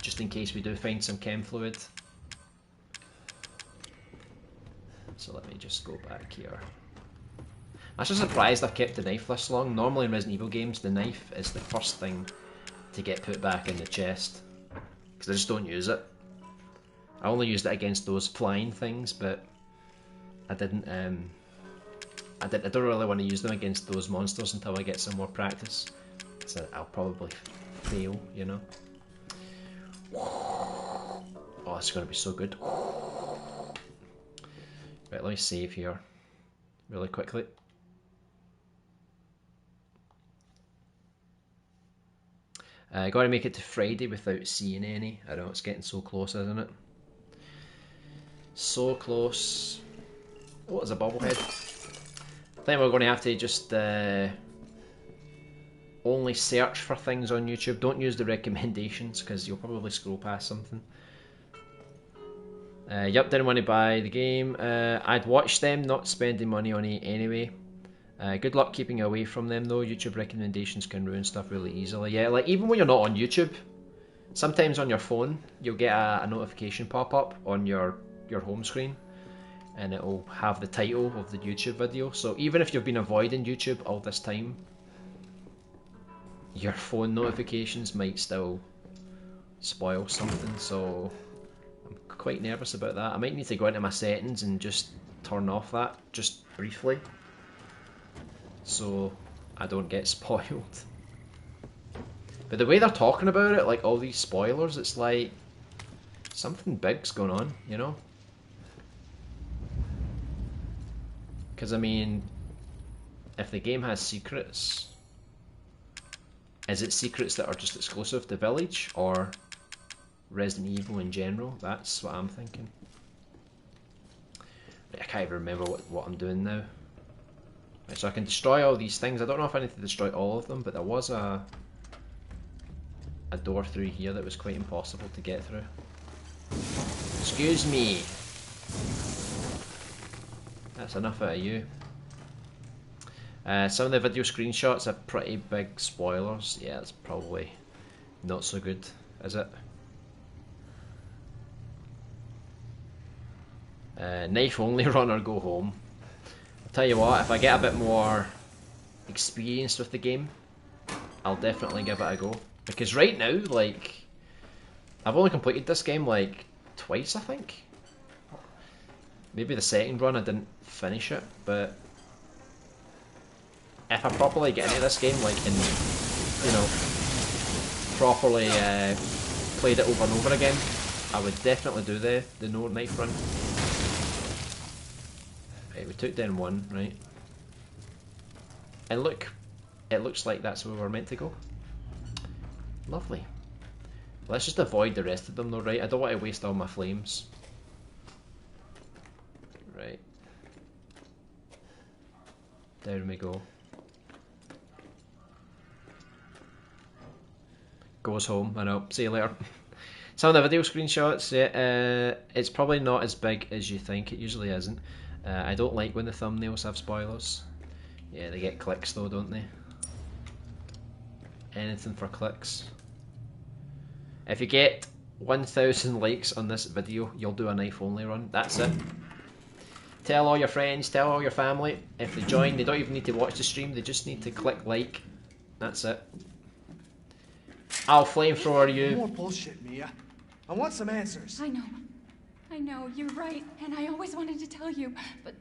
just in case we do find some chem fluid. So let me just go back here. I'm actually surprised I've kept the knife this long. Normally in Resident Evil games, the knife is the first thing to get put back in the chest. Because I just don't use it. I only used it against those flying things, but I didn't, I don't really want to use them against those monsters until I get some more practice. So I'll probably fail, you know. Oh, it's going to be so good. Right, let me save here really quickly. I got to make it to Friday without seeing any. I know it's getting so close, isn't it? So close. Oh, there's a bobblehead. I think we're going to have to just only search for things on YouTube. Don't use the recommendations because you'll probably scroll past something. Yep, didn't want to buy the game. I'd watch them, not spending money on it anyway. Good luck keeping away from them though. YouTube recommendations can ruin stuff really easily. Yeah, like even when you're not on YouTube, sometimes on your phone you'll get a notification pop up on your home screen and it'll have the title of the YouTube video. So even if you've been avoiding YouTube all this time, your phone notifications might still spoil something. So I'm quite nervous about that. I might need to go into my settings and just turn off that just briefly. so I don't get spoiled. But the way they're talking about it, like all these spoilers, it's like something big's going on, you know? Because I mean, if the game has secrets, is it secrets that are just exclusive to Village or Resident Evil in general? That's what I'm thinking. I can't even remember what I'm doing now. Right, so I can destroy all these things. I don't know if I need to destroy all of them, but there was a door through here that was quite impossible to get through. Excuse me. That's enough out of you. Some of the video screenshots have pretty big spoilers. Yeah, it's probably not so good, is it? Knife only run or go home. I'll tell you what, if I get a bit more experienced with the game, I'll definitely give it a go. Because right now, like, I've only completed this game like twice, I think. Maybe the second run I didn't finish it, but if I properly get into this game, like, and, you know, properly played it over and over again, I would definitely do the no knife run. Right, we took down one, right? And look, it looks like that's where we're meant to go. Lovely. Let's just avoid the rest of them though, right? I don't want to waste all my flames. Right. Down we go. Goes home, I know. See you later. Some of the video screenshots, yeah, it's probably not as big as you think. It usually isn't. I don't like when the thumbnails have spoilers. Yeah, they get clicks though, don't they? Anything for clicks. If you get 1,000 likes on this video, you'll do a knife only run. That's it. Tell all your friends, tell all your family. If they join, they don't even need to watch the stream, they just need to click like. That's it. I'll flamethrower you. More bullshit, Mia. I want some answers. I know, you're right, and I always wanted to tell you, but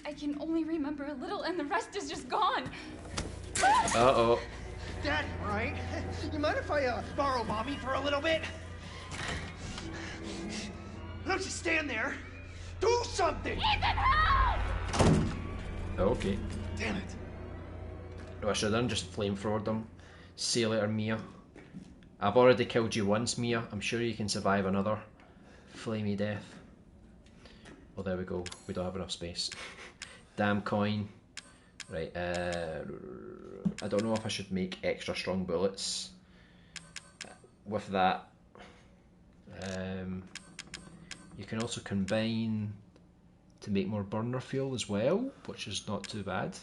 I can only remember a little, and the rest is just gone. Uh-oh. Dad, right? You mind if I borrow Mommy for a little bit? Don't you stand there. Do something! Ethan, help! Okay. Damn it. Oh, I should have done just flamethrowered them. See you later, Mia. I've already killed you once, Mia. I'm sure you can survive another flamey death. Well, there we go. We don't have enough space. Damn coin. Right, I don't know if I should make extra strong bullets with that. You can also combine to make more burner fuel as well, which is not too bad.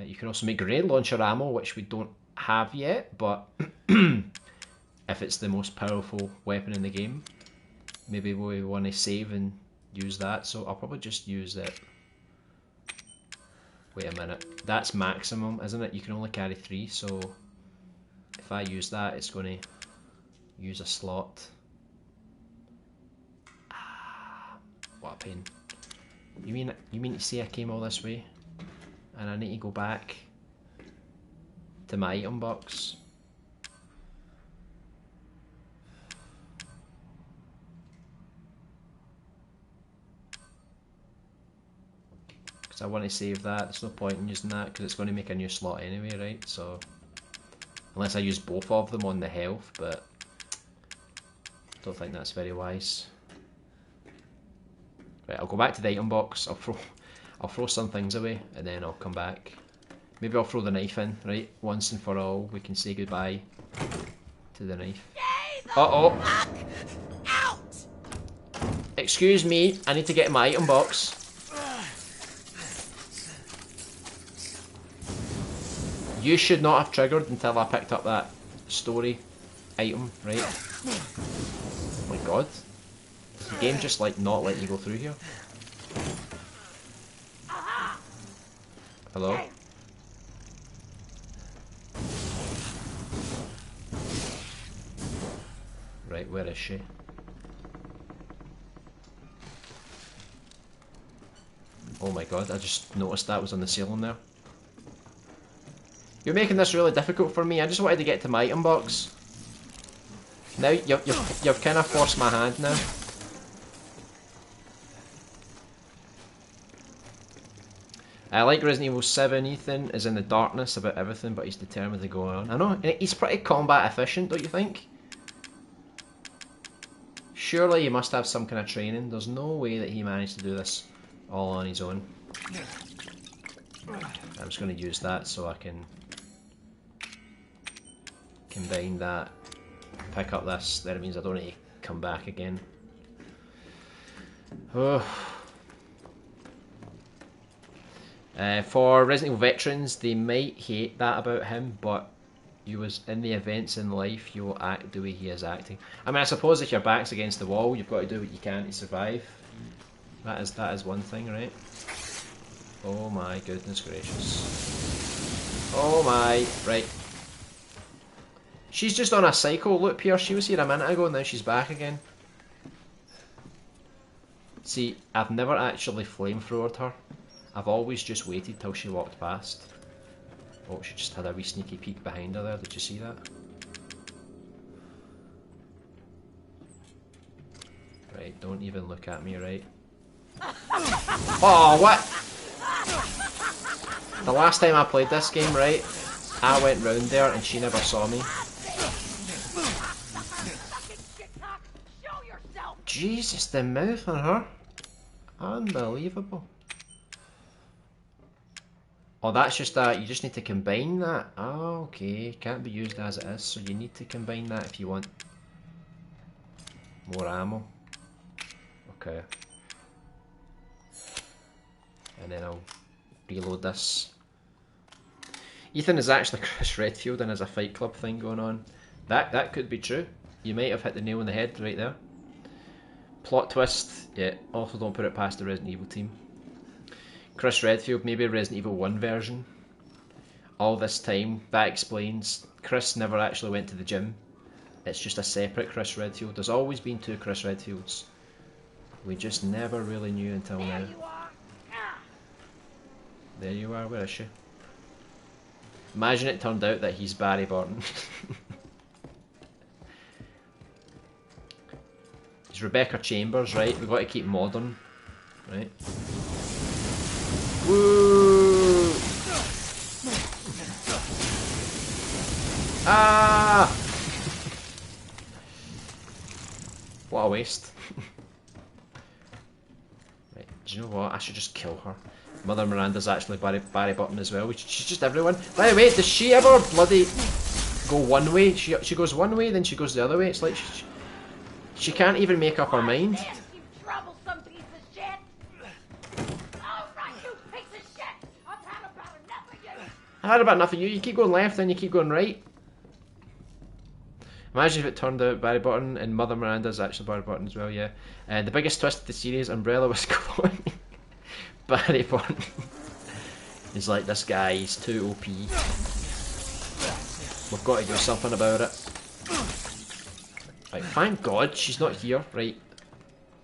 You can also make grenade launcher ammo, which we don't have yet, but if it's the most powerful weapon in the game, maybe we want to save and use that, so I'll probably just use it. Wait a minute, that's maximum, isn't it? You can only carry 3, so if I use that, it's going to use a slot. Ah, what a pain. You mean to say I came all this way and I need to go back to my item box? I want to save that. There's no point in using that because it's going to make a new slot anyway, right? So unless I use both of them on the health, but don't think that's very wise. Right, I'll go back to the item box. I'll throw some things away and then I'll come back. Maybe I'll throw the knife in, right? Once and for all, we can say goodbye to the knife. Uh-oh! Excuse me, I need to get in my item box. You should not have triggered until I picked up that story item, right? Oh my god. Is the game just like not letting you go through here? Hello? Right, where is she? Oh my god, I just noticed that was on the ceiling there. You're making this really difficult for me. I just wanted to get to my item box. Now you've kind of forced my hand now. I like Resident Evil 7. Ethan is in the darkness about everything, but he's determined to go on. I know, he's pretty combat efficient, don't you think? Surely he must have some kind of training. There's no way that he managed to do this all on his own. I'm just going to use that so I can combine that, pick up this. That means I don't need to come back again. Oh. For Resident Evil veterans, they might hate that about him, but you was in the events in life, you will act the way he is acting. I mean, I suppose if your back's against the wall, you've got to do what you can to survive. That is one thing, right? Oh my goodness gracious. Oh my, right. She's just on a cycle loop here. She was here a minute ago and now she's back again. See, I've never actually flamethrowed her. I've always just waited till she walked past. Oh, she just had a wee sneaky peek behind her there. Did you see that? Right, don't even look at me, right? Oh, what? The last time I played this game, right, I went round there and she never saw me. Jesus, the mouth on her. Unbelievable. Oh, that's just that. You just need to combine that. Oh, okay. Can't be used as it is, so you need to combine that if you want more ammo. Okay. And then I'll reload this. Ethan is actually Chris Redfield and has a Fight Club thing going on. That could be true. You might have hit the nail on the head right there. Plot twist. Yeah, also don't put it past the Resident Evil team. Chris Redfield, maybe a Resident Evil 1 version. All this time, that explains Chris never actually went to the gym. It's just a separate Chris Redfield. There's always been two Chris Redfields. We just never really knew until now. There you are, where is she? Imagine it turned out that he's Barry Burton. He's Rebecca Chambers, right? We've got to keep modern, right? Woo! Ah! What a waste. Right, do you know what? I should just kill her. Mother Miranda's actually Barry Burton as well. She's just everyone. By the way, does she ever bloody go one way? She goes one way, then she goes the other way. It's like she can't even make up her mind. I heard about enough of you. You keep going left, then you keep going right. Imagine if it turned out Barry Burton and Mother Miranda's actually Barry Burton as well, yeah. The biggest twist of the series, Umbrella was cloning Barry Burton. He's like, this guy, he's too OP. We've got to do something about it. Right, thank God she's not here. Right.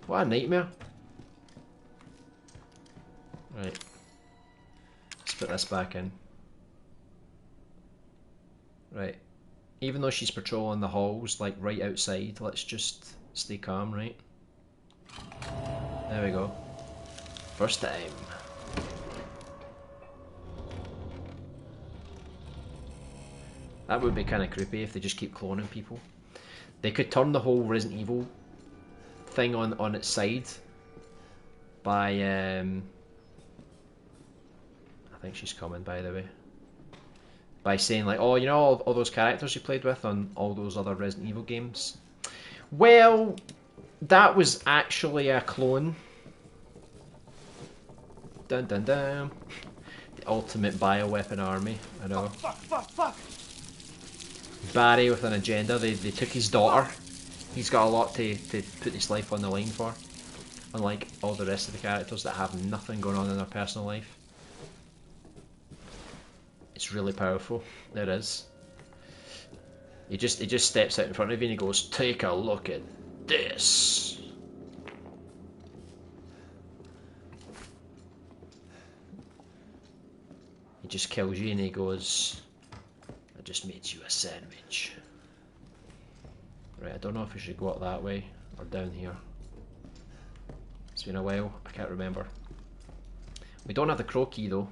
What a nightmare. Right. Let's put this back in. Right. Even though she's patrolling the halls, like right outside, let's just stay calm, right? There we go. First time. That would be kind of creepy if they just keep cloning people. They could turn the whole Resident Evil thing on its side by I think she's coming, by the way. By saying like, oh, you know all those characters you played with on all those other Resident Evil games? Well, that was actually a clone. Dun dun dun. The ultimate bioweapon army, I know. Fuck. Barry with an agenda, they took his daughter. He's got a lot to put his life on the line for. Unlike all the rest of the characters that have nothing going on in their personal life. It's really powerful. It is. He just steps out in front of you and he goes, "Take a look at this." just kills you and he goes, I just made you a sandwich. Right, I don't know if we should go up that way or down here. It's been a while, I can't remember. We don't have the crow key though.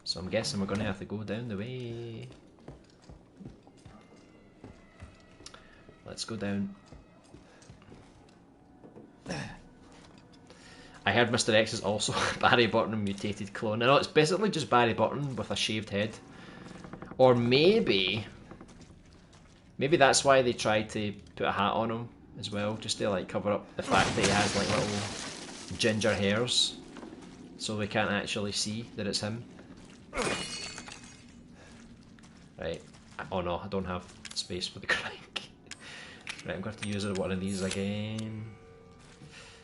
So I'm guessing we're going to have to go down the way. Let's go down. I heard Mr. X is also Barry Burton mutated clone. I know it's basically just Barry Burton with a shaved head. Or maybe that's why they tried to put a hat on him as well, just to like cover up the fact that he has like little ginger hairs, so we can't actually see that it's him. Right. Oh no, I don't have space for the crank. Right, I'm going to have to use one of these again.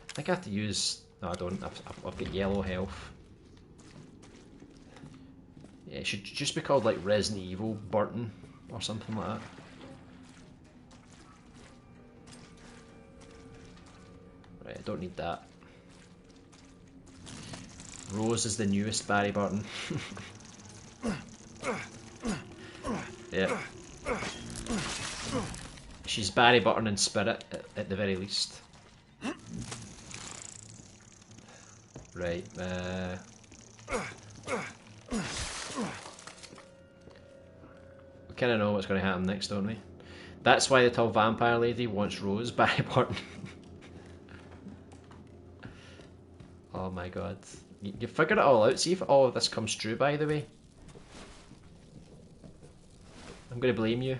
I think I have to use... No, I don't. I've got yellow health. Yeah, it should just be called like Resident Evil Burton or something like that. Right, I don't need that. Rose is the newest Barry Burton. Yeah. She's Barry Burton in spirit, at the very least. Right, we kinda know what's gonna happen next, don't we? That's why the tall vampire lady wants Rose, Barry Burton. Oh my god. You figured it all out, see if all of this comes true, by the way. I'm gonna blame you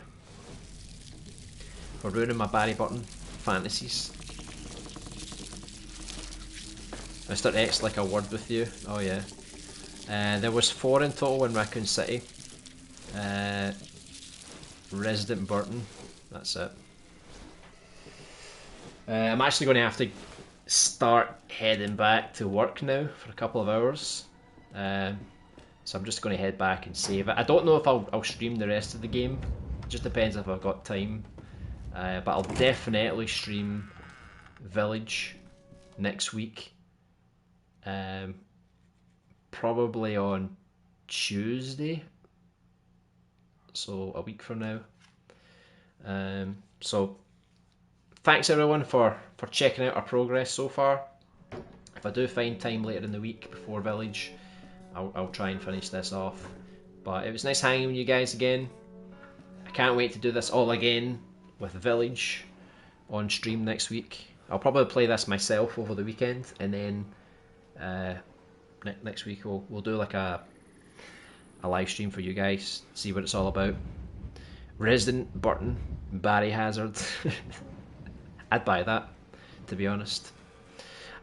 for ruining my Barry Burton fantasies. Mr. X, like a word with you. Oh yeah. There was 4 in total in Raccoon City. Resident Burton. That's it. I'm actually going to have to start heading back to work now for a couple of hours. So I'm just going to head back and save it. I don't know if I'll stream the rest of the game. It just depends if I've got time. But I'll definitely stream Village next week. Probably on Tuesday, so a week from now. So thanks everyone for checking out our progress so far. If I do find time later in the week before Village, I'll try and finish this off. But it was nice hanging with you guys again. I can't wait to do this all again with Village on stream next week. I'll probably play this myself over the weekend, and then next week we'll do like a live stream for you guys, see what it's all about. Resident Burton, Barry Hazard. I'd buy that, to be honest.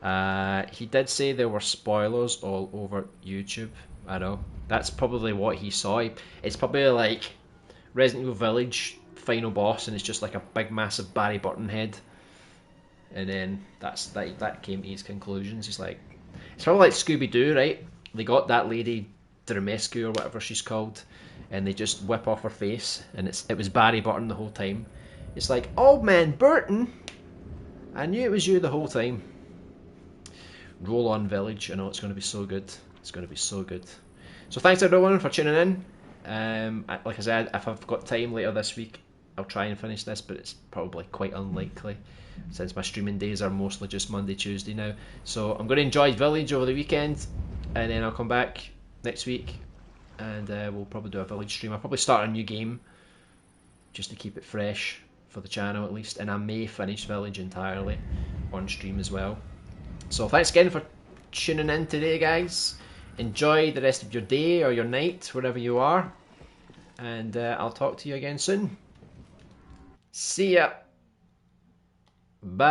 He did say there were spoilers all over YouTube. I know, that's probably what he saw. It's probably like Resident Evil Village final boss, and it's just like a big massive Barry Burton head, and then that came to his conclusions. He's like, it's probably like Scooby-Doo, right? They got that lady Drumescu or whatever she's called, and they just whip off her face, and it was Barry Burton the whole time. It's like, old man Burton, I knew it was you the whole time. Roll on Village. I know it's going to be so good. It's going to be so good. So thanks everyone for tuning in. Like I said, if I've got time later this week, I'll try and finish this, but it's probably quite unlikely since my streaming days are mostly just Monday, Tuesday now. So I'm going to enjoy Village over the weekend, and then I'll come back next week, and we'll probably do a Village stream. I'll probably start a new game just to keep it fresh for the channel at least, and I may finish Village entirely on stream as well. So thanks again for tuning in today, guys. Enjoy the rest of your day or your night, wherever you are, and I'll talk to you again soon. See ya. Bye.